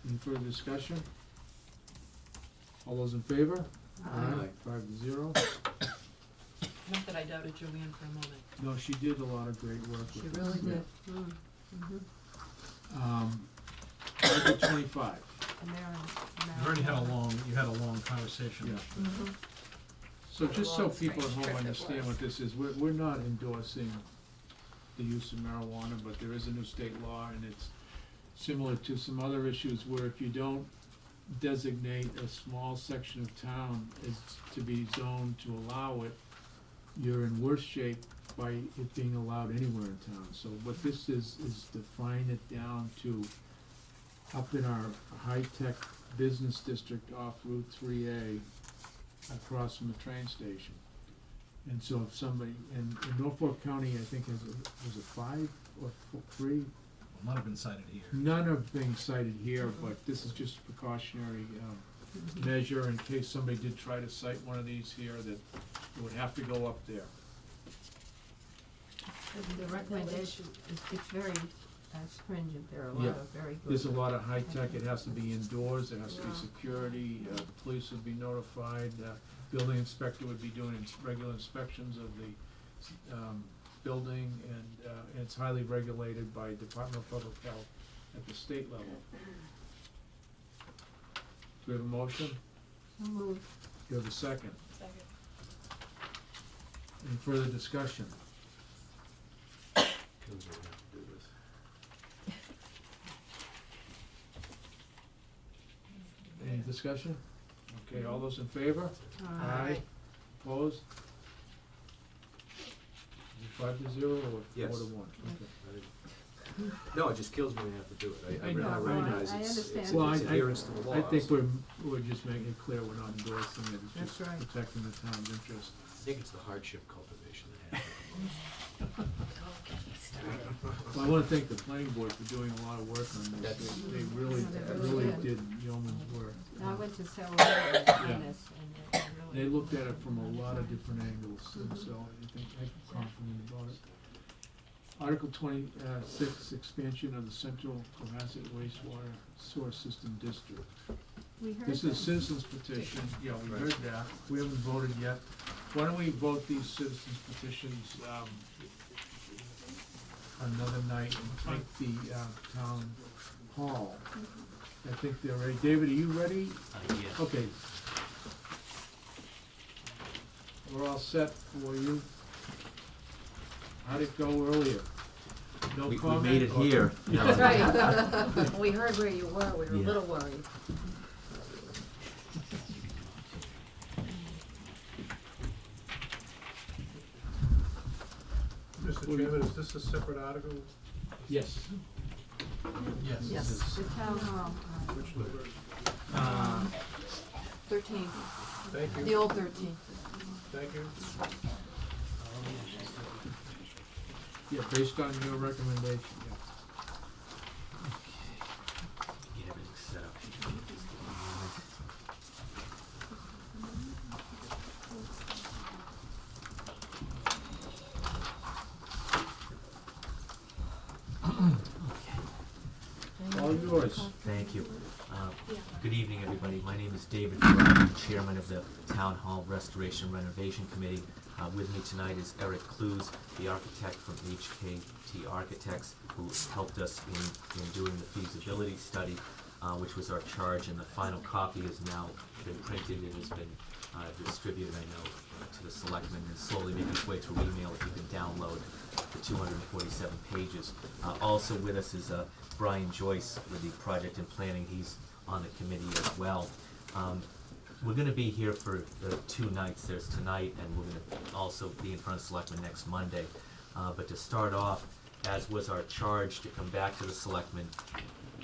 Any further discussion? All those in favor? Aye. 5-0. Not that I doubted Joanne for a moment. No, she did a lot of great work with She it. really did. Article 25. You already had a long conversation. Yeah. So just so Long, people at straight home trip it understand was. what this is, we're not endorsing the use of marijuana, but there is a new state law, and it's similar to some other issues where if you don't designate a small section of town as to be zoned to allow it, you're in worse shape by it being allowed anywhere in town. So what this is define it down to up in our high-tech business district off Route 3A, across from the train station. And so if somebody, in Norfolk County, I think was it 5 or 3? Might have been cited here. None are being cited here, but this is just a precautionary, measure in case somebody did try to cite one of these here, that it would have to go up there. The recommendation is, it's very stringent, there are a lot Yeah. of very good. There's a lot of high tech, it has to be indoors, there has to be security, the police would be notified, building inspector would be doing regular inspections of the, building, and it's highly regulated by Department of Public Health at the state level. Do we have a motion? So moved. Do you have a second? Second. Any further discussion? Kills me to have to do this. Any discussion? Okay, all those in favor? Aye. Opposed? Is it 5-0 or Yes. 4-1? Okay. No, it just kills me to have to do it. I I know, I recognize know. I it's understand. Well, it's adherence to the laws. I think we're just making it clear we're not endorsing it, it's That's just right. protecting the town's interest. I think it's the hardship cultivation that happens. Well, I wanna thank the planning board for doing a lot of work on this, they really, Yeah, they really really did. did yeoman's work. I went to several meetings Yeah. on this, and they really. They looked at it from a lot of different angles, and so I think I'm confident about it. Article 26, expansion of the Central Cohasset wastewater sewer system district. We heard This is a them. citizen's petition, yeah, we heard that, we haven't voted yet. Why don't we vote these citizens petitions, another night and take the, town hall? I think they're ready. David, are you ready? Yes. Okay. We're all set for you. How'd it go earlier? No comment? We made it or- here. No. That's right. We heard where you were, we were a Yeah. little worried. Mr. Chairman, is this a separate article? Yes. Yes. Yes. this is- The town hall, Which number? 13, Thank the you, old 13. thank you. Yeah, based on your recommendation, yeah. Get everything set up. All yours. Thank you. Good evening, everybody. My name is David Fry. I'm Chairman of the Town Hall Restoration Renovation Committee. With me tonight is Eric Clues, the architect from HKT Architects, who helped us in doing the feasibility study, which was our charge, and the final copy has now been printed and has been distributed, I know, to the selectmen, and slowly making its way through email if you can download the 247 pages. Also with us is Brian Joyce with the project and planning. He's on the committee as well. We're gonna be here for 2 nights. There's tonight, and we're gonna also be in front of selectmen next Monday. But to start off, as was our charge, to come back to the selectmen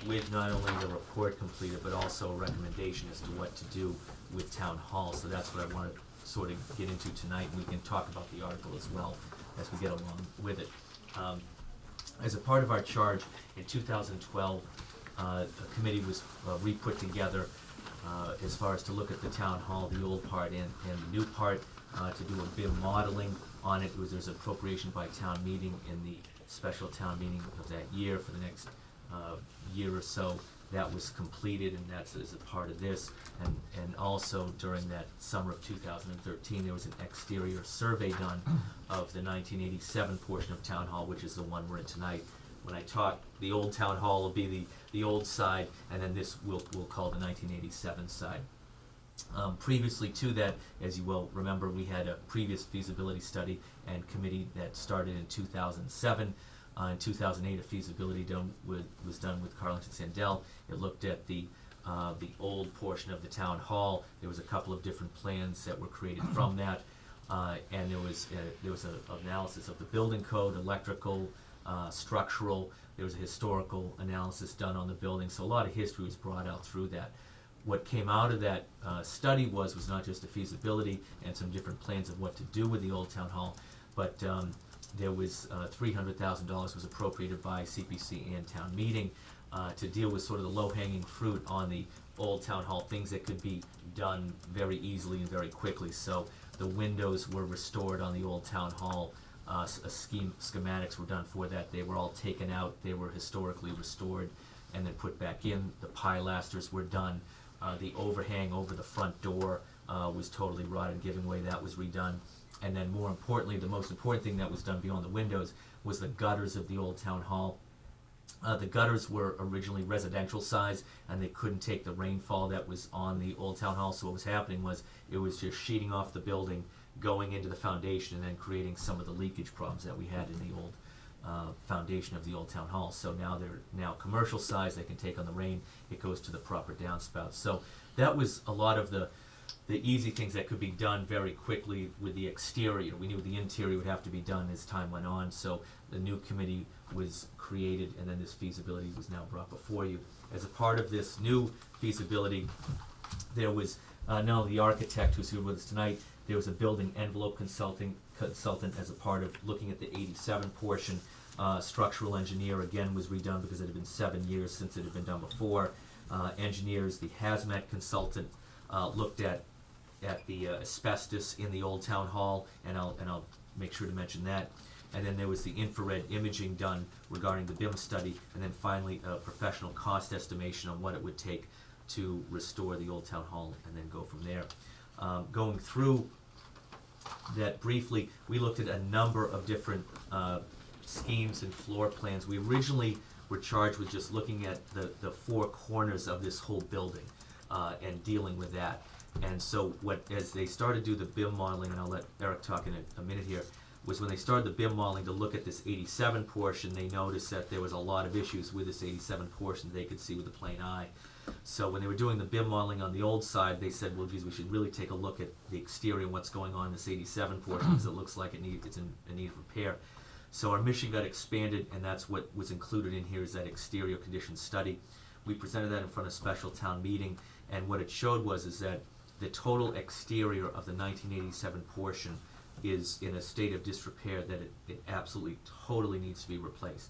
with not only the report completed, but also a recommendation as to what to do with town hall. So that's what I wanna sort of get into tonight, and we can talk about the article as well as we get along with it. As a part of our charge, in 2012, a committee was re-put together as far as to look at the town hall, the old part and the new part, to do a BIM modeling on it. There's appropriation by town meeting in the special town meeting of that year for the next year or so. That was completed, and that's as a part of this. And also during that summer of 2013, there was an exterior survey done of the 1987 portion of town hall, which is the one we're in tonight. When I talk, the old town hall will be the old side, and then this we'll call the 1987 side. Previously to that, as you will remember, we had a previous feasibility study and committee that started in 2007. In 2008, a feasibility was done with Carlington Sandell. It looked at the old portion of the town hall. There was a couple of different plans that were created from that, and there was an analysis of the building code, electrical, structural. There was a historical analysis done on the building, so a lot of history was brought out through that. what came out of that study was not just a feasibility and some different plans of what to do with the old town hall, but there was $300,000 was appropriated by CPC and town meeting to deal with sort of the low-hanging fruit on the old town hall, things that could be done very easily and very quickly. So the windows were restored on the old town hall. Schematics were done for that. They were all taken out. They were historically restored and then put back in. The pilasters were done. The overhang over the front door was totally rotted, giving way. That was redone. And then more importantly, the most important thing that was done beyond the windows was the gutters of the old town hall. The gutters were originally residential size, and they couldn't take the rainfall that was on the old town hall. So what was happening was it was just sheeting off the building, going into the foundation, and then creating some of the leakage problems that we had in the old foundation of the old town hall. So now they're now commercial size. They can take on the rain. It goes to the proper downspout. So that was a lot of the easy things that could be done very quickly with the exterior. We knew the interior would have to be done as time went on. So the new committee was created, and then this feasibility was now brought before you. As a part of this new feasibility, there was not only the architect who's here with us tonight, there was a building envelope consultant as a part of looking at the 87 portion. Structural engineer, again, was redone because it had been 7 years since it had been done before. Engineers, the hazmat consultant looked at the asbestos in the old town hall, and I'll make sure to mention that. And then there was the infrared imaging done regarding the BIM study, and then finally a professional cost estimation on what it would take to restore the old town hall, and then go from there. Going through that briefly, we looked at a number of different schemes and floor plans. We originally were charged with just looking at the four corners of this whole building and dealing with that. And so as they started to do the BIM modeling, and I'll let Eric talk in a minute here, was when they started the BIM modeling to look at this 87 portion, they noticed that there was a lot of issues with this 87 portion they could see with the plain eye. So when they were doing the BIM modeling on the old side, they said, well, geez, we should really take a look at the exterior and what's going on in this 87 portion, because it looks like it's in need of repair. So our mission got expanded, and that's what was included in here, is that exterior conditions study. We presented that in front of special town meeting, and what it showed is that the total exterior of the 1987 portion is in a state of disrepair that it absolutely totally needs to be replaced.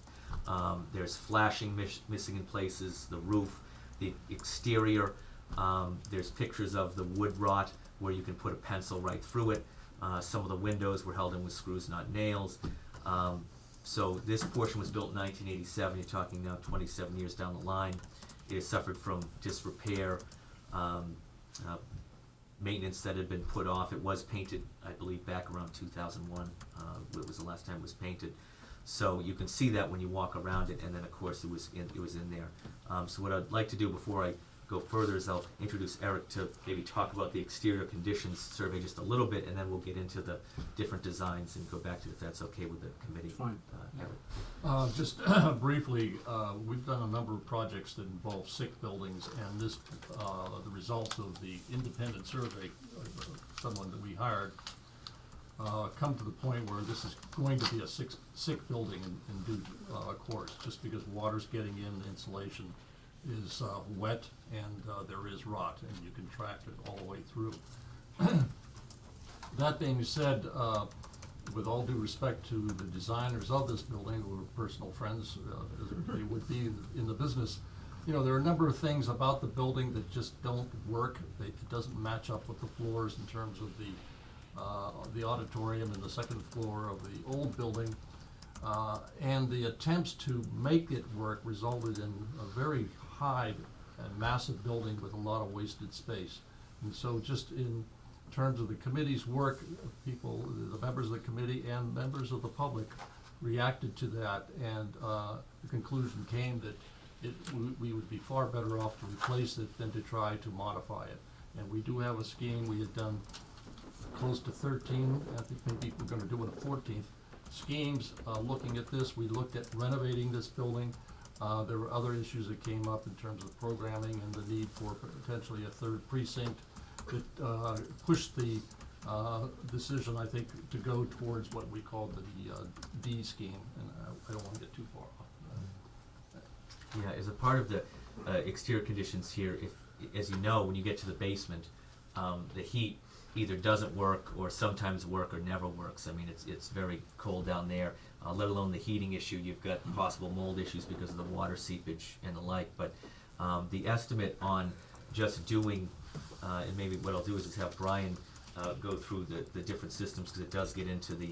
There's flashing missing in places, the roof, the exterior, there's pictures of the wood rot where you can put a pencil right through it. Some of the windows were held in with screws, not nails. So this portion was built in 1987, you're talking now 27 years down the line. It has suffered from disrepair, maintenance that had been put off. It was painted, I believe, back around 2001. It was the last time it was painted. So you can see that when you walk around it, and then of course it was in there. So what I'd like to do before I go further is I'll introduce Eric to maybe talk about the exterior conditions survey just a little bit, and then we'll get into the different designs and go back to if that's okay with the committee. Fine. Just briefly, we've done a number of projects that involve sick buildings, and this, the results of the independent survey, someone that we hired, come to the point where this is going to be a sick building in due course, just because water's getting in, the insulation is wet, and there is rot, and you can track it all the way through. That being said, with all due respect to the designers of this building, who are personal friends, as they would be in the business, you know, there are a number of things about the building that just don't work. It doesn't match up with the floors in terms of the auditorium and the second floor of the old building. And the attempts to make it work resulted in a very high and massive building with a lot of wasted space. And so just in terms of the committee's work, people, the members of the committee and members of the public reacted to that, and the conclusion came that we would be far better off to replace it than to try to modify it. And we do have a scheme. We had done close to 13, I think maybe we're gonna do it a 14th, schemes looking at this. We looked at renovating this building. There were other issues that came up in terms of programming and the need for potentially a third precinct that pushed the decision, I think, to go towards what we called the D scheme, and I don't want to get too far off. Yeah, as a part of the exterior conditions here, as you know, when you get to the basement, the heat either doesn't work or sometimes work or never works. I mean, it's very cold down there, let alone the heating issue. You've got possible mold issues because of the water seepage and the like. But the estimate on just doing, and maybe what I'll do is just have Brian go through the different systems, because it does get into the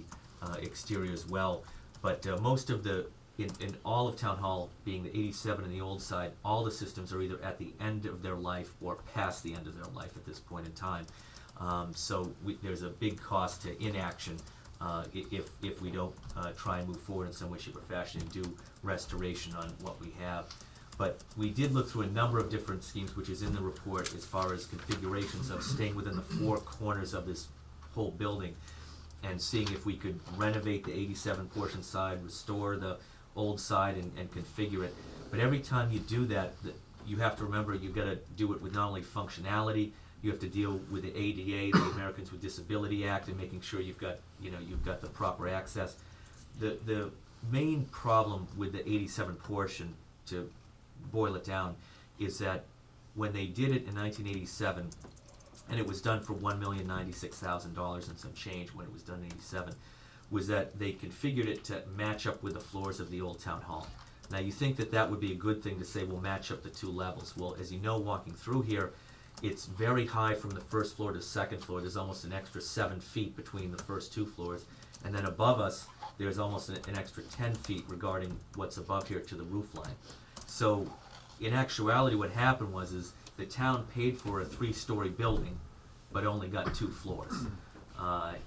exterior as well. But most of the, in all of Town Hall, being the 87 and the old side, all the systems are either at the end of their life or past the end of their life at this point in time. So there's a big cost to inaction if we don't try and move forward in some way, shape, or fashion and do restoration on what we have. But we did look through a number of different schemes, which is in the report, as far as configurations of staying within the four corners of this whole building, and seeing if we could renovate the 87 portion side, restore the old side, and configure it. But every time you do that, you have to remember you've got to do it with not only functionality, you have to deal with the ADA, the Americans with Disability Act, and making sure you've got the proper access. The main problem with the 87 portion, to boil it down, is that when they did it in 1987, and it was done for $1,096,000 and some change when it was done in 87, was that they configured it to match up with the floors of the old town hall. Now you think that would be a good thing to say, we'll match up the two levels. Well, as you know, walking through here, it's very high from the first floor to the second floor. There's almost an extra 7 feet between the first two floors. And then above us, there's almost an extra 10 feet regarding what's above here to the roof line. So in actuality, what happened was the town paid for a 3-story building, but only got 2 floors.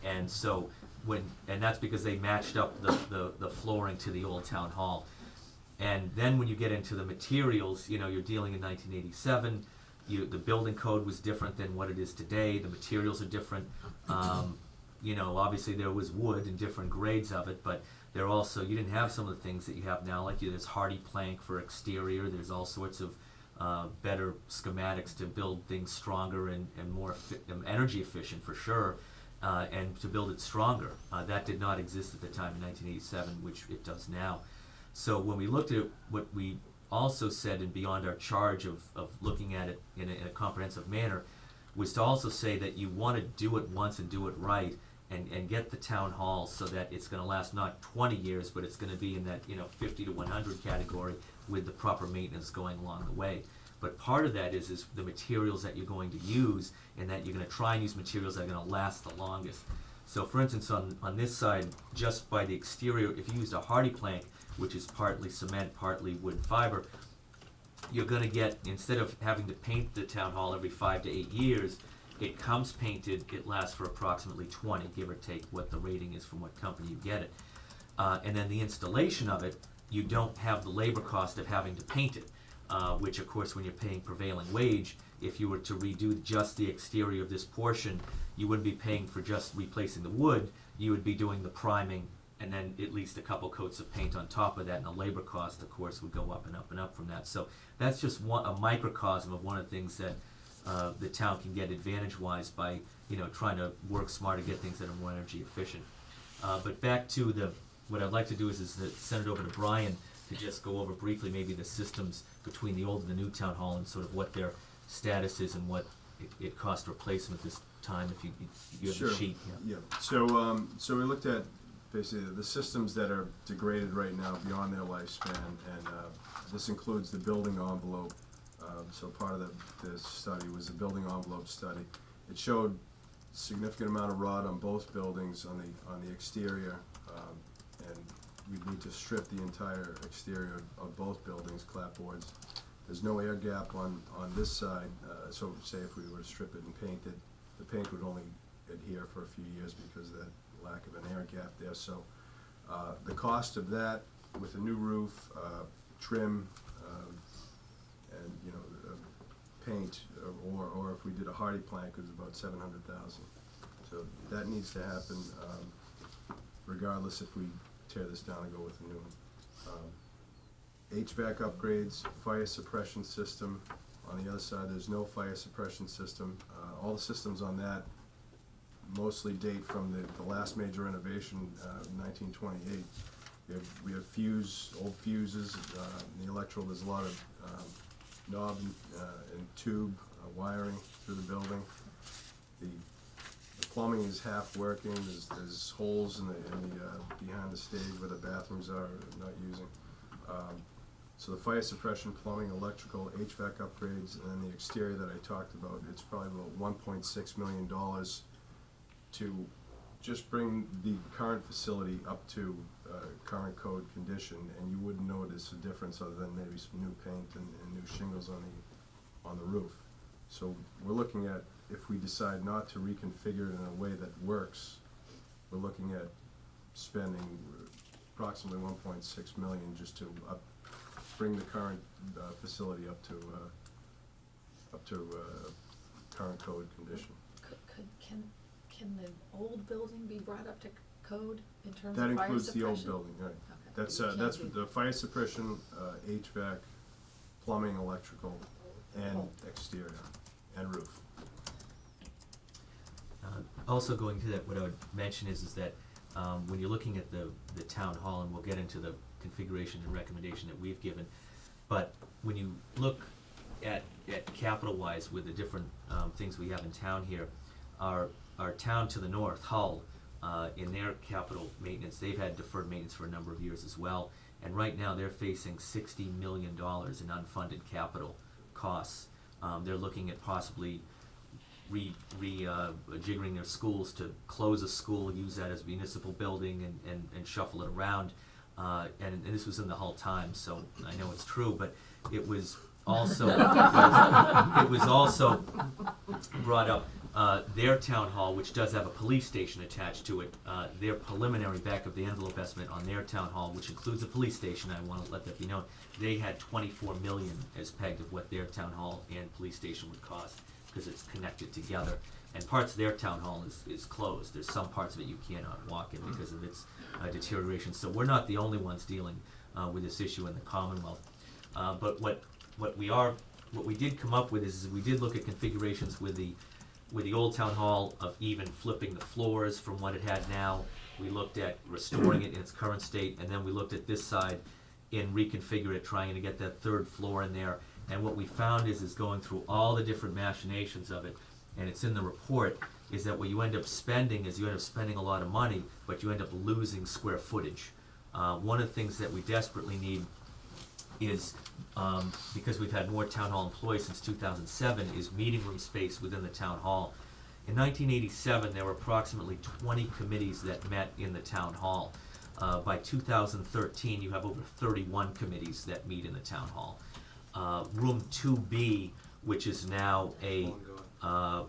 And so and that's because they matched up the flooring to the old town hall. And then when you get into the materials, you're dealing in 1987. The building code was different than what it is today. The materials are different. Obviously there was wood and different grades of it, but you didn't have some of the things that you have now, like there's hardy plank for exterior. There's all sorts of better schematics to build things stronger and more energy efficient for sure, and to build it stronger. That did not exist at the time in 1987, which it does now. So when we looked at what we also said, and beyond our charge of looking at it in a comprehensive manner, was to also say that you want to do it once and do it right, and get the town hall so that it's going to last not 20 years, but it's going to be in that 50 to 100 category with the proper maintenance going along the way. But part of that is the materials that you're going to use, and that you're going to try and use materials that are going to last the longest. So for instance, on this side, just by the exterior, if you used a hardy plank, which is partly cement, partly wood fiber, you're going to get, instead of having to paint the town hall every 5 to 8 years, it comes painted, it lasts for approximately 20, give or take what the rating is from what company you get it. And then the installation of it, you don't have the labor cost of having to paint it, which of course when you're paying prevailing wage, if you were to redo just the exterior of this portion, you wouldn't be paying for just replacing the wood, you would be doing the priming and then at least a couple coats of paint on top of that, and the labor cost, of course, would go up and up and up from that. So that's just a microcosm of one of the things that the town can get advantage-wise by trying to work smarter, get things that are more energy efficient. But back to what I'd like to do is send it over to Brian to just go over briefly maybe the systems between the old and the new town hall, and sort of what their status is and what it cost replacement this time, if you have Sure. a sheet. Yeah. So we looked at basically the systems that are degraded right now beyond their lifespan, and this includes the building envelope. So part of the study was the building envelope study. It showed significant amount of rot on both buildings on the exterior, and we need to strip the entire exterior of both buildings, clapboards. There's no air gap on this side, so say if we were to strip it and paint it, the paint would only adhere for a few years because of that lack of an air gap there. So the cost of that with a new roof, trim, and paint, or if we did a hardy plank, it was about $700,000. So that needs to happen regardless if we tear this down and go with a new one. HVAC upgrades, fire suppression system. On the other side, there's no fire suppression system. All the systems on that mostly date from the last major renovation, 1928. We have old fuses. In the electrical, there's a lot of knob and tube wiring through the building. The plumbing is half working, there's holes in the, behind the stage where the bathrooms are, not using. So the fire suppression, plumbing, electrical, HVAC upgrades, and then the exterior that I talked about, it's probably about $1.6 million to just bring the current facility up to current code condition, and you wouldn't notice a difference other than maybe some new paint and new shingles on the roof. So we're looking at, if we decide not to reconfigure it in a way that works, we're looking at spending approximately $1.6 million just to bring the current facility up to current code condition. Can the old building be brought up to code in terms That of fire includes the old suppression? building, right. Okay. That's, You can't that's do- the fire suppression, HVAC, plumbing, electrical, and Oh. exterior, and roof. Also going to that, what I would mention is that when you're looking at the town hall, and we'll get into the configuration and recommendation that we've given, but when you look at capital-wise with the different things we have in town here, our town to the north, Hull, in their capital maintenance, they've had deferred maintenance for a number of years as well, and right now they're facing $60 million in unfunded capital costs. They're looking at possibly jiggering their schools to close a school, use that as a municipal building, and shuffle it around. And this was in the Hull Times, so I know it's true, but it was also it was also brought up. Their town hall, which does have a police station attached to it, their preliminary back of the envelope estimate on their town hall, which includes a police station, I want to let that be known, they had $24 million as pegged of what their town hall and police station would cost, because it's connected together. And parts of their town hall is closed. There's some parts of it you cannot walk in because of its deterioration. So we're not the only ones dealing with this issue in the Commonwealth. But what we did come up with is we did look at configurations with the old town hall of even flipping the floors from what it had now. We looked at restoring it in its current state, and then we looked at this side and reconfigure it, trying to get that third floor in there. And what we found is going through all the different machinations of it, and it's in the report, is that what you end up spending is you end up spending a lot of money, but you end up losing square footage. One of the things that we desperately need is, because we've had more town hall employees since 2007, is meeting room space within the town hall. In 1987, there were approximately 20 committees that met in the town hall. By 2013, you have over 31 committees that meet in the town hall. Room 2B, which is now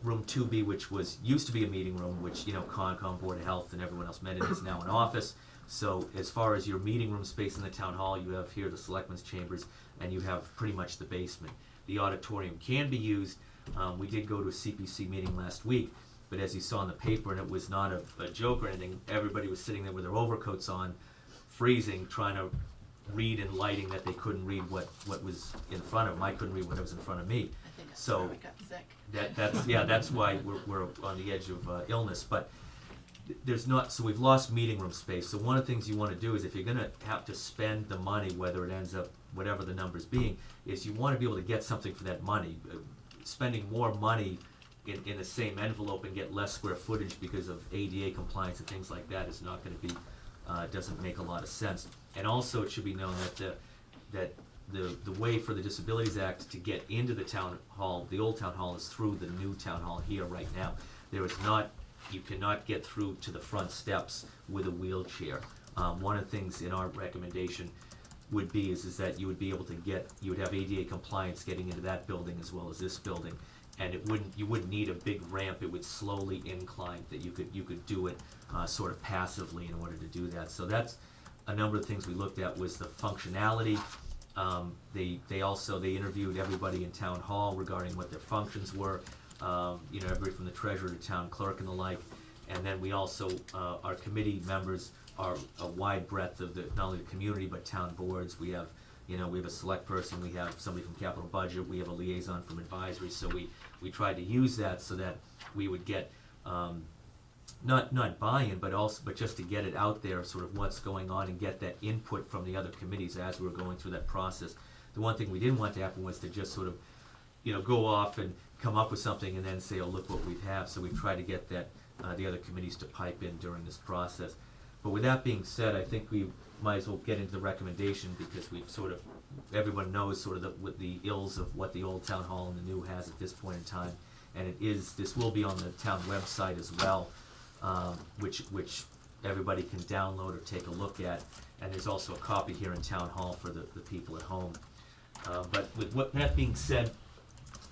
room 2B, which used to be a meeting room, which, Concom, Board of Health, and everyone else met in, is now an office. So as far as your meeting room space in the town hall, you have here the Selectmen's chambers, and you have pretty much the basement. The auditorium can be used. We did go to a CPC meeting last week, but as you saw in the paper, and it was not a joke or anything, everybody was sitting there with their overcoats on, freezing, trying to read in lighting that they couldn't read what was in front of them. I couldn't read what was in front of me. I think that's So where I got sick. that's why we're on the edge of illness. But so we've lost meeting room space. So one of the things you want to do is, if you're going to have to spend the money, whether it ends up whatever the numbers being, is you want to be able to get something for that money. Spending more money in the same envelope and get less square footage because of ADA compliance and things like that is not going to be doesn't make a lot of sense. And also, it should be known that the way for the Disabilities Act to get into the town hall, the old town hall, is through the new town hall here right now. You cannot get through to the front steps with a wheelchair. One of the things in our recommendation would be is that you would be able to you would have ADA compliance getting into that building as well as this building, and you wouldn't need a big ramp. It would slowly incline, that you could do it sort of passively in order to do that. So that's a number of things we looked at, was the functionality. They interviewed everybody in town hall regarding what their functions were. Everybody from the treasurer to town clerk and the like. And then we also, our committee members are a wide breadth of not only the community but town boards. We have a select person, we have somebody from capital budget, we have a liaison from advisory. So we tried to use that so that we would get not buy-in, but just to get it out there, sort of what's going on, and get that input from the other committees as we were going through that process. The one thing we didn't want to happen was to just sort of go off and come up with something and then say, oh, look what we have. So we try to get that, the other committees to pipe in during this process. But with that being said, I think we might as well get into the recommendation, because we've sort of, everyone knows sort of with the ills of what the old town hall and the new has at this point in time. And this will be on the town website as well, which everybody can download or take a look at. And there's also a copy here in town hall for the people at home. But with that being said,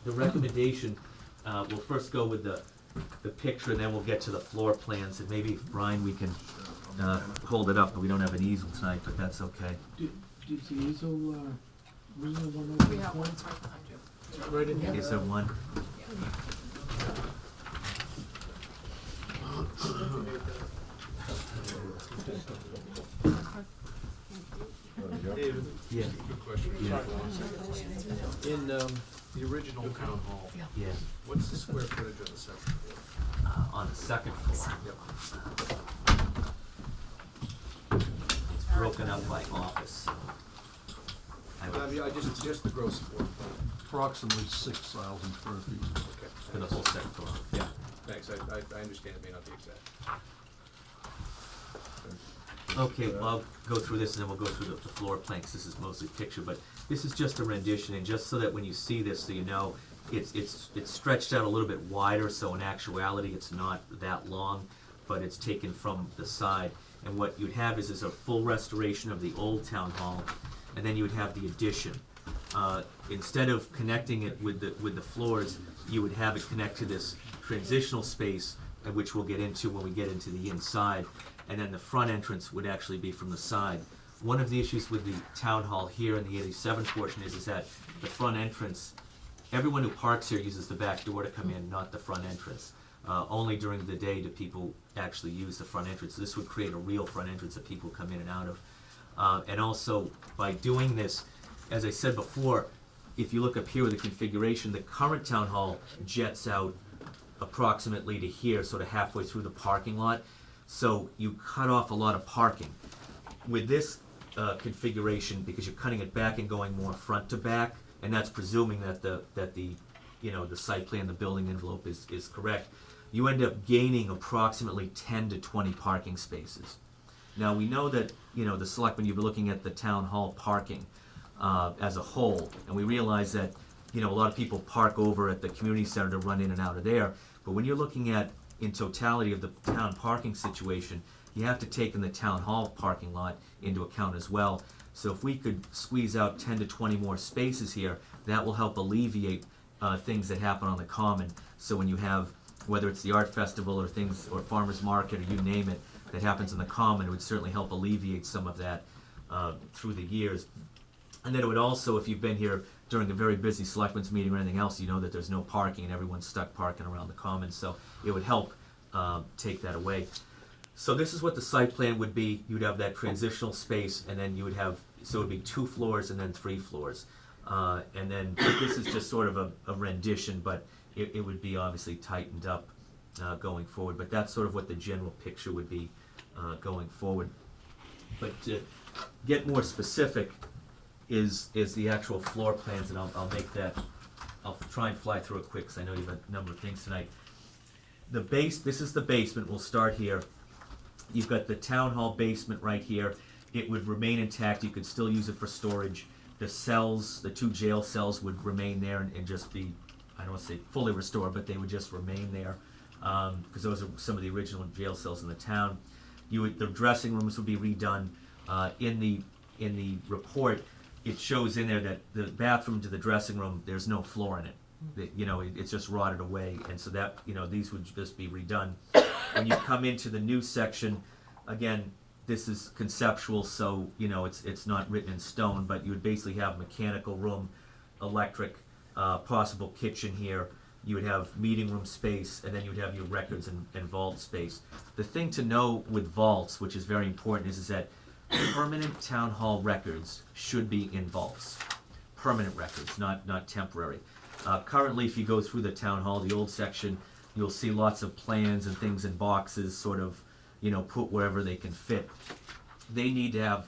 the recommendation, we'll first go with the picture, and then we'll get to the floor plans. And maybe, Brian, we can hold it up, but we don't have an easel tonight, but that's okay. Does the easel, was there one over We the have corner? one right behind you. Right in here? Is there one? David, Yeah. quick question. Yeah. In the original town hall, Yeah, what's the square footage on the second floor? on the second floor. Yep. It's broken up by office. I would, Just the gross floor plan. Approximately 6,000 square feet. Okay. for the whole second floor. Yeah, thanks, I understand it may not be exact. Okay, well, I'll go through this and then we'll go through the floor plan, 'cause this is mostly picture, but this is just a rendition, and just so that when you see this, so you know, it's stretched out a little bit wider, so in actuality, it's not that long, but it's taken from the side. And what you'd have is a full restoration of the old town hall, and then you would have the addition. Instead of connecting it with the floors, you would have it connect to this transitional space, which we'll get into when we get into the inside, and then the front entrance would actually be from the side. One of the issues with the town hall here in the 87 portion is that the front entrance, everyone who parks here uses the back door to come in, not the front entrance. Only during the day do people actually use the front entrance. So this would create a real front entrance that people come in and out of. And also, by doing this, as I said before, if you look up here with the configuration, the current town hall jets out approximately to here, sort of halfway through the parking lot. So you cut off a lot of parking. With this configuration, because you're cutting it back and going more front to back, and that's presuming that the site plan, the building envelope is correct, you end up gaining approximately 10 to 20 parking spaces. Now, we know that, the selectmen, you've been looking at the town hall parking as a whole, and we realize that, a lot of people park over at the community center to run in and out of there, but when you're looking at, in totality of the town parking situation, you have to take in the town hall parking lot into account as well. So if we could squeeze out 10 to 20 more spaces here, that will help alleviate things that happen on the common. So when you have, whether it's the art festival or things, or farmer's market, or you name it, that happens in the common, it would certainly help alleviate some of that through the years. And then it would also, if you've been here during a very busy selectmen's meeting or anything else, you know that there's no parking and everyone's stuck parking around the common, so it would help take that away. So this is what the site plan would be. You'd have that transitional space, and then you would have, so it would be 2 floors and then 3 floors. And then this is just sort of a rendition, but it would be obviously tightened up going forward. But that's sort of what the general picture would be going forward. But to get more specific is the actual floor plans, and I'll make that, I'll try and fly through it quick, because I know you have a number of things tonight. This is the basement. We'll start here. You've got the town hall basement right here. It would remain intact. You could still use it for storage. The cells, the 2 jail cells would remain there and just be, I don't want to say fully restored, but they would just remain there, because those are some of the original jail cells in the town. The dressing rooms would be redone. In the report, it shows in there that the bathroom to the dressing room, there's no floor in it. It's just rotted away, and so that, these would just be redone. When you come into the new section, again, this is conceptual, so, it's not written in stone, but you would basically have mechanical room, electric, possible kitchen here. You would have meeting room space, and then you would have your records and vault space. The thing to know with vaults, which is very important, is that permanent town hall records should be in vaults. Permanent records, not temporary. Currently, if you go through the town hall, the old section, you'll see lots of plans and things in boxes, sort of, put wherever they can fit. They need to have,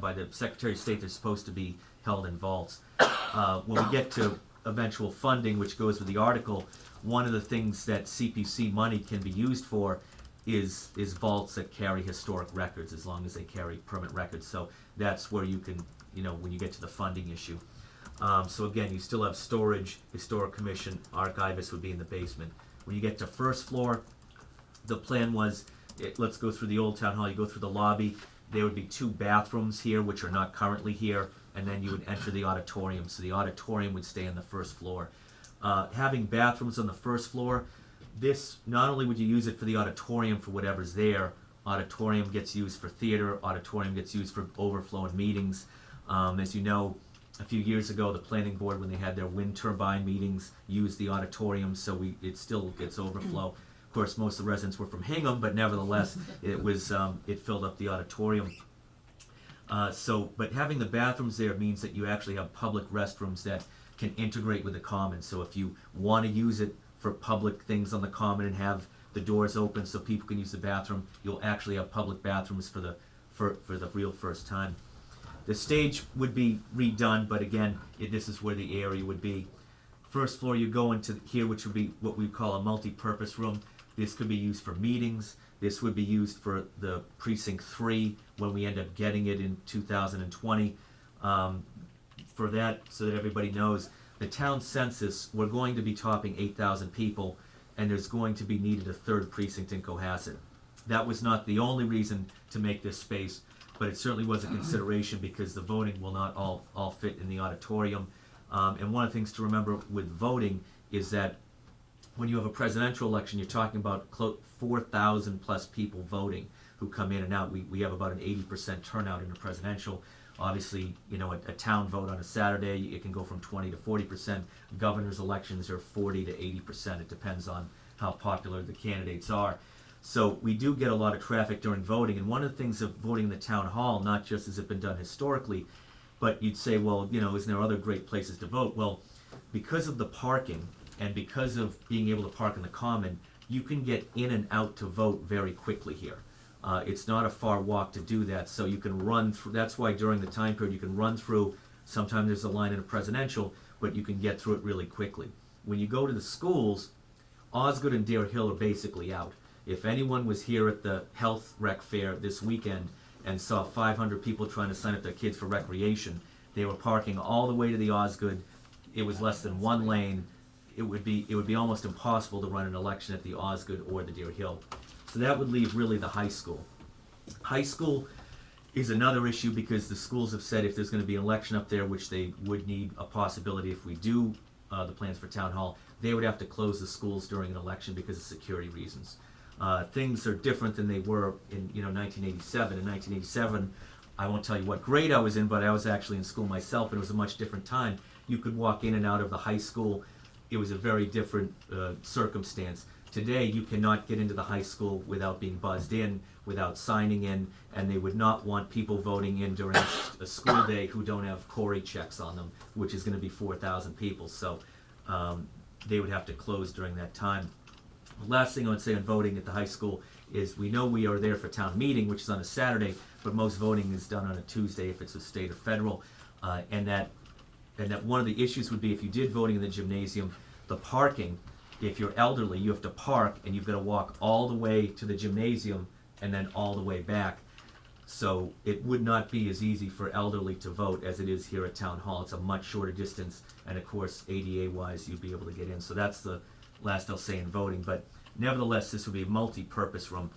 by the Secretary of State, they're supposed to be held in vaults. When we get to eventual funding, which goes with the article, one of the things that CPC money can be used for is vaults that carry historic records, as long as they carry permanent records. So that's where you can, when you get to the funding issue. So again, you still have storage, historic commission, archivist would be in the basement. When you get to first floor, the plan was, let's go through the old town hall, you go through the lobby, there would be 2 bathrooms here, which are not currently here, and then you would enter the auditorium. So the auditorium would stay on the first floor. Having bathrooms on the first floor, this, not only would you use it for the auditorium for whatever's there, auditorium gets used for theater, auditorium gets used for overflow and meetings. As you know, a few years ago, the planning board, when they had their wind turbine meetings, used the auditorium, so it still gets overflow. Of course, most of the residents were from Hingham, but nevertheless, it filled up the auditorium. But having the bathrooms there means that you actually have public restrooms that can integrate with the common. So if you want to use it for public things on the common and have the doors open so people can use the bathroom, you'll actually have public bathrooms for the real first time. The stage would be redone, but again, this is where the area would be. First floor, you go into here, which would be what we call a multi-purpose room. This could be used for meetings. This would be used for the precinct 3 when we end up getting it in 2020. For that, so that everybody knows, the town census, we're going to be topping 8,000 people, and there's going to be needed a 3rd precinct in Cohasset. That was not the only reason to make this space, but it certainly was a consideration because the voting will not all fit in the auditorium. And one of the things to remember with voting is that when you have a presidential election, you're talking about 4,000 plus people voting who come in and out. We have about an 80% turnout in a presidential. Obviously, a town vote on a Saturday, it can go from 20 to 40%. Governor's elections are 40 to 80%. It depends on how popular the candidates are. So we do get a lot of traffic during voting. And one of the things of voting in the town hall, not just has it been done historically, but you'd say, well, isn't there other great places to vote? Well, because of the parking and because of being able to park in the common, you can get in and out to vote very quickly here. It's not a far walk to do that, so you can run through. That's why during the time period you can run through. Sometimes there's a line in a presidential, but you can get through it really quickly. When you go to the schools, Osgood and Deer Hill are basically out. If anyone was here at the health rec fair this weekend and saw 500 people trying to sign up their kids for recreation, they were parking all the way to the Osgood. It was less than 1 lane. It would be almost impossible to run an election at the Osgood or the Deer Hill. So that would leave really the high school. High school is another issue because the schools have said if there's going to be an election up there, which they would need a possibility if we do the plans for town hall, they would have to close the schools during an election because of security reasons. Things are different than they were in 1987. In 1987, I won't tell you what grade I was in, but I was actually in school myself, and it was a much different time. You could walk in and out of the high school. It was a very different circumstance. Today, you cannot get into the high school without being buzzed in, without signing in, and they would not want people voting in during a school day who don't have Corey checks on them, which is going to be 4,000 people. So they would have to close during that time. The last thing I would say on voting at the high school is we know we are there for town meeting, which is on a Saturday, but most voting is done on a Tuesday if it's a state or federal, and that one of the issues would be if you did voting in the gymnasium, the parking. If you're elderly, you have to park and you've got to walk all the way to the gymnasium and then all the way back. So it would not be as easy for elderly to vote as it is here at Town Hall. It's a much shorter distance, and of course, ADA-wise, you'd be able to get in. So that's the last I'll say in voting. But nevertheless, this would be a multi-purpose room.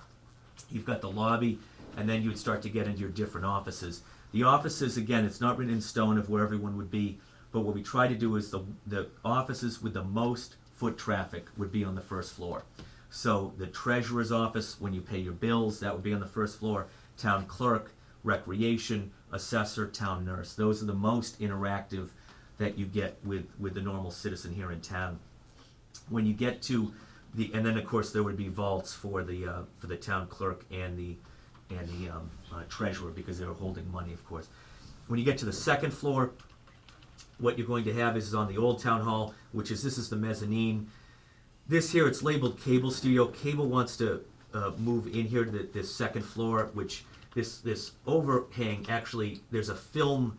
You've got the lobby, and then you would start to get into your different offices. The offices, again, it's not written in stone of where everyone would be, but what we try to do is the offices with the most foot traffic would be on the first floor. So the treasurer's office, when you pay your bills, that would be on the first floor. Town clerk, recreation, assessor, town nurse. Those are the most interactive that you get with the normal citizen here in town. When you get to and then of course there would be vaults for the town clerk and the treasurer because they're holding money, of course. When you get to the second floor, what you're going to have is on the old town hall, this is the mezzanine. This here, it's labeled Cable Studio. Cable wants to move in here to this second floor, which this overhang, actually, there's a film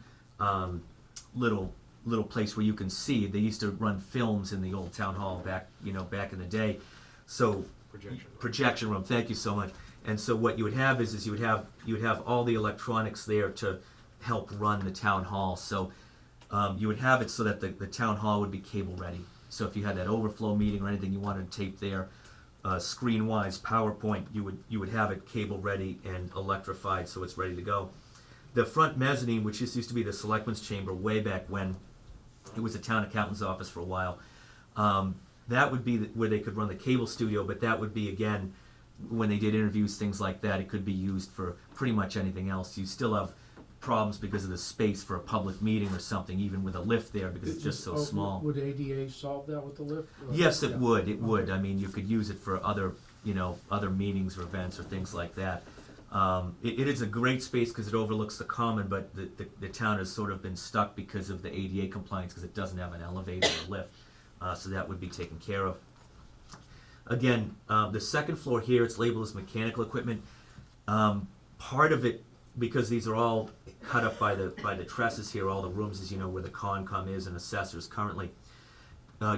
little little place where you can see. They used to run films in the old town hall back in the day. So projection room. Thank you so much. And so what you would have is you would have all the electronics there to help run the town hall. So you would have it so that the town hall would be cable ready. So if you had that overflow meeting or anything you wanted to tape there, screen-wise, PowerPoint, you would have it cable ready and electrified, so it's ready to go. The front mezzanine, which used to be the Selectman's chamber way back when it was a town accountant's office for a while, that would be where they could run the cable studio, but that would be, again, when they did interviews, things like that, it could be used for pretty much anything else. You still have problems because of the space for a public meeting or something, even with a lift there, because it's just so small. Would ADA solve that with the lift? Or- Yes, it Yeah. would. It would. I mean, you could use it for other meetings or events or things like that. It is a great space because it overlooks the common, but the town has sort of been stuck because of the ADA compliance because it doesn't have an elevator or lift. So that would be taken care of. Again, the second floor here, it's labeled as mechanical equipment. Part of it, because these are all cut up by the trusses here, all the rooms, as you know, where the Concom is and assessors currently.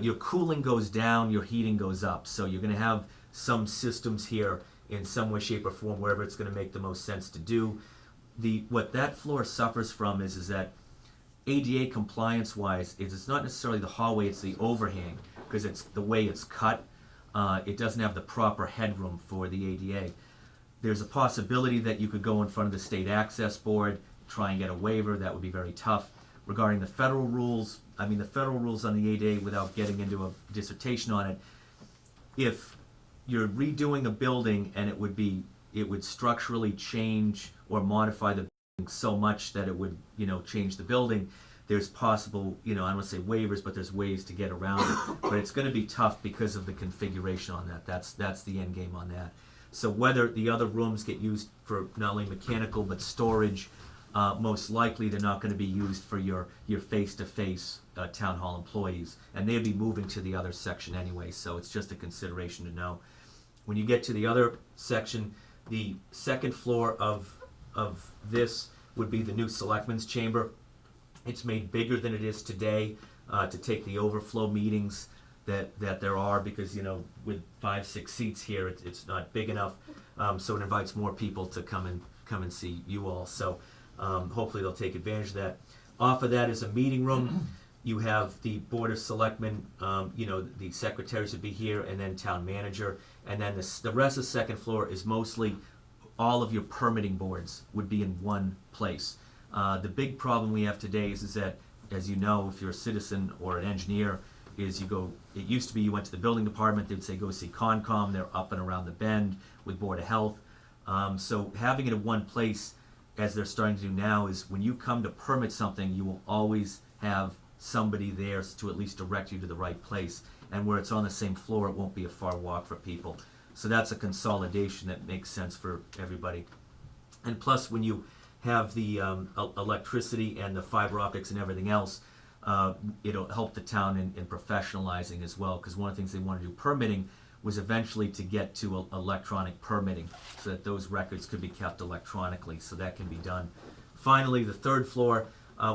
Your cooling goes down, your heating goes up. So you're going to have some systems here in some way, shape, or form, wherever it's going to make the most sense to do. What that floor suffers from is that ADA compliance-wise, it's not necessarily the hallway, it's the overhang, because it's the way it's cut. It doesn't have the proper headroom for the ADA. There's a possibility that you could go in front of the state access board, try and get a waiver. That would be very tough. Regarding the federal rules, the federal rules on the ADA, without getting into a dissertation on it, if you're redoing a building and it would structurally change or modify the building so much that it would, change the building, there's possible, I don't want to say waivers, but there's ways to get around it. But it's going to be tough because of the configuration on that. That's the end game on that. So whether the other rooms get used for not only mechanical but storage, most likely they're not going to be used for your face-to-face town hall employees, and they'd be moving to the other section anyway. So it's just a consideration to know. When you get to the other section, the second floor of this would be the new Selectman's chamber. It's made bigger than it is today to take the overflow meetings that there are, because with 5-6 seats here, it's not big enough. So it invites more people to come and see you all. So hopefully they'll take advantage of that. Off of that is a meeting room. You have the Board of Selectmen, the secretaries would be here, and then town manager. And then the rest of the second floor is mostly all of your permitting boards would be in one place. The big problem we have today is that, as you know, if you're a citizen or an engineer, is it used to be you went to the building department, they'd say go see Concom, they're up and around the bend with Board of Health. So having it in one place, as they're starting to do now, is when you come to permit something, you will always have somebody there to at least direct you to the right place. And where it's on the same floor, it won't be a far walk for people. So that's a consolidation that makes sense for everybody. And plus, when you have the electricity and the fiber optics and everything else, it'll help the town in professionalizing as well, because one of the things they want to do permitting was eventually to get to electronic permitting, so that those records could be kept electronically, so that can be done. Finally, the third floor,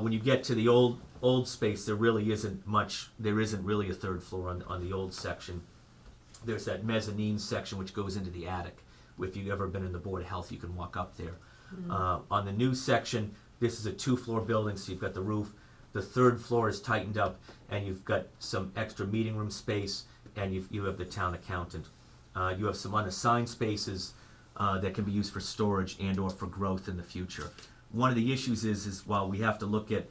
when you get to the old space, there isn't really a third floor on the old section. There's that mezzanine section which goes into the attic. If you've ever been in the Board of Health, you can walk up there. On the new section, this is a 2-floor building, so you've got the roof. The third floor is tightened up, and you've got some extra meeting room space, and you have the town accountant. You have some unassigned spaces that can be used for storage and or for growth in the future. One of the issues is while we have to look at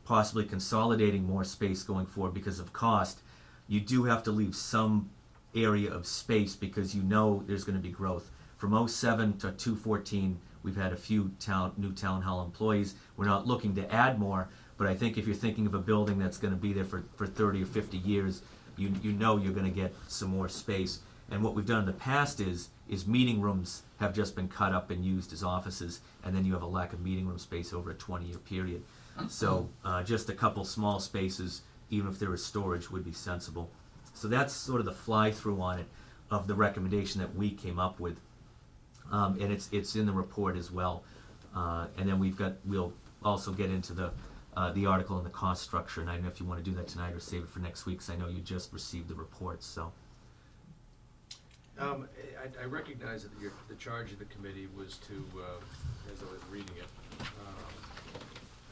possibly consolidating more space going forward because of cost, you do have to leave some area of space because there's going to be growth. From 07 to 2014, we've had a few new town hall employees. We're not looking to add more, but I think if you're thinking of a building that's going to be there for 30 or 50 years, you're going to get some more space. And what we've done in the past is meeting rooms have just been cut up and used as offices, and then you have a lack of meeting room space over a 20-year period. So just a couple small spaces, even if there was storage, would be sensible. So that's sort of the fly-through on it of the recommendation that we came up with. And it's in the report as well. And then we'll also get into the the article and the cost structure, and I don't know if you wanna do that tonight or save it for next week, 'cause I know you just received the reports, so. I recognize that the charge of the committee was to, as I was reading it,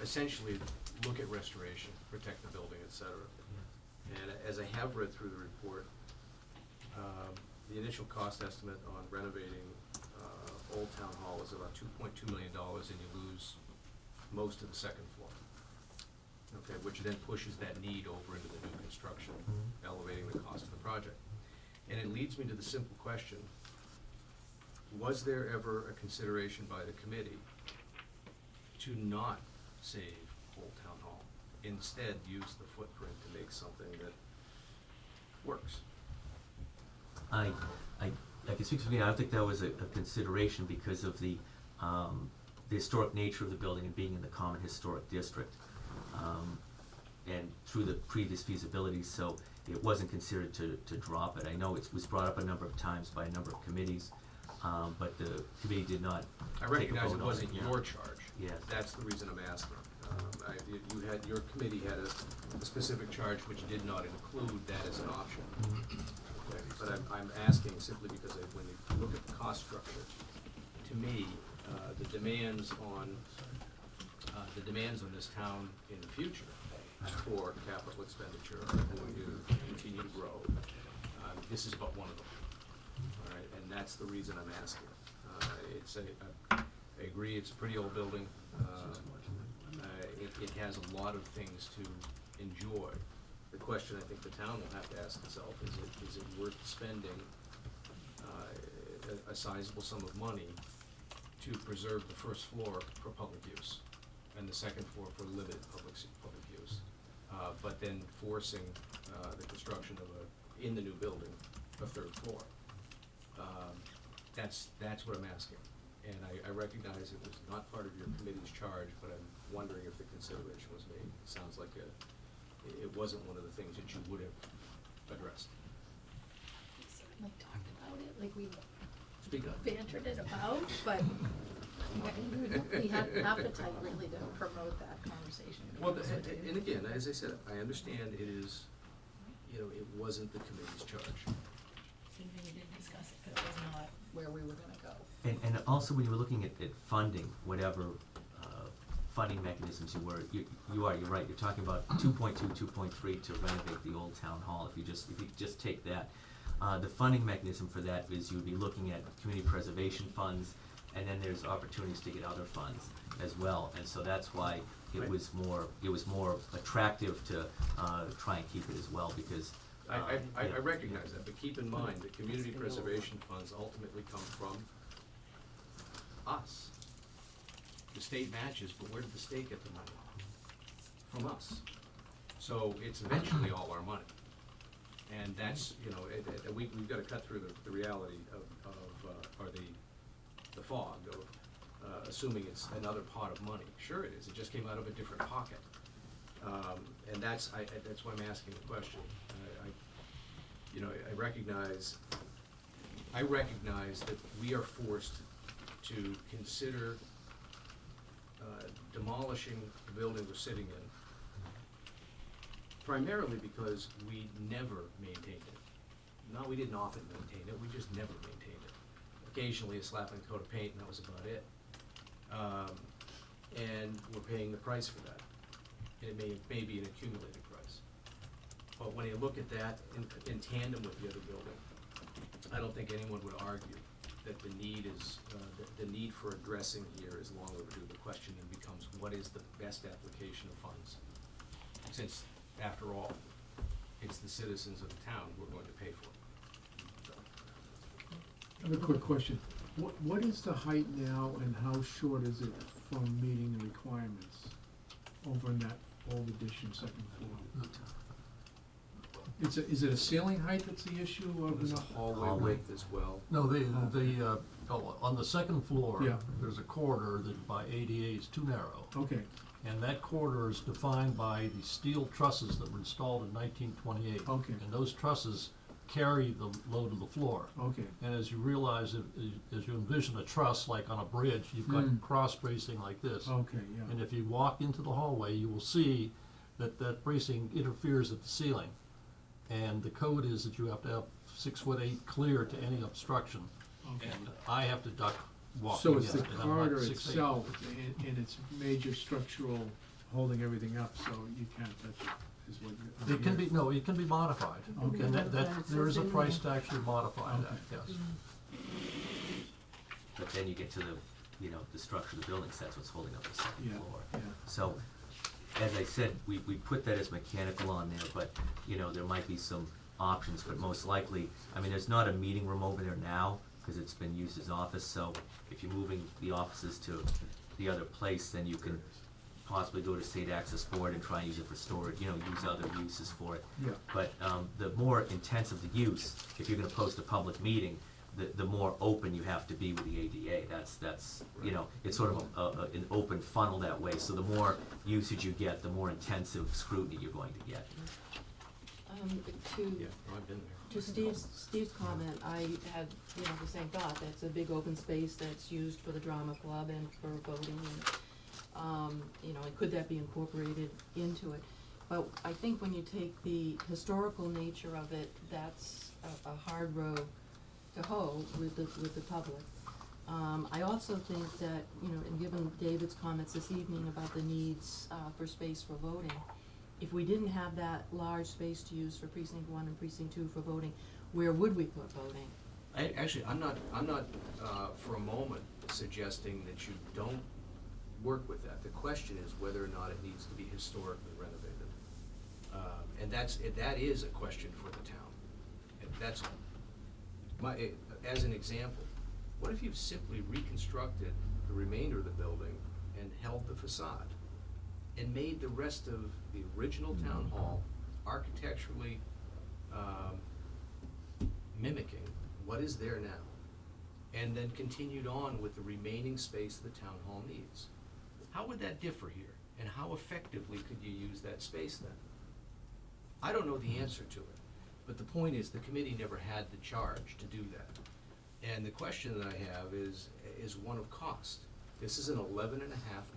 essentially look at restoration, protect the building, et cetera. And as I have read through the report, the initial cost estimate on renovating Old Town Hall is about $2.2 million, and you lose most of the second floor. Okay, which then pushes that need over into the new construction, elevating the cost of the project. And it leads me to the simple question, was there ever a consideration by the committee to not save Old Town Hall? Instead, use the footprint to make something that works? I can speak for me, I don't think that was a consideration because of the historic nature of the building and being in the common historic district. And through the previous feasibilities, so it wasn't considered to drop it. I know it was brought up a number of times by a number of committees, but the committee did not I take a vote recognize on it wasn't yeah. your charge. Yes. That's the reason I'm asking. Your committee had a specific charge which did not include that as an option. Okay, but I'm asking simply because when you look at the cost structure, to me, the demands on this town in the future for capital expenditure are going to continue to grow. This is but one of them, all right, and that's the reason I'm asking. I agree, it's a pretty old building. It has a lot of things to enjoy. The question I think the town will have to ask itself is it worth spending a sizable sum of money to preserve the first floor for public use and the second floor for limited public use, but then forcing the construction of in the new building, a third floor. That's what I'm asking. And I recognize it was not part of your committee's charge, but I'm wondering if the consideration was made. It sounds like it wasn't one of the things that you would have addressed. We certainly talked about it, like we Speak up. bantered it about, but we have appetite really to promote that conversation. Well, and again, as I said, I understand it is, it wasn't the committee's charge. Maybe we did discuss it, but it was not. Where we were gonna go. And also when you were looking at funding, whatever funding mechanisms you're right, you're talking about 2.2, 2.3 to renovate the old town hall, if you just take that. The funding mechanism for that is you would be looking at community preservation funds, and then there's opportunities to get other funds as well, and so that's why it was more attractive to try and keep it as well, because I recognize that, but keep in mind that community preservation funds ultimately come from us. The state matches, but where did the state get the money? From us. So it's eventually all our money. And that's, we've got to cut through the reality or the fog of assuming it's another pot of money. Sure it is, it just came out of a different pocket. And that's why I'm asking the question. I recognize that we are forced to consider demolishing the building we're sitting in, primarily because we never maintained it. No, we didn't often maintain it, we just never maintained it. Occasionally a slap and coat of paint, and that was about it. And we're paying the price for that. And it may be an accumulated price. But when you look at that in tandem with the other building, I don't think anyone would argue that the need for addressing here is long overdue. The question then becomes, what is the best application of funds? Since, after all, it's the citizens of the town who are going to pay for it. I have a quick question. What is the height now and how short is it from meeting the requirements over in that old addition second floor? Is it a ceiling height that's the issue of There's a the hallway width as well. No, on the second floor, Yeah. there's a corridor that by ADA is too narrow. Okay, And that corridor is defined by the steel trusses that were installed in 1928. Okay. And those trusses carry the load of the floor. Okay, And as you realize, as you envision a truss like on a bridge, you've got cross bracing like this. okay, yeah. And if you walk into the hallway, you will see that that bracing interferes at the ceiling. And the code is that you have to have 6'8" clear to any obstruction. Okay. And I have to duck walking So in, it's the and I'm like corridor 6'8". itself and its major structural holding everything up, so you can't touch it, is what you're. It can be, no, it can be modified. Okay. And that, Modified, there is a so it's in price to actually modify that, Okay. yes. But then you get to the, the structure of the building, so that's what's holding up the second Yeah, floor. yeah. So, as I said, we put that as mechanical on there, but, there might be some options, but most likely, there's not a meeting room over there now, because it's been used as office, so if you're moving the offices to the other place, then you can possibly go to state access board and try and use it for storage, use other uses for it. Yeah. But, the more intensive the use, if you're gonna post a public meeting, the more open you have to be with the ADA. That's it's sort of an open funnel that way, so the more usage you get, the more intensive scrutiny you're going to get. Yeah, no, I've been there. To Steve's comment, I had, the same thought, that's a big open space that's used for the drama club and for voting and, and could that be incorporated into it? But I think when you take the historical nature of it, that's a hard road to hoe with the public. I also think that, and given David's comments this evening about the needs, for space for voting, if we didn't have that large space to use for precinct 1 and precinct 2 for voting, where would we put voting? I'm not for a moment suggesting that you don't work with that. The question is whether or not it needs to be historically renovated. And that is a question for the town. And that's as an example, what if you've simply reconstructed the remainder of the building and held the facade and made the rest of the original town hall architecturally mimicking what is there now, and then continued on with the remaining space the town hall needs? How would that differ here, and how effectively could you use that space then? I don't know the answer to it, but the point is the committee never had the charge to do that. And the question that I have is one of cost. This is an $11.5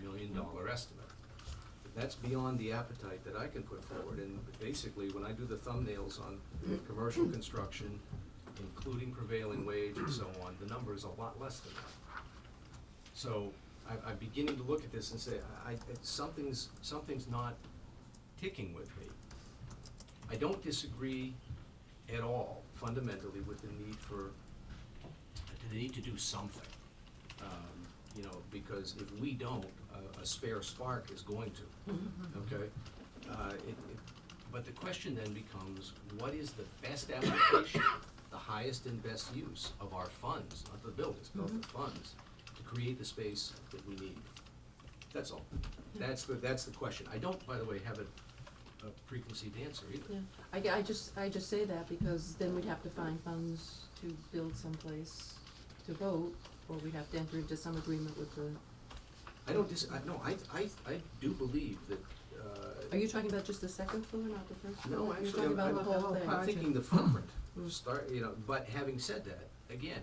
million estimate. That's beyond the appetite that I can put forward, and basically, when I do the thumbnails on commercial construction, including prevailing wage and so on, the number is a lot less than that. So, I'm beginning to look at this and say, something's not ticking with me. I don't disagree at all, fundamentally, with the need to do something. Because if we don't, a spare spark is going to, okay? But the question then becomes, what is the best application, the highest and best use of our funds, not the buildings, but the funds, to create the space that we need? That's all. That's the question. I don't, by the way, have a preconceived answer either. Yeah, I just say that because then we'd have to find funds to build someplace to vote, or we'd have to enter into some agreement with the. I do believe that, Are you talking about just the second floor, not the first floor? no, You're actually, talking about the whole thing. I'm thinking the footprint, but having said that, again,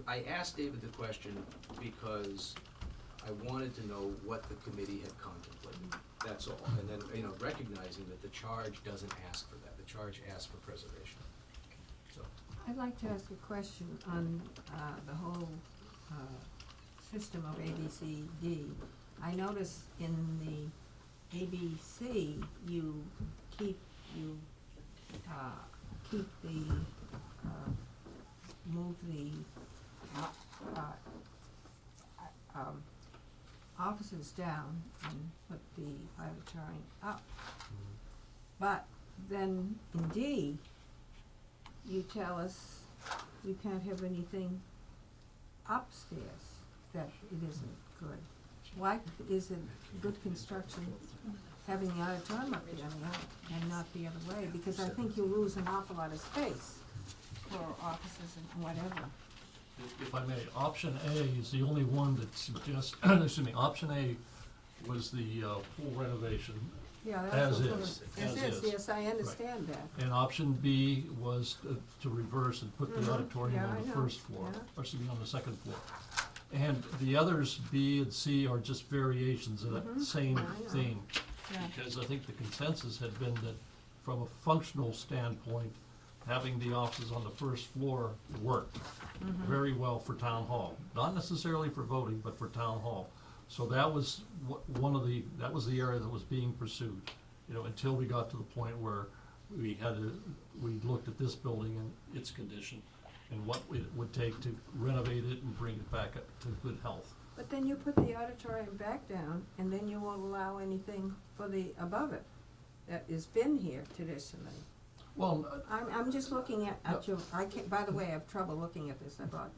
I asked David the question because I wanted to know what the committee had contemplated, that's all. And then, recognizing that the charge doesn't ask for that, the charge asks for preservation, so. I'd like to ask a question on the whole system of ABCD. I notice in the ABC, you keep move the offices down and put the auditorium up. But then in D, you tell us you can't have anything upstairs, that it isn't good. Why is it good construction having the auditorium up there and not the other way? Because I think you lose an awful lot of space for offices and whatever. If I may, option A is the only one that suggests, option A was the full renovation. Yeah, As that's what is, As as is, is. yes, I understand that. And option B was to reverse and put the Mhm. auditorium Yeah, on I the know. first floor, Yeah. or excuse me, on the second floor. And the others, B and C, are just variations of that Mhm. same I know. theme. Yeah. Because I think the consensus had been that from a functional standpoint, having the offices on the first floor worked very well for town hall. Not necessarily for voting, but for town hall. So that was that was the area that was being pursued, until we got to the point where we looked at this building and its condition and what it would take to renovate it and bring it back up to good health. But then you put the auditorium back down, and then you won't allow anything for the above it that has been here traditionally. Well, I'm just looking at your, I can't, by the way, I have trouble looking at this, I brought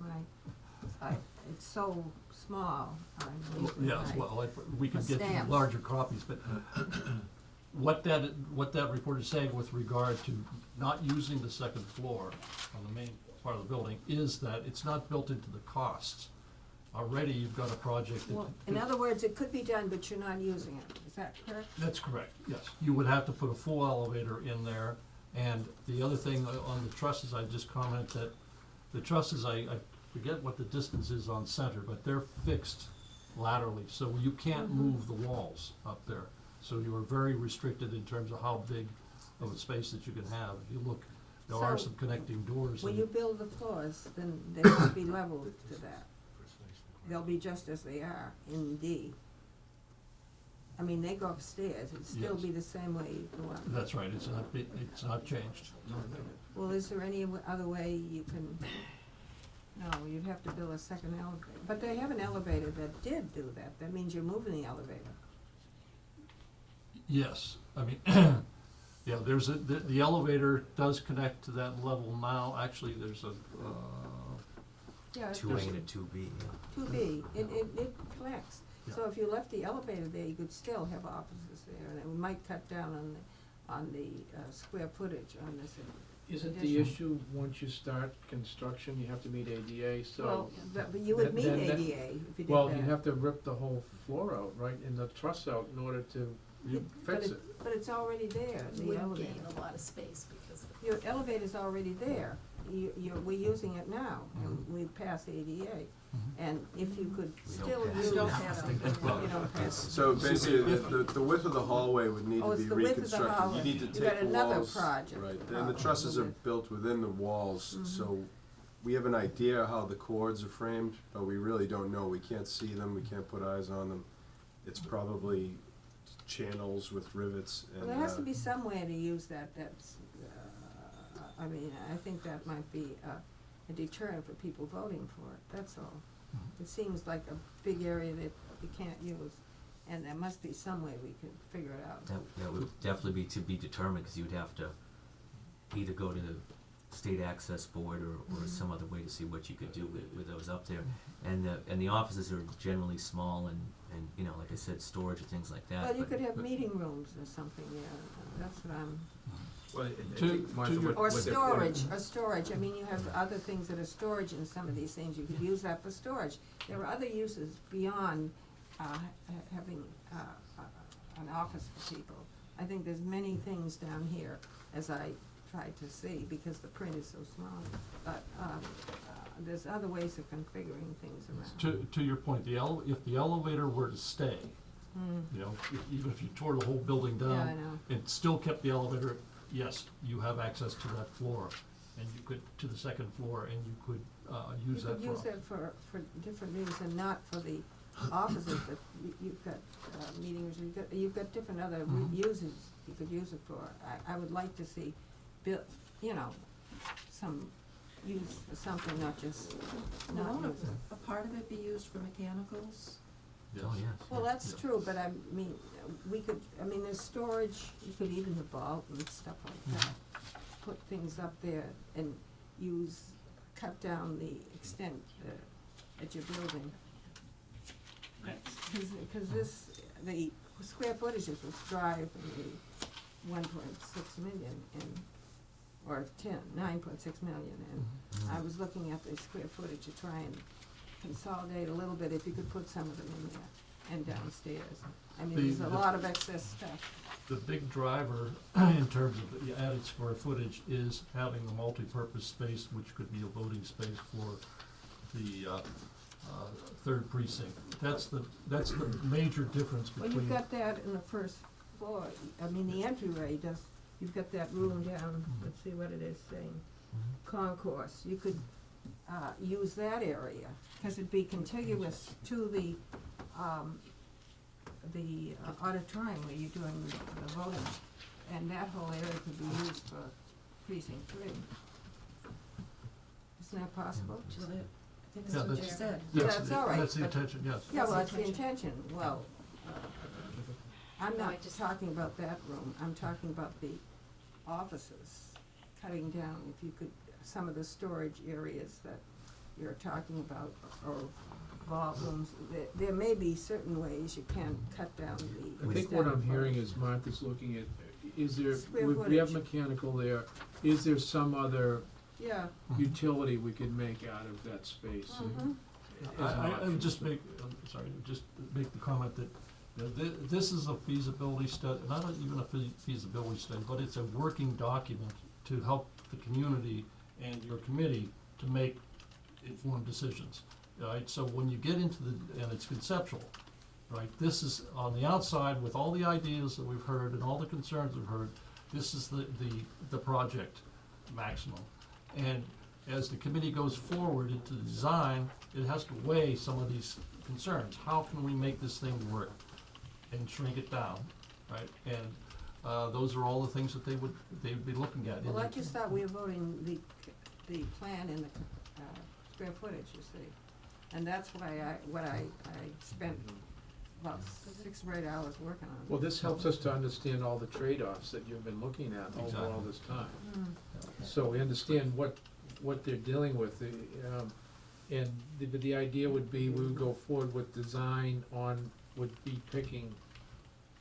it's so small. yes, we could get you stamps. larger copies, but what that report is saying with regard to not using the second floor on the main part of the building is that it's not built into the costs. Already, you've got a project that. Well, in other words, it could be done, but you're not using it, is that correct? That's correct, yes. You would have to put a full elevator in there, and the other thing on the trusses, I just comment that the trusses, I forget what the distance is on center, but they're fixed laterally, so you can't move the walls up there. So you are very restricted in terms of how big of a space that you can have. If you look, there are So, some connecting doors. When and- you build the floors, then they must be leveled to that. They'll be just as they are in D. I mean, they go upstairs, it'd still Yes. be the same way you go up. That's right, it's not changed. Well, is there any other way you can, no, you'd have to build a second elevator. But they have an elevator that did do that, that means you're moving the elevator. Yes, I mean, yeah, the elevator does connect to that level now. Actually, there's a, Yeah, Two A and a two B, yeah. 2B, it connects. So if you left the elevator there, you could still have offices there, and it might cut down on the square footage on this. Isn't the addition. issue, once you start construction, you have to meet ADA, so. Well, but you would meet then that- ADA if you did that. Well, you'd have to rip the whole floor out, right, and the truss out in order to fix it. But it's already there, You the wouldn't elevator. gain a lot of space because Your elevator's already there. We're using it now, and we pass ADA. And if you could We don't still pass use. it. You Don't pass it. You don't pass it. So basically, the width of the hallway would need Oh, to it's be the width of the reconstructed. hallway. You need to You take got the another walls, project right, and the problem trusses are with- built within the walls, so we have an idea how the cords are framed, but we really don't know. We can't see them, we can't put eyes on them. It's probably channels with rivets and. Well, there has to be some way to use that, I mean, I think that might be a deterrent for people voting for it, that's all. It seems like a big area that you can't use, and there must be some way we could figure it out. That would definitely be to be determined, because you'd have to either go to the state access board or some other way to see what you could do with those up there. And the offices are generally small and like I said, storage and things like that. Well, you but- could have but- meeting rooms or something, yeah, that's what I'm. Well, I To- think, Martha, to your- what they're pointing- Storage, I mean, you have other things that are storage in some of these things, you could use that for storage. There are other uses beyond, having, an office for people. I think there's many things down here, as I tried to see, because the print is so small, but, there's other ways of configuring things around. To your point, if the elevator were to stay, even if you tore the whole building down. Yeah, I know. And still kept the elevator, yes, you have access to that floor, and you could, to the second floor, and you could, use that for. You could use that for different reasons, and not for the offices, but you've got, meetings, you've got different other uses you could use it for. I would like to see some use for something, not just not Won't use it. a part of it be used for mechanicals? Oh, yes. Well, yes. that's true, but I mean, there's storage, you could even the vault and stuff like that. Put things up there and cut down the extent that you're building. Because the square footage is what's driving the 1.6 million or 9.6 million, and I was looking at the square footage to try and consolidate a little bit, if you could put some of them in there. and downstairs. I mean, The- there's a the- lot of excess stuff. The big driver in terms of the added square footage is having a multi-purpose space, which could be a voting space for the, third precinct. That's the major difference Well, between. you've got that in the first floor, I mean, the entryway does, you've got that room down, let's see what it is saying, concourse. You could, use that area, cause it'd be contiguous to the auditorium where you're doing the voting. And that whole area could be used for precinct 3. Isn't that possible? Which is it. I think Yeah, that's what that's- you said. That's all right, That's the but- intention, yes. Yeah, well, That's that's the the intention, well, I'm No, I not just- talking about that room, I'm talking about the offices, cutting down, if you could, some of the storage areas that you're talking about, or vault rooms, there may be certain ways you can cut down the. I think what I'm hearing is Martha's looking at, is there, Square we have footage. mechanical there, is there some other Yeah, utility we could make out of that space? mhm. as an I would option? just make, just make the comment that, you know, this is a feasibility study, not even a feasibility study, but it's a working document to help the community and your committee to make informed decisions, right? So when you get into and it's conceptual, right? This is on the outside with all the ideas that we've heard and all the concerns we've heard, this is the project maximum. And as the committee goes forward into the design, it has to weigh some of these concerns. How can we make this thing work and shrink it down, right? And those are all the things that they would be looking at. Well, I just thought we were voting the plan and the, square footage, you see. And that's what I spent about 6 or 8 hours working on. Well, this helps us to understand all the trade-offs that you've been looking at over all this time. So we understand what they're dealing with, and the idea would be we would go forward with design would be picking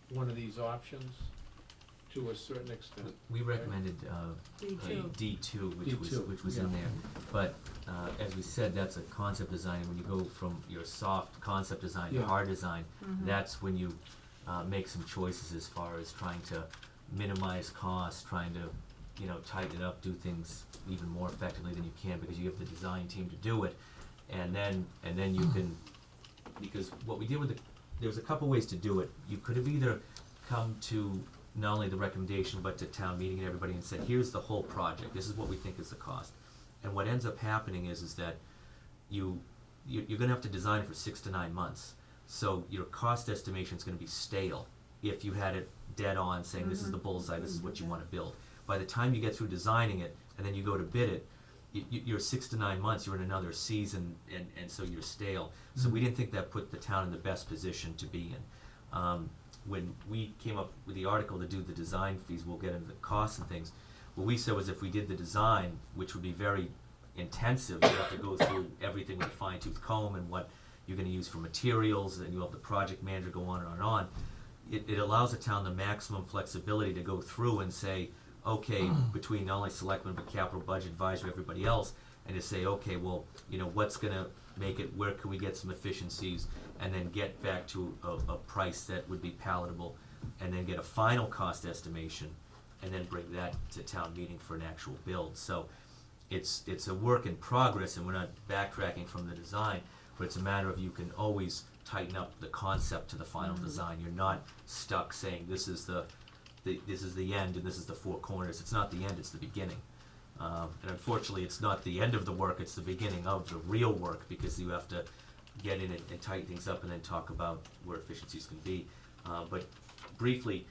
one of these options to a certain extent. We recommended, D2. D2, D2, which was yeah. in there. But, as we said, that's a concept design, and when you go from your soft concept design to Yeah. hard design, Mhm. that's when you, make some choices as far as trying to minimize costs, trying to, tighten it up, do things even more effectively than you can, because you have the design team to do it. And then you can, because what we did with there was a couple ways to do it. You could have either come to not only the recommendation, but to town meeting and everybody and said, here's the whole project, this is what we think is the cost. And what ends up happening is that you're gonna have to design it for 6 to 9 months. So your cost estimation is gonna be stale if you had it dead on saying, this is the bullseye, this is what you wanna build. By the time you get through designing it, and then you go to bid it, you're 6 to 9 months, you're in another season, and so you're stale. So we didn't think that put the town in the best position to be in. When we came up with the article to do the design fees, we'll get into the costs and things, what we said was if we did the design, which would be very intensive, you have to go through everything with a fine tooth comb and what you're gonna use for materials, and you have the project manager go on and on and on. It allows the town the maximum flexibility to go through and say, okay, between not only selectmen, but capital budget advisory, everybody else, and to say, okay, well, what's gonna make it, where can we get some efficiencies, and then get back to a price that would be palatable, and then get a final cost estimation, and then bring that to town meeting for an actual build. So it's a work in progress, and we're not backtracking from the design, but it's a matter of you can always tighten up the concept to the final design. You're not stuck saying this is the end and this is the 4 corners. It's not the end, it's the beginning. And unfortunately, it's not the end of the work, it's the beginning of the real work, because you have to get in and tighten things up and then talk about where efficiencies can be. But briefly,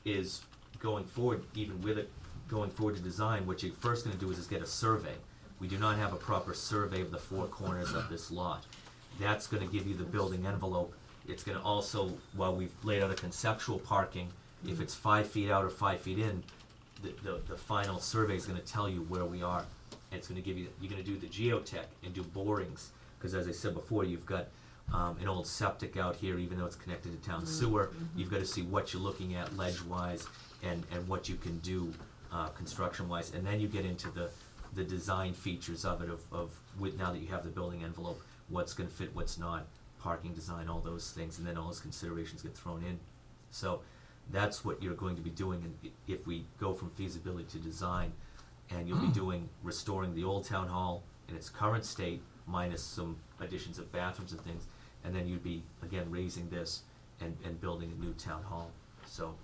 is going forward, even with it going forward to design, what you're first gonna do is get a survey. We do not have a proper survey of the 4 corners of this lot. That's gonna give you the building envelope. It's gonna also, while we've laid out a conceptual parking, if it's 5 feet out or 5 feet in, the final survey is gonna tell you where we are. And it's gonna give you, you're gonna do the geotech and do borings, because as I said before, you've got an old septic out here, even though it's connected to town sewer. You've gotta see what you're looking at ledge-wise and what you can do construction-wise. And then you get into the design features of it, of with now that you have the building envelope, what's gonna fit, what's not. parking design, all those things, and then all those considerations get thrown in. So that's what you're going to be doing, and if we go from feasibility to design, and you'll be doing, restoring the old town hall in its current state, minus some additions of bathrooms and things, and then you'd be, again, raising this and building a new town hall. So,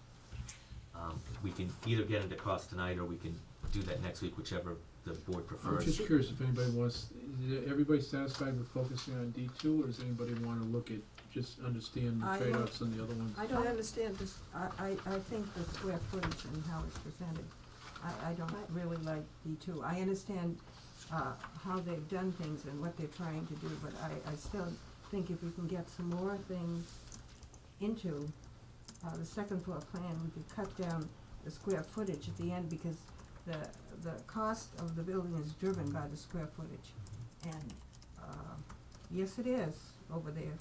we can either get into cost tonight, or we can do that next week, whichever the board I'm prefers. just curious if anybody wants, is everybody satisfied with focusing on D2, or does anybody wanna look at, just understand the I trade-offs on the other ones? I don't understand this, I think the square footage and how it's presented, I don't really like D2. I understand, how they've done things and what they're trying to do, but I still think if we can get some more things into, the second floor plan, we could cut down the square footage at the end, because the cost of the building is driven by the square footage. And, yes, it is over there.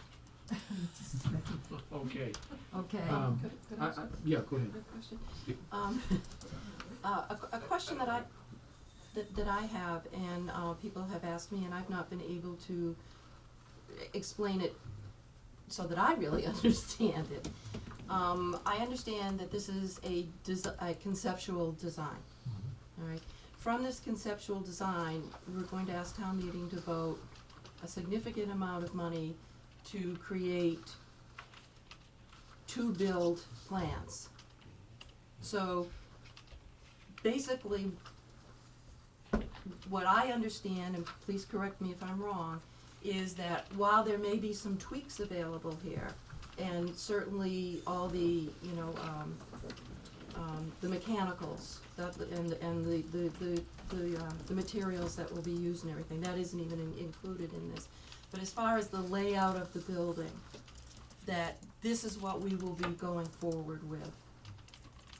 Okay, Okay. Could I ask yeah, go ahead. a question? A question that I have, and people have asked me, and I've not been able to explain it so that I really understand it. I understand that this is a conceptual design, all right? From this conceptual design, we're going to ask town meeting to vote a significant amount of money to create to-build plans. So, basically, what I understand, and please correct me if I'm wrong, is that while there may be some tweaks available here, and certainly all the, the mechanicals, and the materials that will be used and everything, that isn't even included in this. But as far as the layout of the building, that this is what we will be going forward with.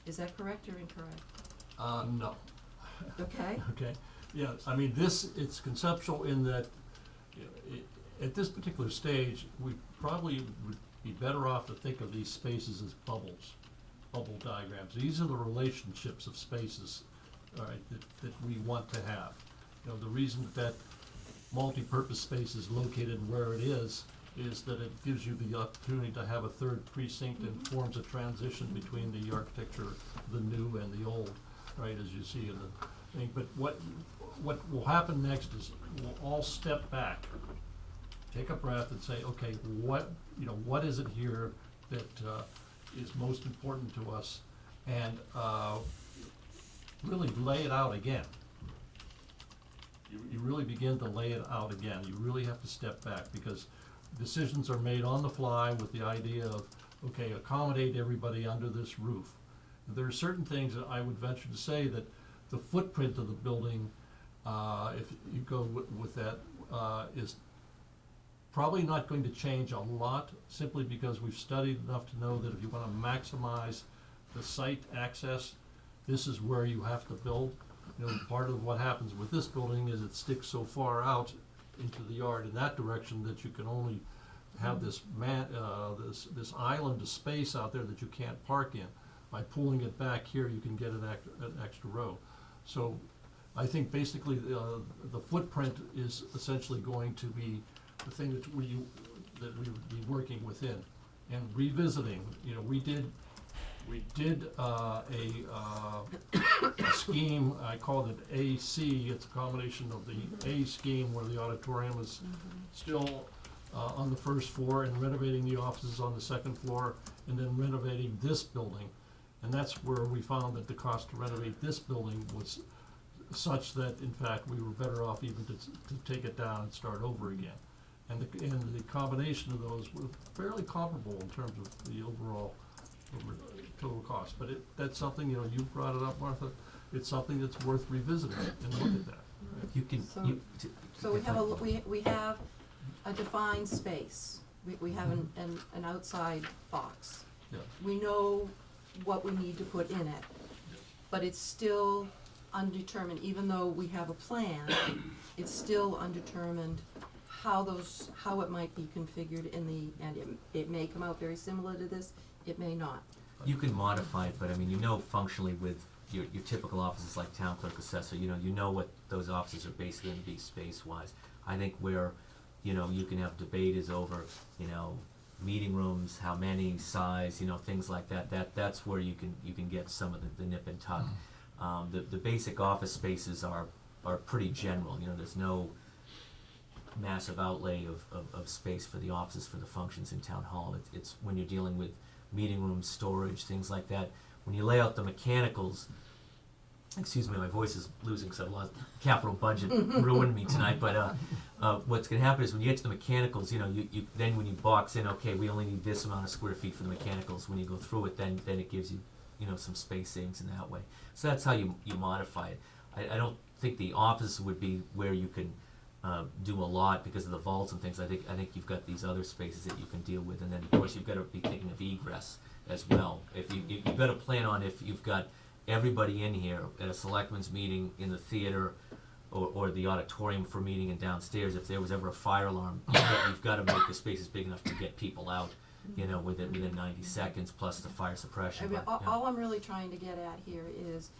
Is that correct or incorrect? No. Okay? Okay, yeah, I mean, it's conceptual in that, at this particular stage, we probably would be better off to think of these spaces as bubbles, bubble diagrams. These are the relationships of spaces, all right, that we want to have. The reason that multi-purpose space is located where it is that it gives you the opportunity to have a third precinct and forms a transition between the architecture, the new and the old, right, as you see in the thing. But what will happen next is we'll all step back, take a breath and say, okay, what is it here that is most important to us, and really lay it out again. You really begin to lay it out again. You really have to step back, because decisions are made on the fly with the idea of, okay, accommodate everybody under this roof. There are certain things that I would venture to say that the footprint of the building, if you go with that, is probably not going to change a lot, simply because we've studied enough to know that if you want to maximize the site access, this is where you have to build. Part of what happens with this building is it sticks so far out into the yard in that direction that you can only have this this island of space out there that you can't park in. By pulling it back here, you can get an extra row. So I think basically the footprint is essentially going to be the thing that we would be working within and revisiting. We did a scheme, I called it AC. It's a combination of the A scheme, where the auditorium is still on the first floor, and renovating the offices on the second floor, and then renovating this building. And that's where we found that the cost to renovate this building was such that, in fact, we were better off even to take it down and start over again. And the combination of those were fairly comparable in terms of the overall total cost. But that's something, you brought it up, Martha, it's something that's worth revisiting and look at that. Right? You can, So we have a defined space. We have an outside box. Yeah. We know what we need to put in it, but it's still undetermined. Even though we have a plan, it's still undetermined how it might be configured and it may come out very similar to this, it may not. you can modify it, but I mean, functionally with your typical offices like town clerk, assessor, you know what those offices are basically gonna be space-wise. I think where you know, you can have debate is over, you know, meeting rooms, how many, size, you know, things like that. That's where you can get some of the nip and tuck. The basic office spaces are pretty general, you know, there's no massive outlay of space for the offices for the functions in town hall. It's when you're dealing with meeting rooms, storage, things like that. When you lay out the mechanicals, excuse me, my voice is losing because I've lost capital budget ruined me tonight. But what's going to happen is when you get to the mechanicals, you know, you then when you box in, okay, we only need this amount of square feet for the mechanicals. When you go through it, then it gives you, you know, some space savings in that way. So that's how you modify it. I don't think the office would be where you can do a lot because of the vaults and things. I think you've got these other spaces that you can deal with, and then of course you've got to be thinking of egress as well. If you've got to plan on if you've got everybody in here at a selectmen's meeting in the theater or the auditorium for meeting and downstairs, if there was ever a fire alarm, you've got to make the spaces big enough to get people out, you know, within 90 seconds plus the fire suppression. I mean, But, yeah. all I'm really trying to get at here is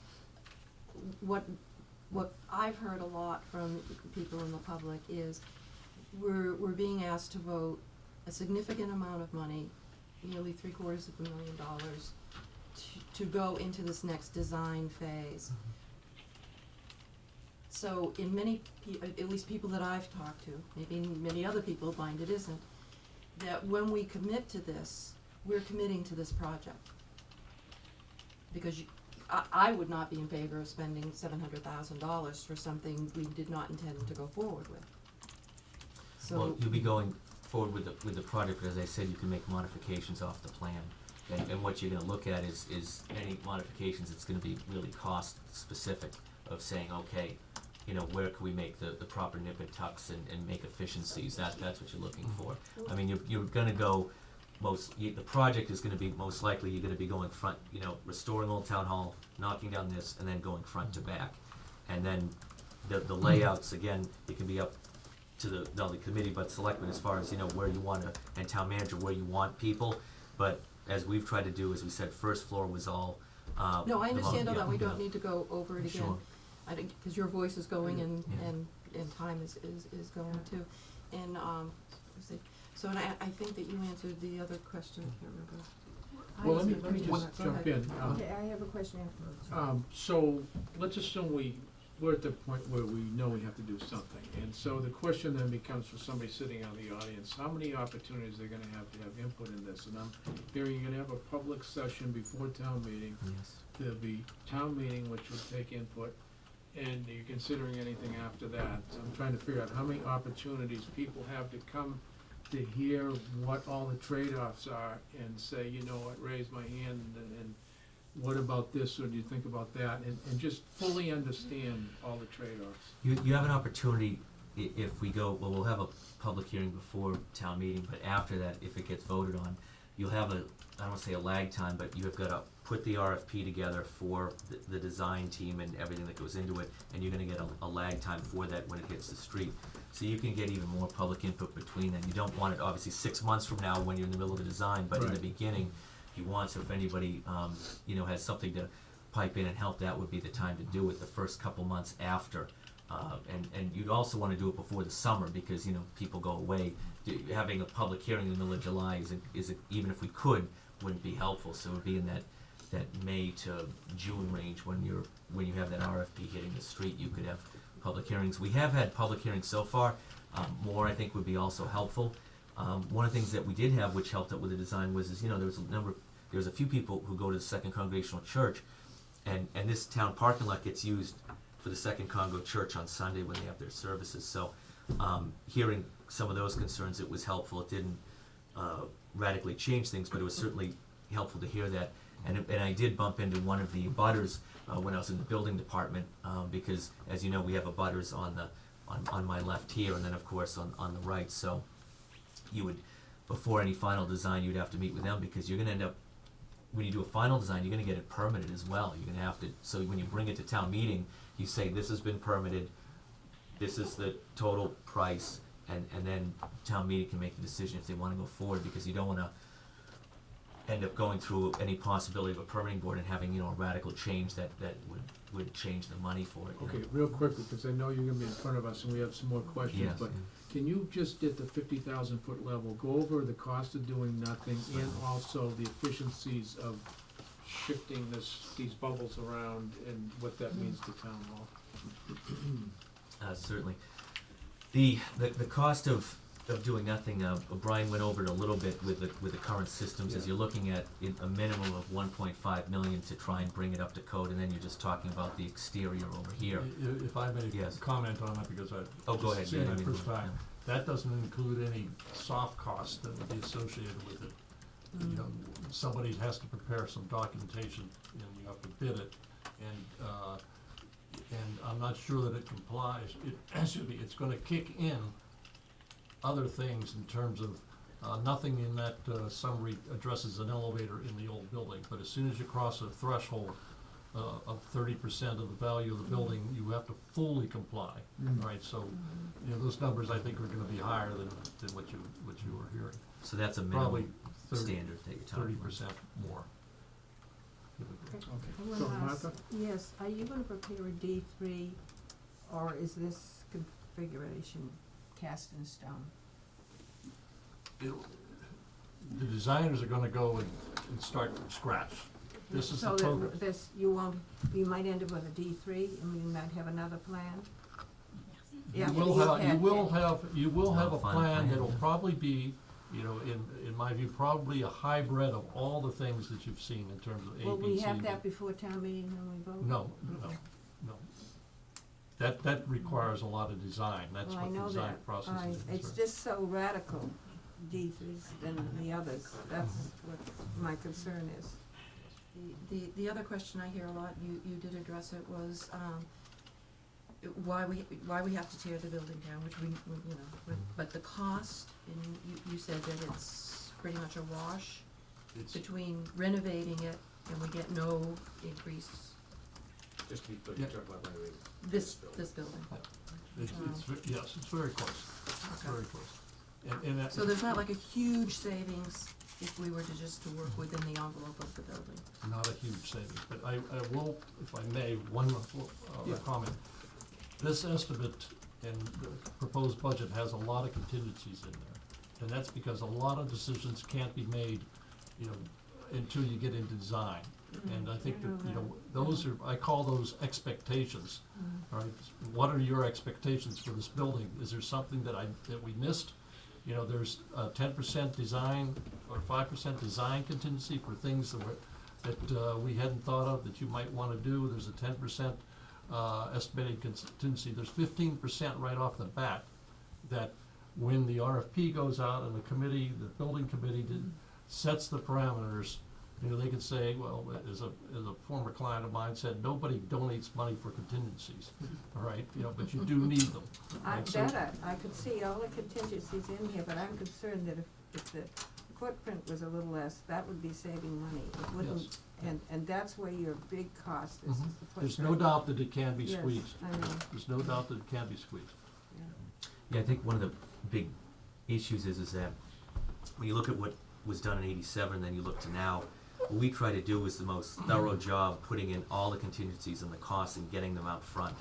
what I've heard a lot from people in the public is we're being asked to vote a significant amount of money, nearly $750,000, to go into this next design phase. So in many, at least people that I've talked to, maybe many other people find it isn't, that when we commit to this, we're committing to this project. Because I would not be in favor of spending $700,000 for something we did not intend to go forward with. So. Well, you'll be going forward with the project, but as I said, you can make modifications off the plan. And what you're gonna look at is any modifications, it's gonna be really cost specific of saying, okay, you know, where can we make the proper nip and tucks and make efficiencies, that's what you're looking for. I mean, you're gonna go, the project is gonna be, most likely, you're gonna be going front, you know, restoring Old Town Hall, knocking down this, and then going front to back. And then the layouts, again, it can be up to not only committee, but selectmen as far as, you know, where you wanna, and town manager, where you want people. But as we've tried to do, as we said, first floor was all, No, I understand all yeah, that, we yeah. don't need to go over it again. Sure. I think, cause your voice is going and, Yeah. and time is going too. And, let's see, so and I think that you answered the other question, I can't remember. Well, let me just Go jump ahead. in. Okay, I have a question afterwards. So let's assume we're at the point where we know we have to do something. And so the question then becomes for somebody sitting on the audience, how many opportunities they're gonna have to have input in this? And I'm hearing you're gonna have a public session before town meeting. Yes. There'll be town meeting, which will take input, and you're considering anything after that. So I'm trying to figure out how many opportunities people have to come to hear what all the trade-offs are and say, you know what, raise my hand and what about this, or do you think about that, and just fully understand all the trade-offs. You have an opportunity if we go, well, we'll have a public hearing before town meeting, but after that, if it gets voted on, you'll have I don't wanna say a lag time, but you have gotta put the RFP together for the design team and everything that goes into it, and you're gonna get a lag time for that when it hits the street. So you can get even more public input between them. You don't want it obviously 6 months from now when you're in the middle of the design, but in the Right. beginning, you want, so if anybody, you know, has something to pipe in and help, that would be the time to do it, the first couple months after. And you'd also wanna do it before the summer, because, you know, people go away. Having a public hearing in the middle of July is even if we could, wouldn't be helpful, so it would be in that May to June range when you have that RFP hitting the street, you could have public hearings. We have had public hearings so far, more I think would be also helpful. One of the things that we did have which helped out with the design was, you know, there was a few people who go to the Second Congregational Church, and this town parking lot gets used for the Second Congo Church on Sunday when they have their services. So, hearing some of those concerns, it was helpful. It didn't radically change things, but it was certainly helpful to hear that. And I did bump into one of the abutters when I was in the building department, because, as you know, we have abutters on my left here, and then of course on the right. So you would, before any final design, you'd have to meet with them, because you're gonna end up, when you do a final design, you're gonna get it permitted as well. You're gonna have to, so when you bring it to town meeting, you say, this has been permitted, this is the total price, and then town meeting can make the decision if they wanna go forward, because you don't wanna, end up going through any possibility of a permitting board and having, a radical change that would change the money for it. Okay, real quickly, because I know you're gonna be in front of us and we have some more questions, Yes, but can you just at the 50,000 foot level, go over the cost of doing nothing and also the efficiencies of shifting these bubbles around and what that means to town hall? Certainly. The cost of doing nothing, Brian went over it a little bit with the current systems, is you're looking at a minimum of 1.5 million to try and bring it up to code, and then you're just talking about the exterior over here. If I may Yes. comment on that, because I Oh, go ahead. see Yeah, my I mean, first time, that doesn't include any soft costs that would be associated with it. You know, somebody has to prepare some documentation, and you have to bid it, and I'm not sure that it complies, it's gonna kick in other things in terms of, nothing in that summary addresses an elevator in the old building, but as soon as you cross a threshold of 30% of the value of the building, you have to fully comply, right? So, those numbers I think are gonna be higher than what you were hearing. So that's a Probably minimum standard that you're talking about. 30% more. Okay, I so wanna ask- Martha? Yes, are you gonna prepare a D3, or is this configuration cast in stone? The designers are gonna go and start from scratch. This is the So program. that this, you might end up with a D3, and we might have another plan? Yeah, You will have a Final plan plan, that'll yeah. probably be, in my view, probably a hybrid of all the things that you've seen in terms of A, B, C. Will we have D. that before town meeting when we vote? No. That requires a lot of design, that's Well, I what the know design that. process is. It's just so radical, D3s than the others. That's what my concern is. The other question I hear a lot, you did address it, was, why we have to tear the building down, which but the cost, and you said that it's pretty much a wash It's- between renovating it and we get no increase, Just to be clear, Yeah. you're talking about renovating this building. building. Yes, it's very close, it's very close. And that. So there's not like a huge savings if we were to work within the envelope of the building. Not a huge savings, but I will, if I may, one Yeah. comment. This estimate and the proposed budget has a lot of contingencies in there. And that's because a lot of decisions can't be made, until you get into design. And I think that, those are, I call those expectations, all right? What are your expectations for this building? Is there something that we missed? There's 10% design or 5% design contingency for things that we hadn't thought of that you might wanna do. There's a 10% estimated contingency. There's 15% right off the bat that when the RFP goes out and the building committee sets the parameters, they can say, well, as a former client of mine said, nobody donates money for contingencies, all right? But you do need them. I right? So- I could see all the contingencies in here, but I'm concerned that if the footprint was a little less, that would be saving money. It wouldn't, Yes. and that's where your big cost is the footprint. There's no doubt that it can be Yes, squeezed. I know, There's no doubt that it can be squeezed. yeah. Yeah, I think one of the big issues is that when you look at what was done in '87, and then you look to now, what we try to do is the most thorough job putting in all the contingencies and the costs and getting them out front.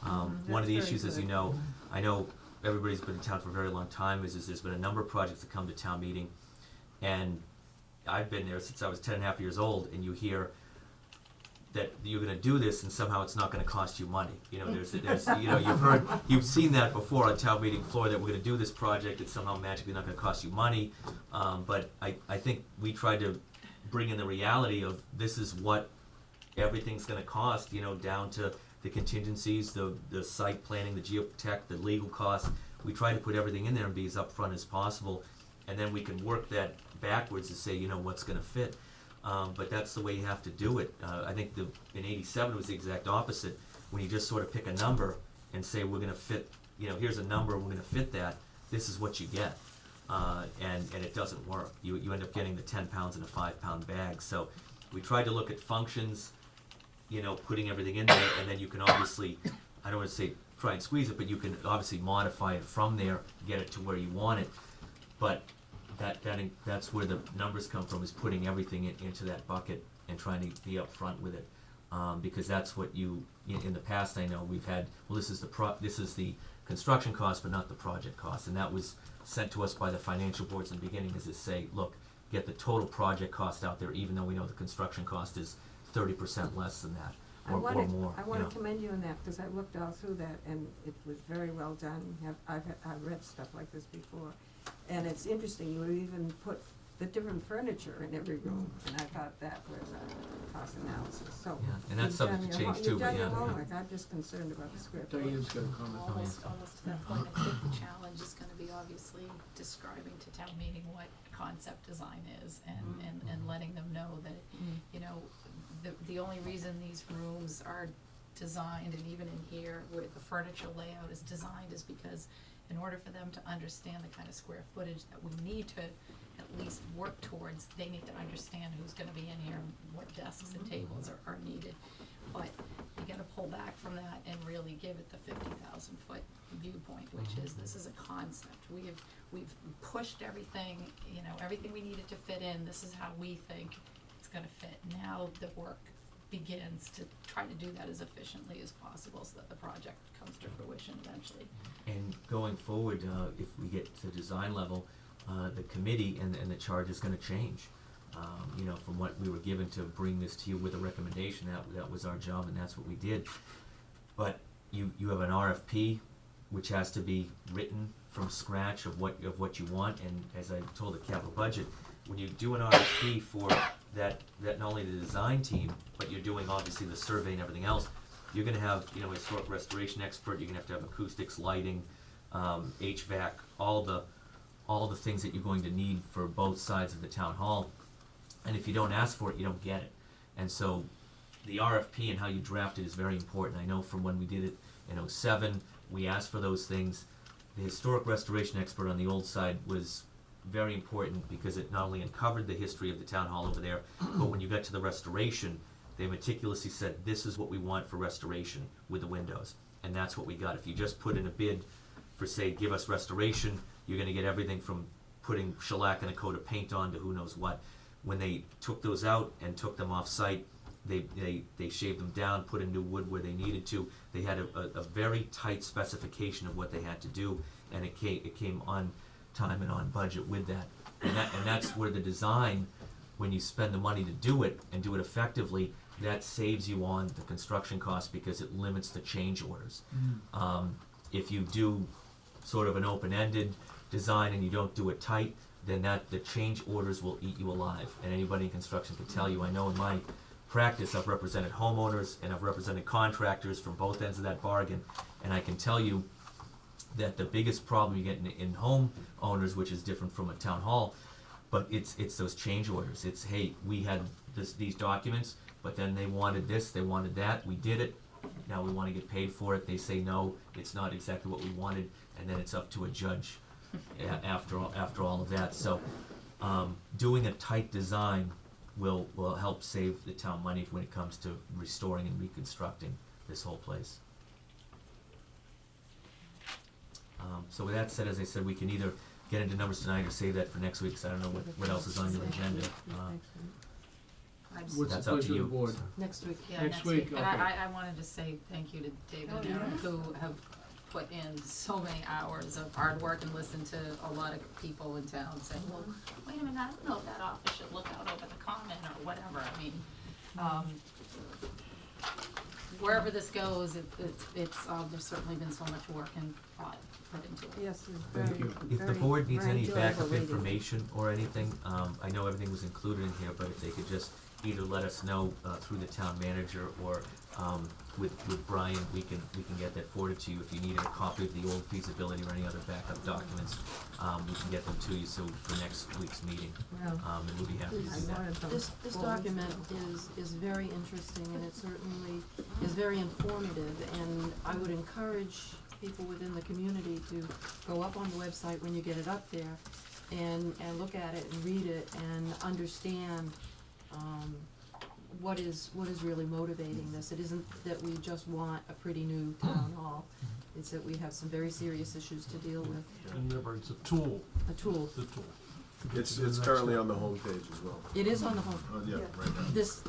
One of the That's very issues, as you good. know, I know everybody's been in town for a very long time, is there's been a number of projects that come to town meeting, and I've been there since I was 10 and a half years old, and you hear that you're gonna do this and somehow it's not gonna cost you money. You've seen that before on town meeting floor, that we're gonna do this project, it's somehow magically not gonna cost you money. But I think we tried to bring in the reality of this is what everything's gonna cost, down to the contingencies, the site planning, the geotech, the legal costs. We try to put everything in there and be as upfront as possible, and then we can work that backwards to say, what's gonna fit. But that's the way you have to do it. I think in '87 was the exact opposite, when you just sort of pick a number and say, we're gonna fit, here's a number, we're gonna fit that, this is what you get. And it doesn't work. You end up getting the 10 pounds in a 5-pound bag. So we tried to look at functions, putting everything in there, and then you can obviously, I don't wanna say try and squeeze it, but you can obviously modify it from there, get it to where you want it. But that's where the numbers come from, is putting everything into that bucket and trying to be upfront with it. Because that's what in the past, I know, we've had, well, this is the construction cost, but not the project cost, and that was sent to us by the financial boards in the beginning, is to say, look, get the total project cost out there, even though we know the construction cost is 30% less than that, or more, I wanna commend you on that, because I looked all through that, and it was very well done. I've read stuff like this before, and it's interesting, you even put the different furniture in every room, and I thought that was a cost analysis, so. Yeah, and that's you've subject done to your change too, You've but done your yeah, yeah. homework, I'm just concerned about the square footage. Diane's got a comment. Almost to that point, I think the challenge is gonna be obviously describing to town meeting what concept design is and letting them know that, you know, the only reason these rooms are designed, and even in here where the furniture layout is designed, is because in order for them to understand the kind of square footage that we need to at least work towards, they need to understand who's gonna be in here, and what desks and tables are needed. But you gotta pull back from that and really give it the 50,000-foot viewpoint, which is, this is a concept. We've pushed everything, you know, everything we needed to fit in, this is how we think it's gonna fit. Now the work begins to try to do that as efficiently as possible so that the project comes to fruition eventually. And going forward, if we get to design level, the committee and the charge is gonna change. You know, from what we were given to bring this to you with a recommendation, that was our job, and that's what we did. But you have an RFP, which has to be written from scratch of what you want, and as I told the capital budget, when you do an RFP for that not only the design team, but you're doing obviously the survey and everything else, you're gonna have, you know, a historic restoration expert, you're gonna have to have acoustics, lighting, HVAC, all the things that you're going to need for both sides of the town hall. And if you don't ask for it, you don't get it. And so the RFP and how you draft it is very important. I know from when we did it in '07, we asked for those things. The historic restoration expert on the old side was very important because it not only uncovered the history of the town hall over there, but when you got to the restoration, they meticulously said, this is what we want for restoration with the windows. And that's what we got. If you just put in a bid for, say, give us restoration, you're gonna get everything from putting shellac and a coat of paint on to who knows what. When they took those out and took them off site, they shaved them down, put in new wood where they needed to. They had a very tight specification of what they had to do, and it came on time and on budget with that. And that's where the design, when you spend the money to do it and do it effectively, that saves you on the construction cost because it limits the change orders. If you do sort of an open-ended design and you don't do it tight, then the change orders will eat you alive. And anybody in construction can tell you, I know in my practice I've represented homeowners and I've represented contractors from both ends of that bargain, and I can tell you that the biggest problem you get in home owners, which is different from a town hall, but it's those change orders. It's, hey, we had these documents, but then they wanted this, they wanted that, we did it, now we wanna get paid for it, they say no, it's not exactly what we wanted, and then it's up to a judge after all of that. So doing a tight design will help save the town money when it comes to restoring and reconstructing this whole place. So with that said, as I said, we can either get into numbers tonight or save that for next week, 'cause I don't know what else is on your agenda. What's the That's up to pleasure of you. the board? Next week. Yeah, Next week, And okay. I wanted to say thank you to David and Aaron, who have put in so many hours of hard work and listened to a lot of people in town saying, well, wait a minute, I don't know if that office should look out over the common or whatever. I mean, wherever this goes, it's there's certainly been so much work and thought put into it. Yes, it's Thank very, you. If the very- board needs very any enjoyable backup reading. information or anything, I know everything was included in here, but if they could just either let us know through the town manager or with Brian, we can get that forwarded to you. If you needed a copy of the old feasibility or any other backup documents, we can get them to you, so for next week's meeting, Well, and we'll be happy to I do that. wanted them This full. document is very interesting, and it certainly is very informative, and I would encourage people within the community to go up on the website when you get it up there and look at it and read it and understand what is really motivating this. It isn't that we just want a pretty new town hall, it's that we have some very serious issues to deal with. And remember, it's a tool, A tool. the tool. It's currently on the homepage as well. It is on the home. Yeah, right now. This,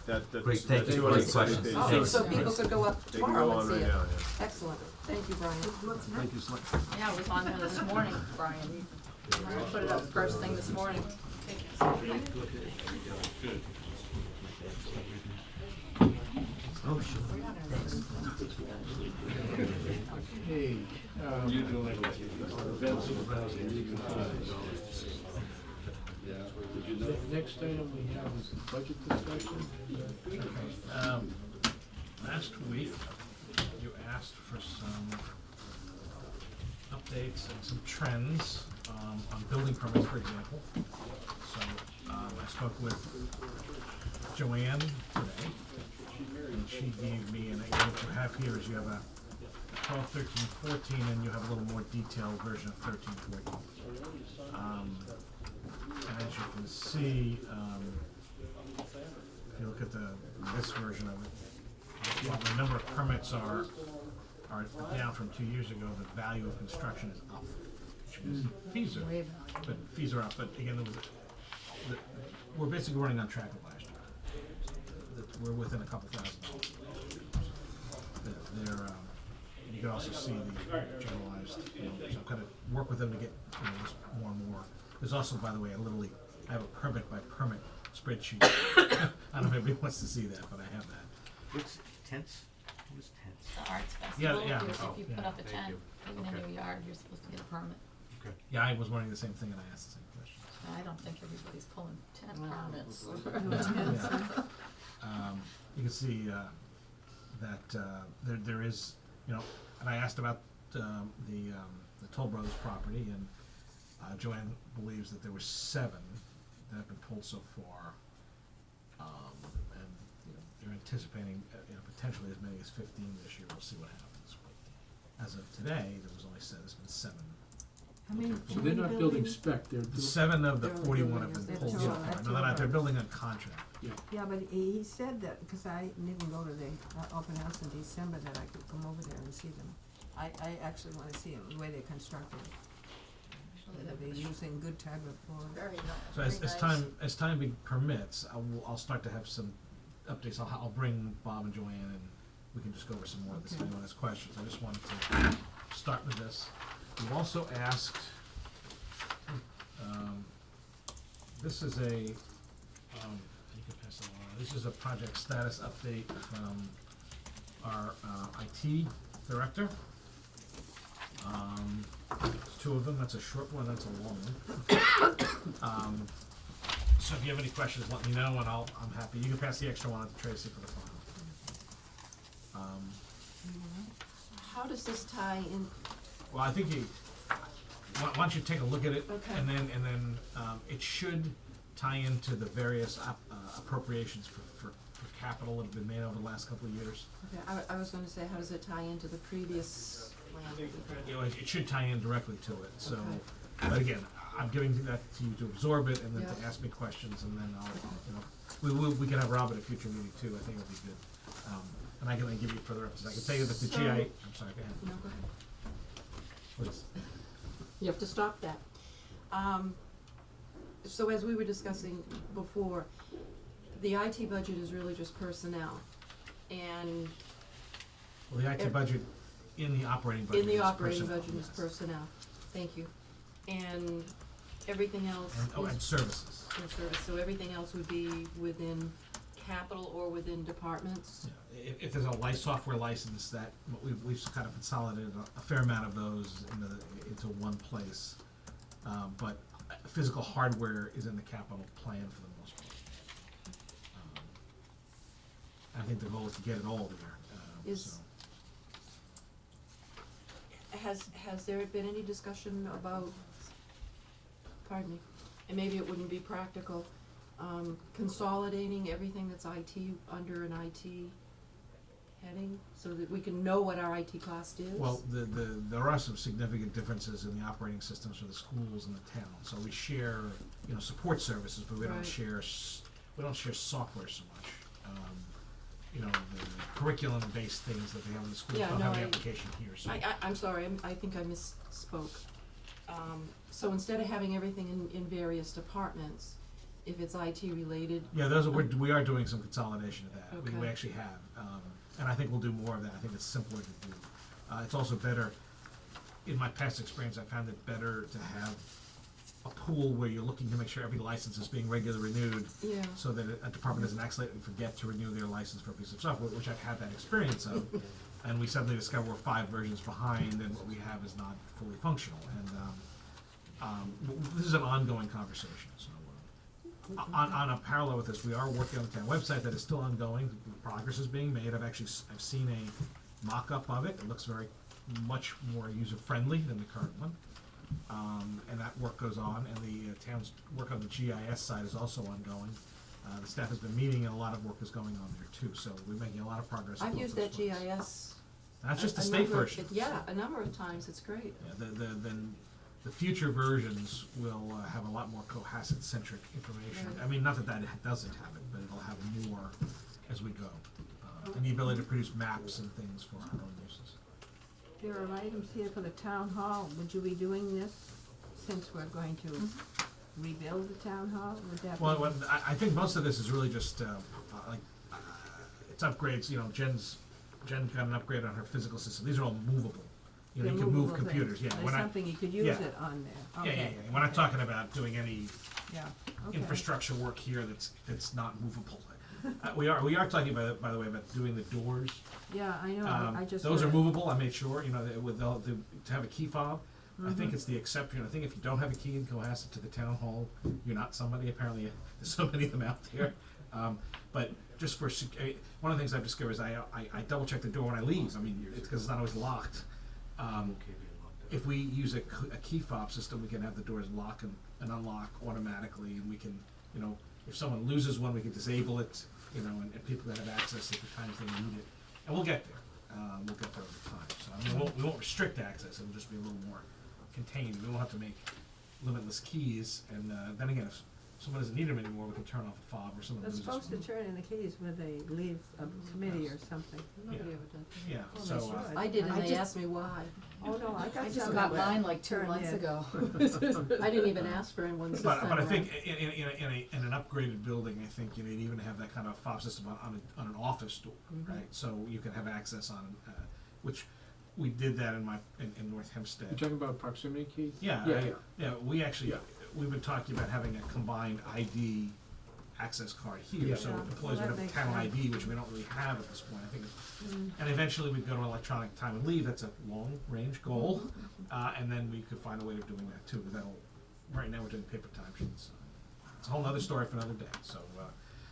That's Great, thank that's you for the 270 questions. pages. oh, Thanks. so people could go up They can tomorrow go and on see right it. now, yeah. Excellent, thank you, Brian. Thank you, Selectman. Yeah, it was on there this morning, Brian. I put it up first thing this morning. Oh, sure. Hey, next item we have is the budget discussion. Last week, you asked for some updates and some trends, on building permits, for example. So, I spoke with Joanne today, and she gave me, and what you have here is you have a 12, 13, 14, and you have a little more detailed version of 13, 14. And as you can see, if you look at this version of it, while the number of permits are down from 2 years ago, the value of construction is up. Which means fees are up, but again, we're basically running on track with last year. We're within a couple $1,000. You can also see the generalized numbers. I'm gonna work with them to get this more and more. There's also, by the way, I have a permit by permit spreadsheet. I don't know if anybody wants to see that, but I have that. What's tents? What's tents? The arts Yeah, festival, yeah. if Oh, you yeah. put up a Thank tent, you. even in Okay. your yard, you're supposed to get a permit. Okay. Yeah, I was wondering the same thing and I asked the same question. I don't think everybody's pulling tent permits. You can see that there is, and I asked about the Toll Brothers property, and Joanne believes that there were 7 that have been pulled so far, and they're anticipating potentially as many as 15 this year. We'll see what happens. But as of today, there's been 7. How many, So how they're many not building buildings? spec, they're. 7 of the They're 41 have building, been that's pulled so all, far. that's No, they're not. all. They're building on contract. Yeah, but he said that, because I didn't go to the open house in December, that I could come over there and see them. I actually wanna see them, the way they're constructed. Whether they're using good type of board. Very nice. So as time permits, I'll start to have some updates. I'll bring Bob and Joanne, and we can just go over some more of this if anyone has questions. I just wanted to start with this. You also asked, this is you can pass that along. This is a project status update from our IT director. There's 2 of them. That's a short one, that's a long one. So if you have any questions, let me know, and I'm happy. You can pass the extra one on to Tracy for the file. How does this tie in? Well, I think why don't you take a look at it, Okay. and then it should tie into the various appropriations for capital that have been made over the last couple of years. Okay, I was gonna say, how does it tie into the previous plan? It should tie in directly to it, so, Okay. but again, I'm giving that to you to absorb it and then to Yeah. ask me questions, and then we can have Rob at a future meeting too, I think it'll be good. And I can then give you further updates. I can tell you that the So- GI, I'm sorry, go ahead. No, go ahead. Please. You have to stop that. So as we were discussing before, the IT budget is really just personnel. And Well, the IT budget in the operating budget in is the operating personnel, budget is yes. personnel, thank you. And everything else And is services. in service, so everything else would be within capital or within departments? Yeah, if there's a software license that, we've kind of consolidated a fair amount of those into one place. But physical hardware is in the capital plan for the most part. I think the goal is to get it all there, Is- so. Has there been any discussion about, pardon me, and maybe it wouldn't be practical, consolidating everything that's IT under an IT heading, so that we can know what our IT cost is? Well, there are some significant differences in the operating systems for the schools and the town. So we share, support services, but we don't Right. share software so much. The curriculum-based things that they have in the schools Yeah, don't no, have the I- application here, so. I'm sorry, I think I misspoke. So instead of having everything in various departments, if it's IT related. Yeah, we are doing some consolidation of that. We Okay. actually have, and I think we'll do more of that. I think it's simpler to do. It's also better, in my past experience, I found it better to have a pool where you're looking to make sure every license is being regularly renewed. Yeah. So that a department doesn't accidentally forget to renew their license for a piece of software, which I've had that experience of. And we suddenly discover we're 5 versions behind and what we have is not fully functional. And this is an ongoing conversation, so. On a parallel with this, we are working on the town website that is still ongoing. Progress is being made. I've seen a mock-up of it. It looks very much more user-friendly than the current one. And that work goes on, and the town's work on the GIS side is also ongoing. The staff has been meeting, and a lot of work is going on there too, so we're making a lot of progress. I've on both used those that fronts. GIS. That's just the a state number of- version. Yeah, a number of times, it's great. Yeah, the future versions will have a lot more Cohasset-centric information. Right. I mean, not that doesn't have it, but it'll have more as we go. And the ability to produce maps and things for our own uses. There are items here for the town hall. Would you be doing this since we're going to rebuild the town hall? Would that be? Well, I think most of this is really just it's upgrades. You know, Jen got an upgrade on her physical system. These are all movable. You know, They're you can move movable computers. things. Yeah, There's something you could use it on there. Yeah, Okay. We're not talking about doing any Yeah, okay. infrastructure work here that's not movable. We are talking about, by the way, about doing the doors. Yeah, I know, I just. Those are read. movable. I made sure, you know, to have a key fob. I think it's the exception. I think if you don't have a key in Cohasset to the town hall, you're not somebody. Apparently, there's so many of them out there. But just for one of the things I've discovered is I double check the door when I leave. I mean, it's because it's not always locked. If we use a key fob system, we can have the doors lock and unlock automatically, and we can, you know, if someone loses one, we can disable it, you know, and people can have access at the times they need it. And we'll get there. We'll get there over time. So I mean, we won't restrict access. It'll just be a little more contained. We won't have to make limitless keys. And then again, if someone doesn't need them anymore, we can turn off a fob or someone They're loses supposed to turn in the keys when they leave a committee or something. Nobody ever did. Yeah. Well, So they should. I did, and I they just- asked me why. Oh, no, I got I just some got that mine like 2 turned months in. ago. I didn't even ask for one this time But I around. think in an upgraded building, I think you need even have that kind of fob system on an office door, right? So you can have access on, which we did that in North Hempstead. You talking about proximity key? Yeah, Yeah. we actually, Yeah. we've been talking about having a combined ID access card here, Yeah. so Yeah, employees well, would that have a makes town sense. ID, which we don't really have at this point. I think it's, and eventually we'd go to electronic time and leave. That's a long-range goal, and then we could find a way of doing that too. But right now we're doing paper time sheets. It's a whole other story for another day. So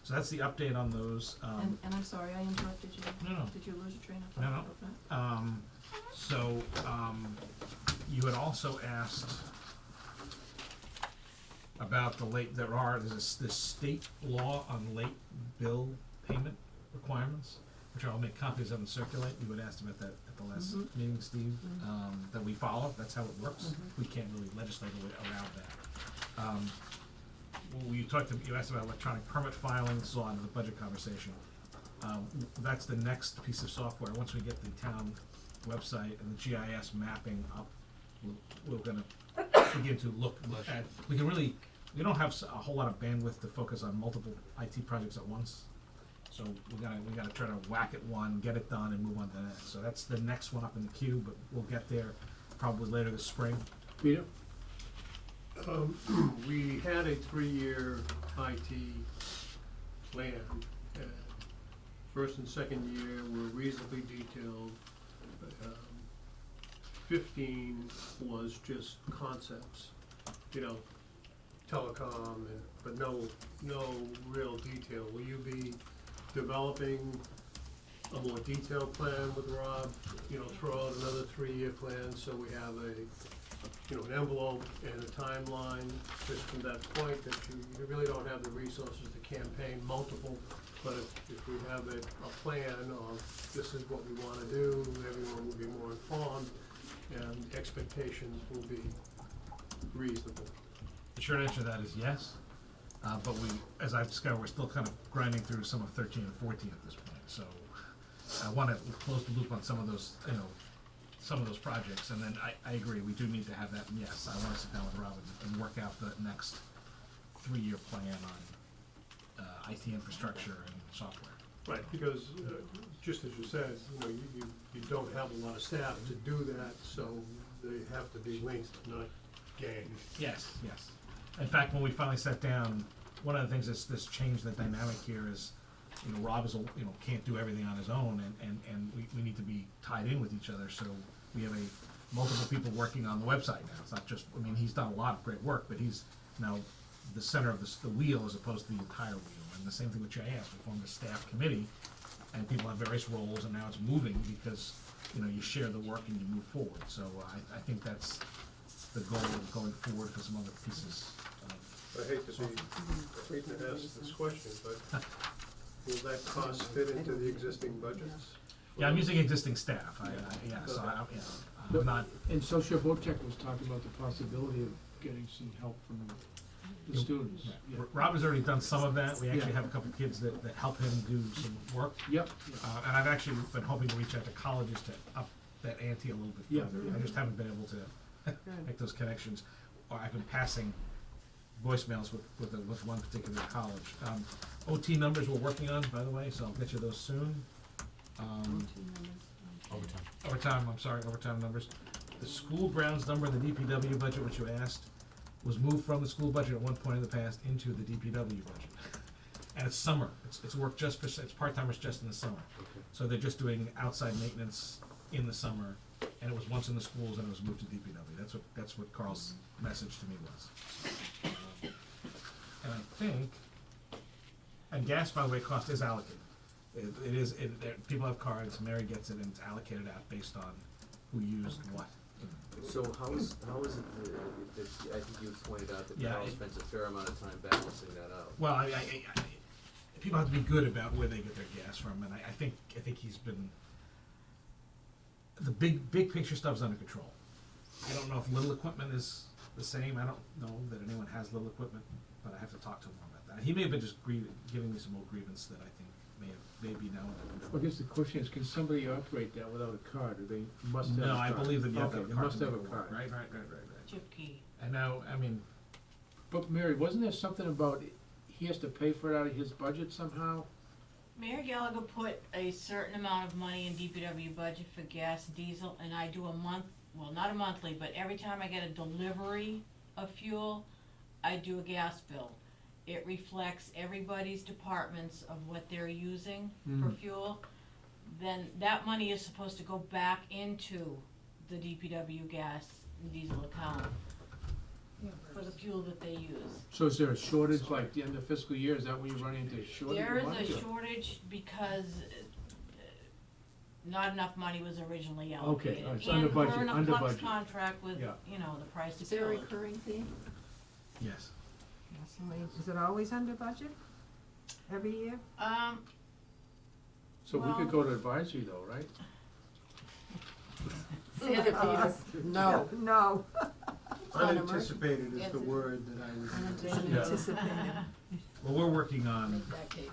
that's the update on those. And I'm sorry, I interrupted you. No. Did you lose your train of No, thought? no. So you had also asked about there's this state law on late bill payment requirements, which I'll make copies of and circulate. You had asked about that at the last meeting, Steve, that we follow. That's how it works. We can't really legislate around that. You asked about electronic permit filing, so on in the budget conversation. That's the next piece of software. Once we get the town website and the GIS mapping up, we're gonna begin to look at, we don't have a whole lot of bandwidth to focus on multiple IT projects at once. So we gotta try to whack at one, get it done, and move on to the next. So that's the next one up in the queue, but we'll get there probably later this spring. Peter? We had a 3-year IT plan. First and second year were reasonably detailed. 15 was just concepts, you know, telecom, but no real detail. Will you be developing a more detailed plan with Rob, you know, throw out another 3-year plan so we have an envelope and a timeline, just from that point that you really don't have the resources to campaign multiple, but if we have a plan of this is what we wanna do, everyone will be more informed, and expectations will be reasonable. The short answer to that is yes, but as I've discovered, we're still kind of grinding through some of 13 and 14 at this point, so I want to close the loop on some of those, some of those projects, and then I agree, we do need to have that, and yes, I wanna sit down with Rob and work out the next 3-year plan on, IT infrastructure and software. Right, because, just as you said, you know, you don't have a lot of staff to do that, so they have to be linked, not ganged. Yes, yes. In fact, when we finally sat down, one of the things that's changed the dynamic here is, you know, Rob is, can't do everything on his own, and we need to be tied in with each other, so we have multiple people working on the website now. It's not just, I mean, he's done a lot of great work, but he's now the center of the wheel as opposed to the entire wheel. And the same thing with JAS, we formed a staff committee, and people have various roles, and now it's moving because, you know, you share the work and you move forward. So I think that's the goal of going forward for some other pieces. I hate to ask this question, but will that cost fit into the existing budgets? Yeah, I'm using existing staff, I'm not. And Socia Votek was talking about the possibility of getting some help from the students. Yeah. Rob has already done some of that. We actually have a couple kids that help him do some work. Yep. And I've actually been hoping to reach out to colleges to up that ante a little bit Yeah. further. I just haven't been able to make those connections, or I've been passing voicemails with one particular college. OT numbers we're working on, by the way, so I'll get you those soon. Overtime numbers. The school grounds number in the DPW budget, which you asked, was moved from the school budget at one point in the past into the DPW budget. And it's summer, it's work just for, it's part-timers just in the summer. So they're just doing outside maintenance in the summer, and it was once in the schools and it was moved to DPW. That's what Carl's message to me was. And I think, and gas, by the way, cost is allocated. People have cards, Mary gets it, and it's allocated out based on who used what. So how is it that, I think you pointed out that Yeah, Carl spends a fair amount of time balancing that out? Well, I people have to be good about where they get their gas from, and I think he's been, the big picture stuff's under control. I don't know if little equipment is the same. I don't know that anyone has little equipment, but I have to talk to him about that. He may have been just giving me some old grievance that I think may be now under control. Well, I guess the question is, can somebody operate that without a card, or they must have a No, card? I believe that you have to have a Okay, card. they must to have a make it work. card. Right. Chip key. And now, I mean, But Mary, wasn't there something about, he has to pay for it out of his budget somehow? Mayor Gallagher put a certain amount of money in DPW budget for gas, diesel, and I do not a monthly, but every time I get a delivery of fuel, I do a gas bill. It reflects everybody's departments of what they're using for fuel. Then that money is supposed to go back into the DPW gas and diesel account for the fuel that they use. So is there a shortage, like the end of fiscal year, is that when you run into a shortage There of money? is a or- shortage because not enough money was originally allocated. it's under budget, And we're under in a flux budget. contract with, Yeah. the price of Is there a fuel. recurring fee? yes. Is it always under budget? Every year? So we could go to advisory though, right? Santa No. No. Unanticipated is the word that I would use. Anticipated. Well, we're working on, Make that case.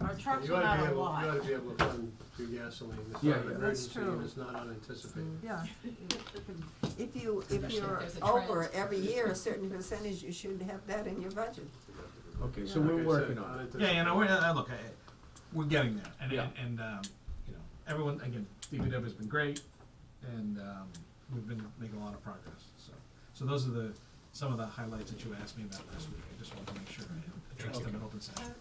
Our trucks You went ought to out be a able, lot. you ought to be able to fund through gasoline. It's Yeah, not an yeah. That's emergency true. and it's not unanticipated. Yeah. If you're Especially if there's a over trend. every year a certain percentage, you should have that in your budget. Okay, so Yeah. we're Like I working said, on it. unanticipated. we're getting there, and Yeah. Everyone, again, DPW has been great, and we've been making a lot of progress, so those are some of the highlights that you asked me about last week. I just wanted to make sure I addressed them in open session.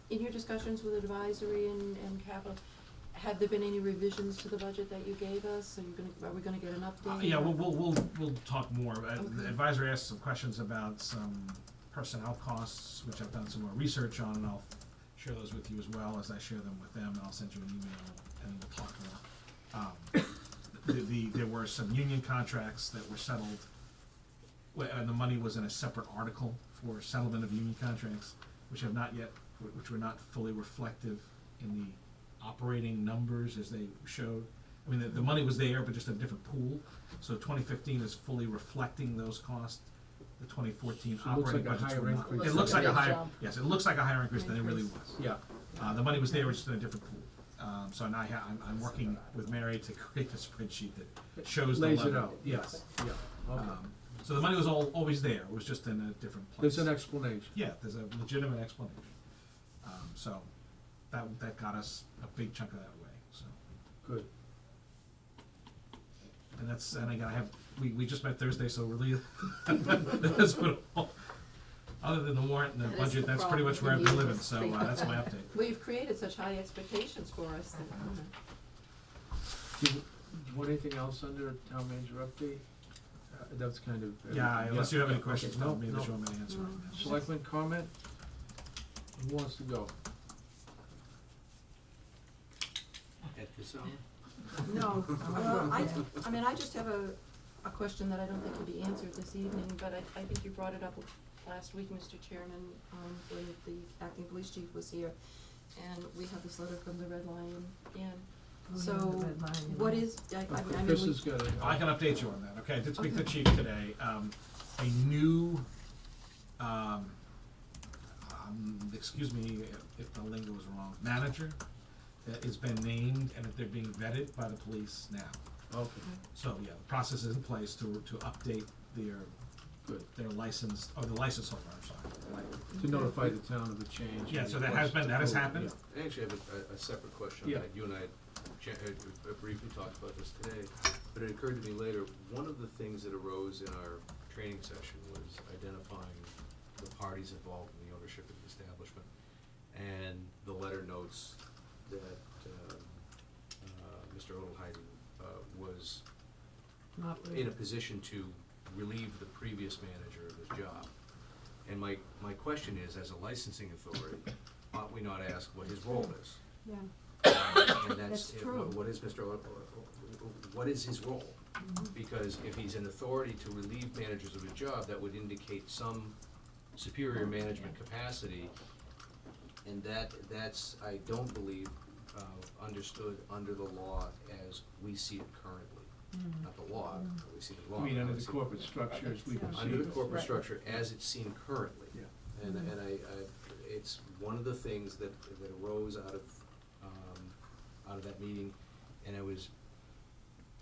In your discussions with advisory and capital, have there been any revisions to the budget that you gave us? Are we gonna get an update? Yeah, we'll talk more. The Okay. advisory asked some questions about some personnel costs, which I've done some more research on, and I'll share those with you as well as I share them with them, and I'll send you an email and we'll talk more. There were some union contracts that were settled, and the money was in a separate article for settlement of union contracts, which were not fully reflective in the operating numbers as they showed. I mean, the money was there, but just a different pool. So 2015 is fully reflecting those costs. The 2014 So it looks operating like a budgets higher were not. increase. It looks like a Big higher, jump. yes, it looks like a higher increase than it really was. Yeah. The money was there, it's just in a different pool. So now I'm working with Mary to create a spreadsheet that shows the Lays level. it out. Yes. Yeah, okay. So the money was always there, it was just in a different place. There's an explanation. Yeah, there's a legitimate explanation. So that got us a big chunk of that way, so. Good. And again, we just met Thursday, so really, that's what, other than the warrant and the That is budget, the that's pretty much where I've problem. been living, so that's my update. Well, you've created such high expectations for us that, Do you want anything else under town manager update? That's kind of. Yeah, unless you have any Okay, questions, no, tell me no. that you want me to answer. Selectman comment? Who wants to go? At this hour? No, well, I mean, I just have a question that I don't think can be answered this evening, but I think you brought it up last week, Mr. Chairman, when the acting police chief was here, and we have this letter from the Red Lion Inn. So, what is, I mean, Chris we, has got it. I can update you on that, okay? I did speak to the Okay. chief today. A new, excuse me if the lingo is wrong, manager has been named and that they're being vetted by the police now. Okay, So, yeah, the process is in place to update their license, or the license holder, I'm sorry. to notify the town of the change. Yeah, so that has happened. I actually have a separate question. Yeah. You and I briefly talked about this today, but it occurred to me later, one of the things that arose in our training session was identifying the parties involved in the ownership of the establishment. And the letter notes that Mr. Odelheiden was in a position to relieve the previous manager of his job. And my question is, as a licensing authority, ought we not ask what his role is? Yeah. And that's, That's true. what is what is his role? Because if he's an authority to relieve managers of a job, that would indicate some superior management capacity. And that's, I don't believe, understood under the law as we see it currently. Not the law, we see the law. I mean, under we the see- corporate structure as we perceive it. Under the corporate Right. structure as it's seen currently. Yeah. And it's one of the things that arose out of that meeting, and I was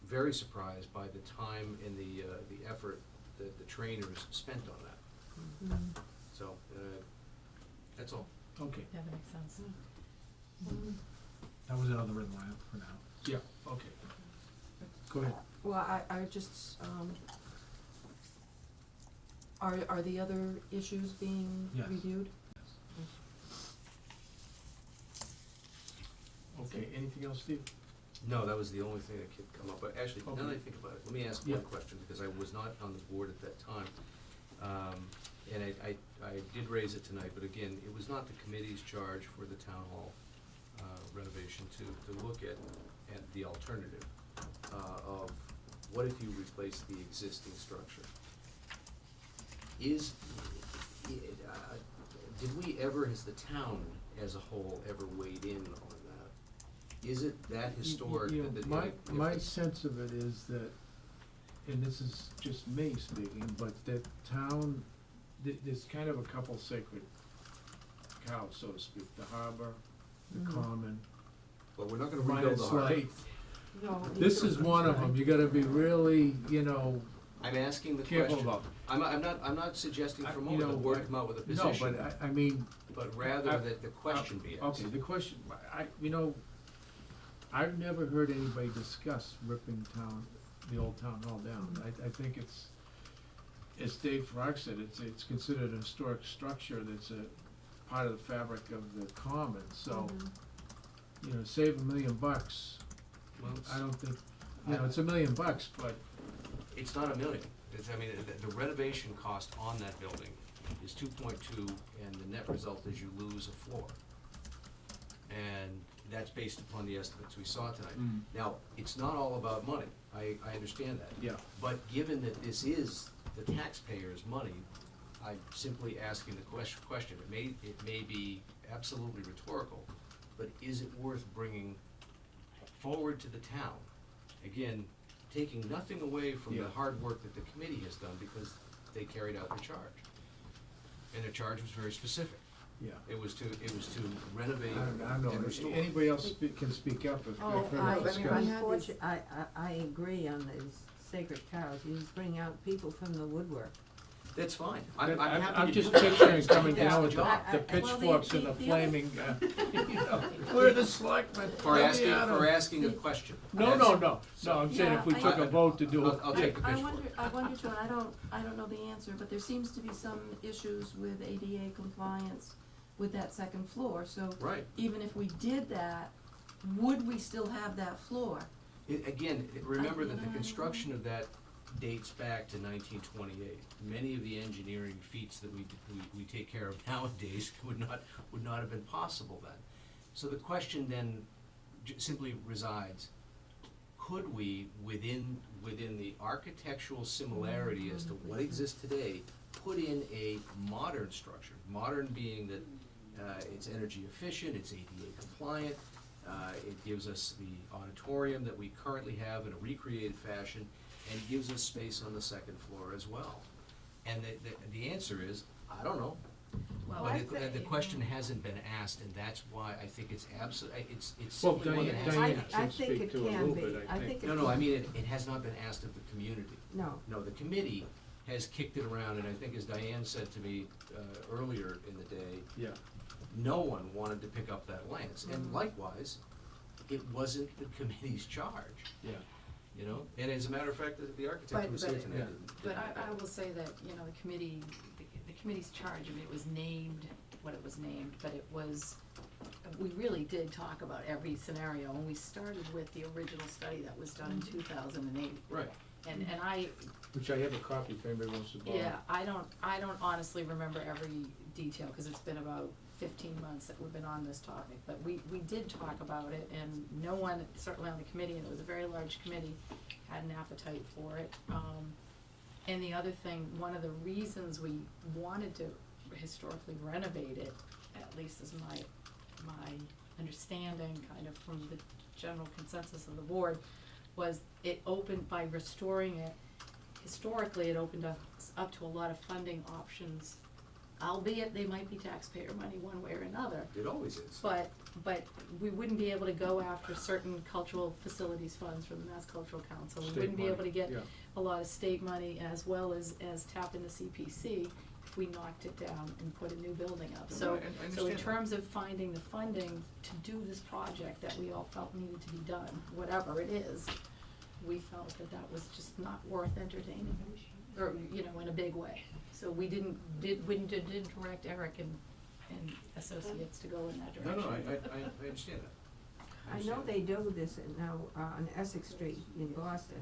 very surprised by the time and the effort that the trainers spent on that. So, that's all. Okay, Yeah, that makes sense. That was it on the red line for now. yeah, okay. Go ahead. well, I just, are the other issues being Yes. reviewed? Okay, anything else, Steve? No, that was the only thing that could come up, but actually, now that I think about it, let me ask Yeah. one question, because I was not on the board at that time. And I did raise it tonight, but again, it was not the committee's charge for the town hall renovation to look at the alternative of what if you replace the existing structure? Did we ever, has the town as a whole, ever weighed in on that? Is it that historic You know, that my sense of it is that, and this is just me speaking, but that town, there's kind of a couple sacred cows, so to speak, the harbor, the common. But we're not gonna rebuild the harbor. No. This is one of them, you gotta be really, I'm asking the careful question. about. I'm not suggesting for a moment the board come out with a No, position. but I mean. But rather that the question be asked. Okay, the question, I've never heard anybody discuss ripping the old town hall down. I think it's, as Dave Farag said, it's considered a historic structure that's a part of the fabric of the commons, so, save $1 million, Well, I don't think, it's $1 million, but. It's not $1 million. The renovation cost on that building is 2.2, and the net result is you lose a floor. And that's based upon the estimates we saw tonight. Now, it's not all about money. I understand that. Yeah. But given that this is the taxpayers' money, I'm simply asking the question. It may be absolutely rhetorical, but is it worth bringing forward to the town? Again, taking nothing away from the Yeah. hard work that the committee has done, because they carried out their charge. And their charge was very specific. Yeah. It was to renovate I don't know, and restore. anybody else can speak up if Oh, they've I, heard the I mean, discussion. unfortunately, I agree on these sacred cows. You just bring out people from the woodwork. That's fine. But I'm happy I'm to just do that. picturing coming That's down the with job. the well, pitchforks and the the flaming, you know, we're the selectmen. For let me asking, at 'em. for asking a question. No, That's- no, I'm saying if we Yeah, took a vote to do it. I'll take the I pitchfork. wonder too, and I don't know the answer, but there seems to be some issues with ADA compliance with that second floor, so Right. even if we did that, would we still have that floor? Remember that the construction of that dates back to 1928. Many of the engineering feats that we take care of nowadays would not have been possible then. So the question then simply resides, could we, within the architectural similarity as to what exists today, put in a modern structure? Modern being that it's energy efficient, it's ADA compliant, it gives us the auditorium that we currently have in a recreated fashion, and gives us space on the second floor as well. And the answer is, I don't know. Well, But the question hasn't been asked, and that's why I think it's it's Well, simply one that has. Diane I can think speak it to it a can little be. bit, I think. it No, can I be. mean, it has not been asked of the community. No. No, the committee has kicked it around, and I think as Diane said to me earlier in the day, Yeah. no one wanted to pick up that lance. And likewise, it wasn't the committee's charge, Yeah. you know? And as a matter of fact, the architect who was here tonight didn't. But I will say that, you know, the committee's charge, I mean, it was named what it was named, but it was, we really did talk about every scenario, and we started with the original study that was done in 2008. Right. And I, Which I have a copy if anybody wants to borrow. yeah, I don't honestly remember every detail, cause it's been about 15 months that we've been on this topic, but we did talk about it, and no one, certainly on the committee, and it was a very large committee, had an appetite for it. And the other thing, one of the reasons we wanted to historically renovate it, at least is my understanding, kind of from the general consensus of the board, was it opened, by restoring it, historically, it opened us up to a lot of funding options, albeit they might be taxpayer money one way or another. It always is. But we wouldn't be able to go after certain cultural facilities funds from the Mass Cultural Council. We State wouldn't be money, able to get yeah. a lot of state money as well as tap into CPC if we knocked it down and put a new building up. No, So, I so in understand that. terms of finding the funding to do this project that we all felt needed to be done, whatever it is, we felt that that was just not worth entertaining, or, you know, in a big way. So we didn't direct Eric and associates to go in that No, direction. I understand that. I know they do this now on Essex Street in Boston.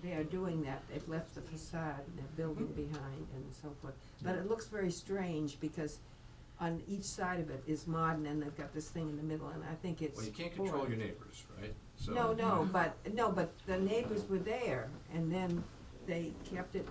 They are doing that. They've left the facade and they're building behind and so forth. But it looks very strange because on each side of it is modern and they've got this thing in the middle, and I think it's. Well, you can't control your neighbors, right? So. No, but the neighbors were there, and then they kept it,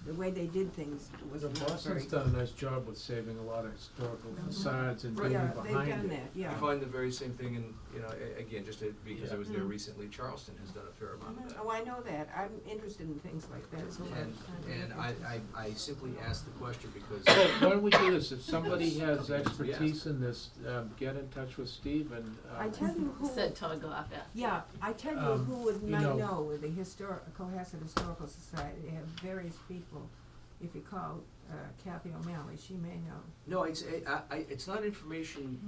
the way they did things was The not very. Boston's done a nice job with saving a lot of historical facades and Right. building Yeah, behind it. they've done that, yeah. I find the very same thing in, you know, again, just because I Yeah. was there recently, Charleston has done a fair amount of that. Oh, I know that. I'm interested in things like that, so And I simply asked the question because. So why don't we do this, if somebody has expertise in this, get in touch with Steve and, I tell you who. Said Todd Goffin. Yeah, I tell you who would you might know- know, the Cohasset Historical Society, they have various people. If you call Kathy O'Malley, she may know. No, it's not information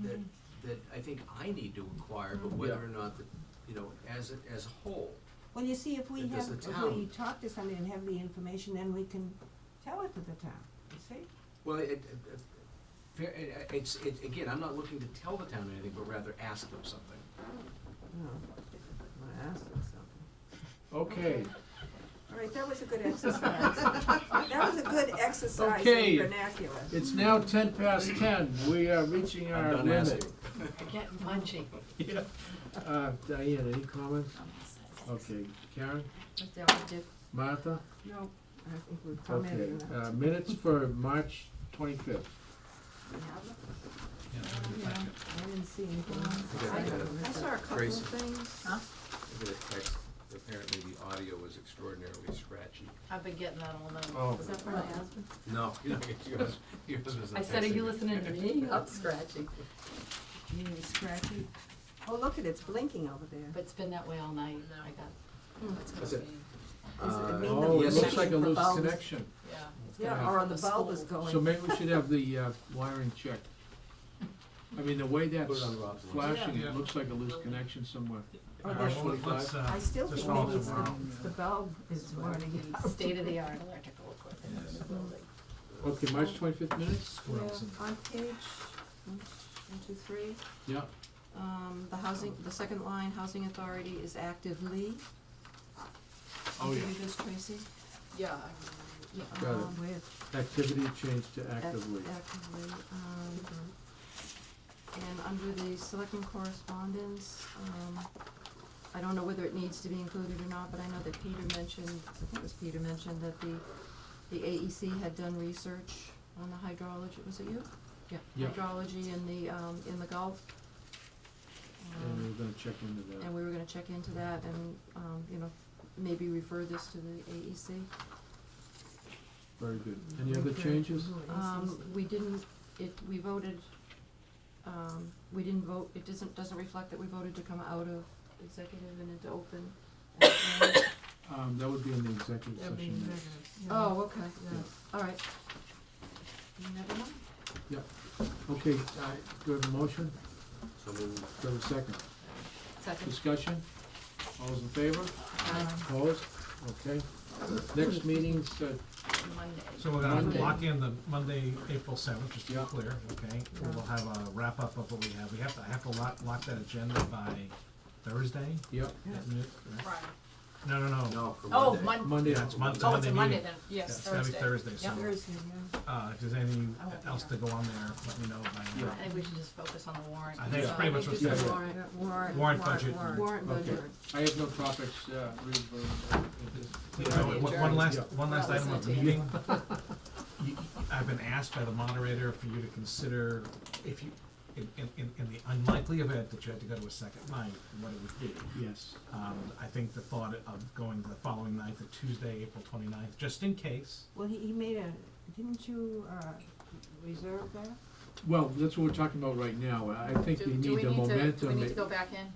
that I think I need to acquire, but whether or not that, you know, as a whole. Well, you see, if we Does have, the if we town- talk to somebody and have the information, then we can tell it to the town, you see? Well, it's, again, I'm not looking to tell the town anything, but rather ask them something. No, I wanna ask them something. okay. All right, that was a good exercise. That was a good exercise Okay. in vernacular. It's now 10:10, we are reaching our I'm done limit. asking. They're getting punchy. Yeah. Diane, any comments? Okay, Karen, Is that what we did? Martha? No, I think we've Okay, commented enough. minutes for March 25th. Yeah, I didn't see anything. Okay, I I got it. don't I know. saw a couple Grace. of things. I get a text apparently the audio was extraordinarily scratchy. I've been getting that all night. Oh. Is that for my husband? No, yours was I said, are you listening to me? I'm scratchy. Really scratchy. Oh, look at it, it's blinking over there. But it's been that way all night, I got. Is it? Is it mean the Oh, it looks like a connection for loose bulbs? connection. Yeah, or the bulb is going. So maybe we should have the wiring checked. I mean, the way that's Put it on Rob's list. flashing, Yeah. it looks like a loose connection somewhere. Or All the- right, well, let's, I still just think follow maybe it's tomorrow. the bulb is burning out. State-of-the-art electrical equipment in the building. Okay, March 25th minutes? Squirrels in Yeah, on page, one, two, three, Yeah. the housing, the second line, housing authority is actively. Oh, yeah. Give you this, Tracy? Yeah, Yeah, Got it. With, Activity changed to actively. Actively, and under the selectmen correspondence, I don't know whether it needs to be included or not, but I know that Peter mentioned, I think it was Peter mentioned that the AEC had done research on the hydrology, was it you? Yeah, Yeah. hydrology in the Gulf. And we were gonna check into that. And we were gonna check into that and, maybe refer this to the AEC. Very good. Any other changes? We didn't, we voted, we didn't vote, it doesn't reflect that we voted to come out of executive and into open. That would be in the executive session minutes. Oh, okay, Yeah. all right. Never mind. Okay, do we have a motion? So moved. Do we have a second? Second. Discussion? All those in favor? Aye. Opposed? Okay. Next meeting's, Monday. So we're gonna Monday. lock in the Monday, April seventh, just to be Yeah. clear, okay? We'll have a wrap-up of what we have. I have to lock that agenda by Thursday? yep, At noon, correct? Friday. No. No, for Oh, Monday. Monday. Yeah, it's Monday. Oh, it's a Monday meeting. then, Yeah, yes, it's gotta be Thursday. Thursday, Yep. so, Thursday, yeah. if there's anything I won't be else here. to go on there, let me know by Yeah. I think we should just focus on the warrant. I think it's pretty much what's Just Yeah, the yeah. warrant, Warrant budget. warrant Okay. budget. I have no topics, One last Yeah. item of the Well, meeting. I've been asked by the moderator for you to consider, if you, in the unlikely event that you had to go to a second night, what it would be. Yes. I think the thought of going the following night, the Tuesday, April 29th, just in case. Well, he made didn't you, reserve that? Well, that's what we're talking about right now. I think we Do need we the need to, momentum. do we need to go back in?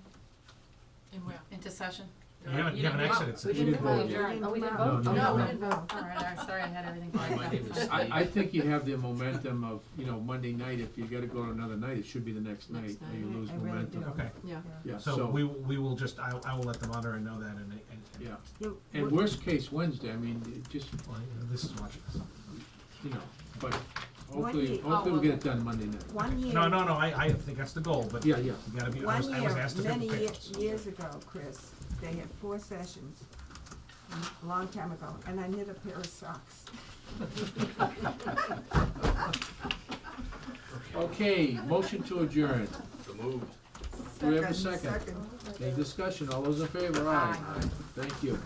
In where? Into session? You haven't exited We session. didn't vote. adjourn. Oh, we didn't No, vote? no, Oh, no. we didn't vote. All right, sorry, I had everything. My name is I think you have the momentum of, Monday night, if you gotta go to another night, it should be the next night, Next or you night. lose I really momentum. do. Okay, Yeah. Yeah, so we will just, I will let the moderator know that and Yeah, You- and what- worst case Wednesday, I mean, it just, well, this is watching this. but One hopefully, year- hopefully we'll get it done Monday night. One year. No, I think that's the goal, but Yeah, you gotta be, I One was year, asked to be many prepared. years ago, Chris, they had 4 sessions, a long time ago, and I knit a pair of socks. Okay, motion to adjourn. So moved. Do we have a second? Any discussion? All those in favor? Aye. Thank you.